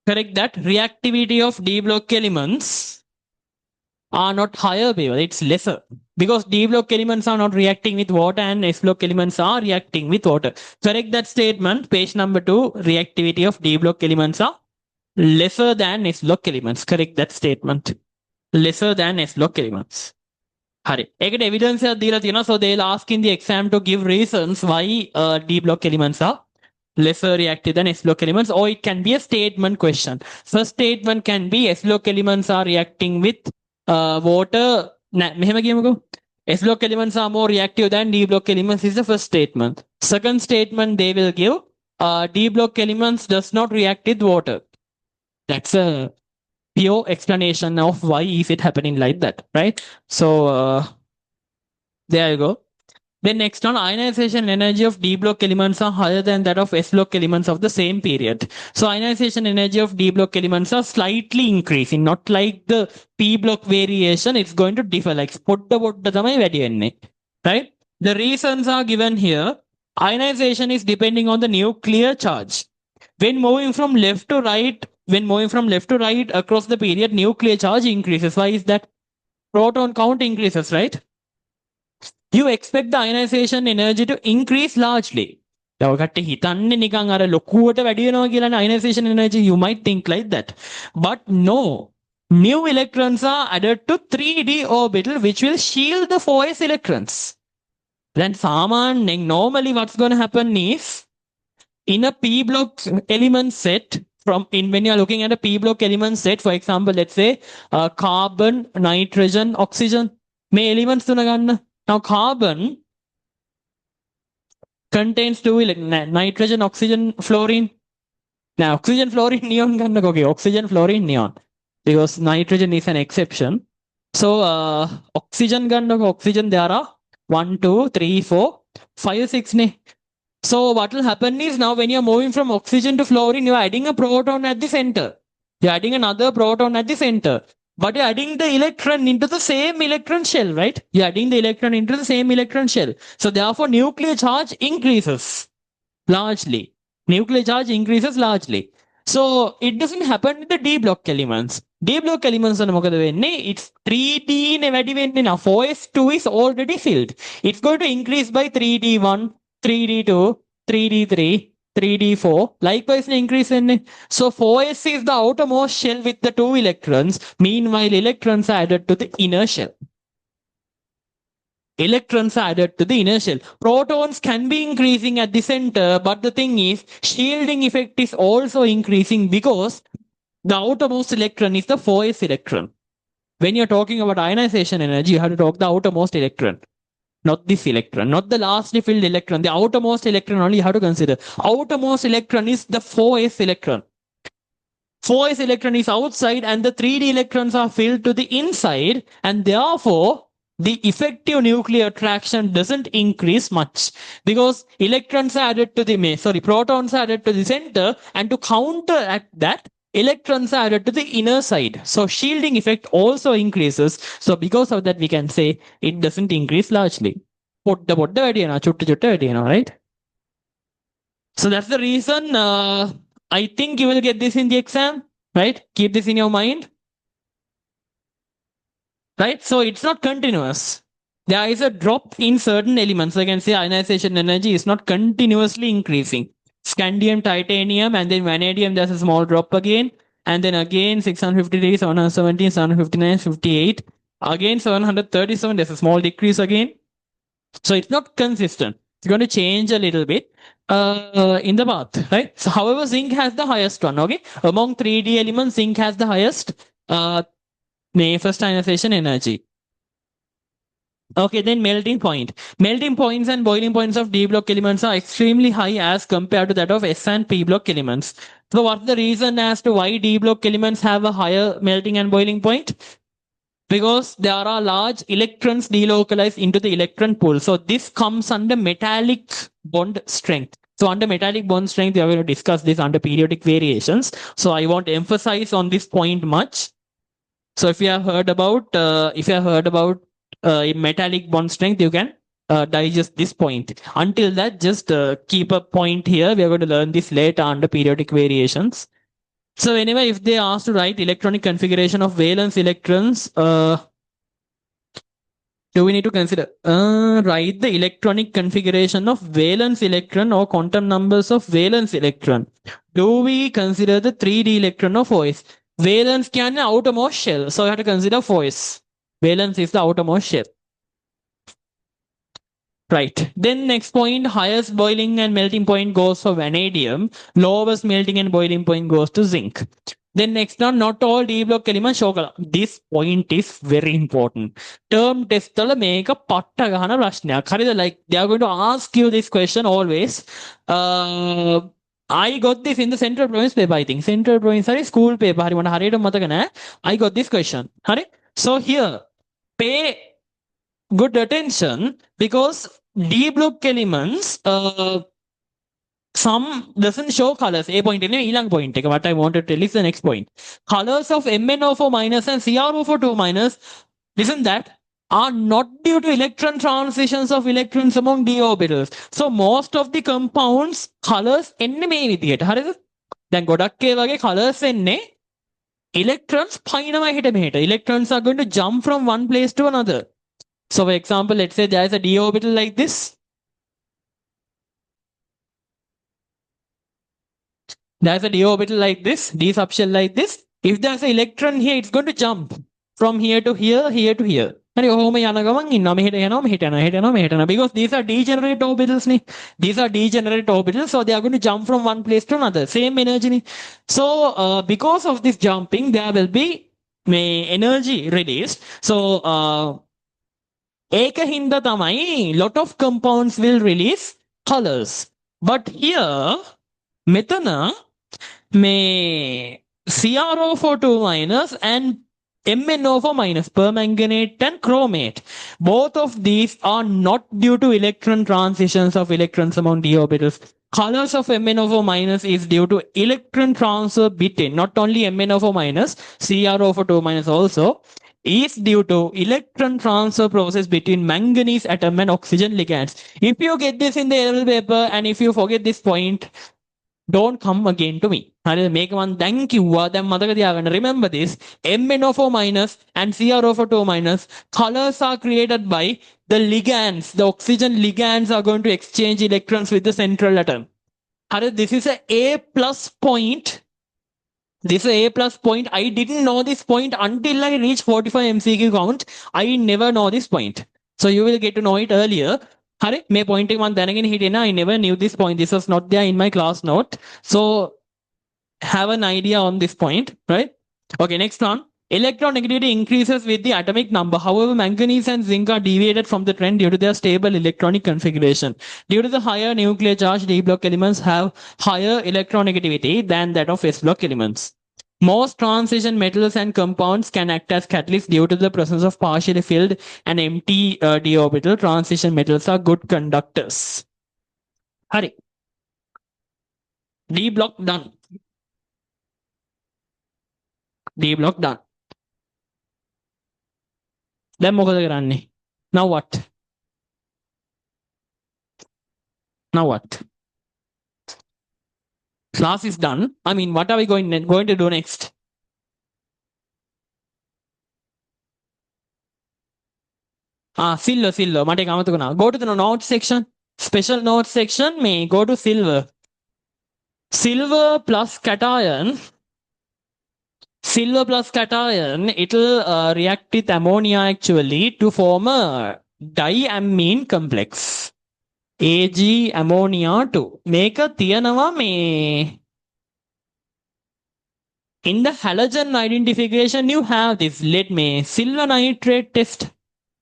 Correct that. Reactivity of D block elements are not higher, it's lesser. Because D block elements are not reacting with water and S block elements are reacting with water. Correct that statement. Page number 2, reactivity of D block elements are lesser than S block elements. Correct that statement. Lesser than S block elements. Hari. Ekata evidence dila thiyena, so they'll ask in the exam to give reasons why D block elements are lesser reactive than S block elements, or it can be a statement question. First statement can be S block elements are reacting with water. S block elements are more reactive than D block elements is the first statement. Second statement they will give D block elements does not react with water. That's a pure explanation of why is it happening like that, right? So there you go. Then next on, ionization energy of D block elements are higher than that of S block elements of the same period. So ionization energy of D block elements are slightly increasing, not like the P block variation. It's going to differ, like right? The reasons are given here. Ionization is depending on the nuclear charge. When moving from left to right across the period, nuclear charge increases. Why is that? Proton count increases, right? You expect the ionization energy to increase largely. Ionization energy, you might think like that. But no. New electrons are added to 3D orbital, which will shield the 4s electrons. Then normally what's going to happen is, in a p block element set, when you're looking at a p block element set, for example, let's say carbon, nitrogen, oxygen, may elements now carbon contains two nitrogen, oxygen, fluorine. Now oxygen, fluorine, neon okay, oxygen, fluorine, neon, because nitrogen is an exception. So oxygen oxygen there are 1, 2, 3, 4, 5, 6 ne. So what will happen is, now when you're moving from oxygen to fluorine, you're adding a proton at the center. You're adding another proton at the center. But you're adding the electron into the same electron shell, right? You're adding the electron into the same electron shell. So therefore, nuclear charge increases largely. Nuclear charge increases largely. So it doesn't happen with the D block elements. D block elements it's 3D now 4s2 is already filled. It's going to increase by 3D1, 3D2, 3D3, 3D4. Likewise, increase in. So 4s is the outermost shell with the 2 electrons. Meanwhile, electrons are added to the inner shell. Electrons are added to the inner shell. Protons can be increasing at the center, but the thing is, shielding effect is also increasing because the outermost electron is the 4s electron. When you're talking about ionization energy, you have to talk the outermost electron. Not this electron, not the lastly filled electron. The outermost electron only you have to consider. Outermost electron is the 4s electron. 4s electron is outside and the 3D electrons are filled to the inside, and therefore the effective nuclear attraction doesn't increase much because electrons are added to the protons are added to the center, and to counteract that, electrons are added to the inner side. So shielding effect also increases. So because of that, we can say it doesn't increase largely. Right? So that's the reason I think you will get this in the exam, right? Keep this in your mind. Right? So it's not continuous. There is a drop in certain elements. So I can say ionization energy is not continuously increasing. Scandium, titanium, and then vanadium, there's a small drop again. And then again 653, 717, 759, 58. Again 737, there's a small decrease again. So it's not consistent. It's going to change a little bit in the path, right? So however, zinc has the highest one, okay? Among 3D elements, zinc has the highest first ionization energy. Okay, then melting point. Melting points and boiling points of D block elements are extremely high as compared to that of S and P block elements. So what's the reason as to why D block elements have a higher melting and boiling point? Because there are large electrons delocalized into the electron pool. So this comes under metallic bond strength. So under metallic bond strength, we are going to discuss this under periodic variations. So I won't emphasize on this point much. So if you have heard about metallic bond strength, you can digest this point. Until that, just keep a point here. We are going to learn this later under periodic variations. So anyway, if they ask to write electronic configuration of valence electrons, Do we need to consider? Write the electronic configuration of valence electron or quantum numbers of valence electron. Do we consider the 3D electron of OS? Valence can be outermost shell, so you have to consider OS. Valence is the outermost shell. Right. Then next point, highest boiling and melting point goes for vanadium. Lowest melting and boiling point goes to zinc. Then next one, not all D block elements show color. This point is very important. Term test make a patta gahana prashnaya. Like they are going to ask you this question always. I got this in the central province paper, I think. Central province sorry, school paper. I got this question. So here, pay good attention because D block elements some doesn't show colors. A point in a point. What I want to tell is the next point. Colors of MnO4 minus and CrO4 minus, listen that, are not due to electron transitions of electrons among d orbitals. So most of the compounds colors එන්නේ මේ විදිහට. හරිද? දැන් ගොඩක් ඒ වගේ colors එන්නේ electrons පයින්නවා එහෙට මෙහෙට. Electrons are going to jump from one place to another. So for example, let's say there is a d orbital like this. There's a d orbital like this, d subshell like this. If there's an electron here, it's going to jump from here to here, here to here. Because these are degenerate orbitals. These are degenerate orbitals, so they are going to jump from one place to another. Same energy. So because of this jumping, there will be energy released. So Ekahinda tamai, lot of compounds will release colors. But here, metana may CrO4 minus and MnO4 minus, permanganate and chromate. Both of these are not due to electron transitions of electrons among d orbitals. Colors of MnO4 minus is due to electron transfer between not only MnO4 minus, CrO4 minus also is due to electron transfer process between manganese atom and oxygen ligands. If you get this in the level paper and if you forget this point, don't come again to me. Make one thank you. Remember this. MnO4 minus and CrO4 minus colors are created by the ligands. The oxygen ligands are going to exchange electrons with the central atom. This is A plus point. This is A plus point. I didn't know this point until I reached 45 MCQ count. I never know this point. So you will get to know it earlier. May pointing one then again hit in. I never knew this point. This was not there in my class note. So have an idea on this point, right? Okay, next one. Electronegativity increases with the atomic number. However, manganese and zinc are deviated from the trend due to their stable electronic configuration. Due to the higher nuclear charge, D block elements have higher electronegativity than that of S block elements. Most transition metals and compounds can act as catalysts due to the presence of partially filled and empty d orbital. Transition metals are good conductors. Hurry. D block done. D block done. Then now what? Now what? Class is done. I mean, what are we going to do next? Silver. Go to the notes section. Special notes section. May go to silver. Silver plus cation. Silver plus cation, it will react with ammonia actually to form a diamine complex. Ag ammonia 2. Make a තියනවා මේ. In the halogen identification, you have this. Let me silver nitrate test.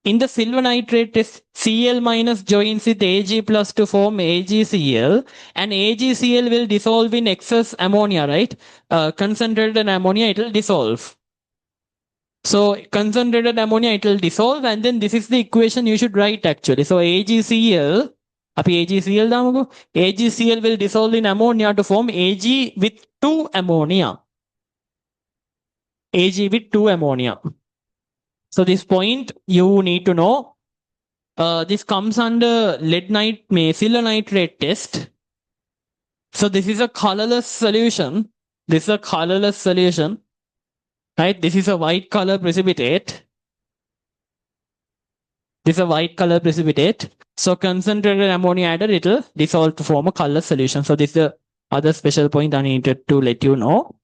In the silver nitrate test, Cl minus joins with Ag plus to form AgCl, and AgCl will dissolve in excess ammonia, right? Concentrated ammonia, it will dissolve. So concentrated ammonia, it will dissolve, and then this is the equation you should write actually. So AgCl, AgCl will dissolve in ammonia to form Ag with 2 ammonia. Ag with 2 ammonia. So this point you need to know. This comes under silver nitrate test. So this is a colorless solution. This is a colorless solution. Right? This is a white color precipitate. This is a white color precipitate. So concentrated ammonia added, it will dissolve to form a color solution. So this is the other special point I needed to let you know.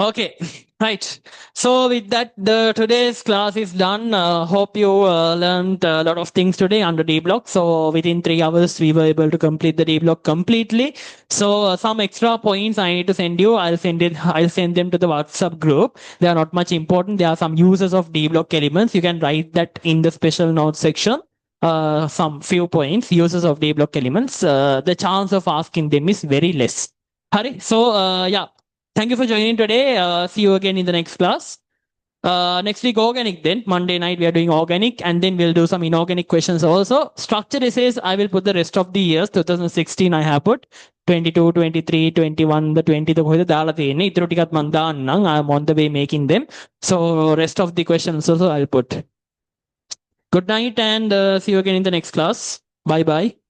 Okay, right. So with that, the today's class is done. Hope you learned a lot of things today under D block. So within 3 hours, we were able to complete the D block completely. So some extra points I need to send you. I'll send it. I'll send them to the WhatsApp group. They are not much important. There are some uses of D block elements. You can write that in the special notes section. Some few points, uses of D block elements. The chance of asking them is very less. Hari. So yeah. Thank you for joining today. See you again in the next class. Next week, organic then. Monday night, we are doing organic, and then we'll do some inorganic questions also. Structure essays, I will put the rest of the years. 2016, I have put 22, 23, 21, the 20, the දාලා තියෙන්නේ. ඉතුරු ටිකත් මම දාන්නම්. I'm on the way making them. So rest of the questions also I'll put. Good night and see you again in the next class. Bye bye.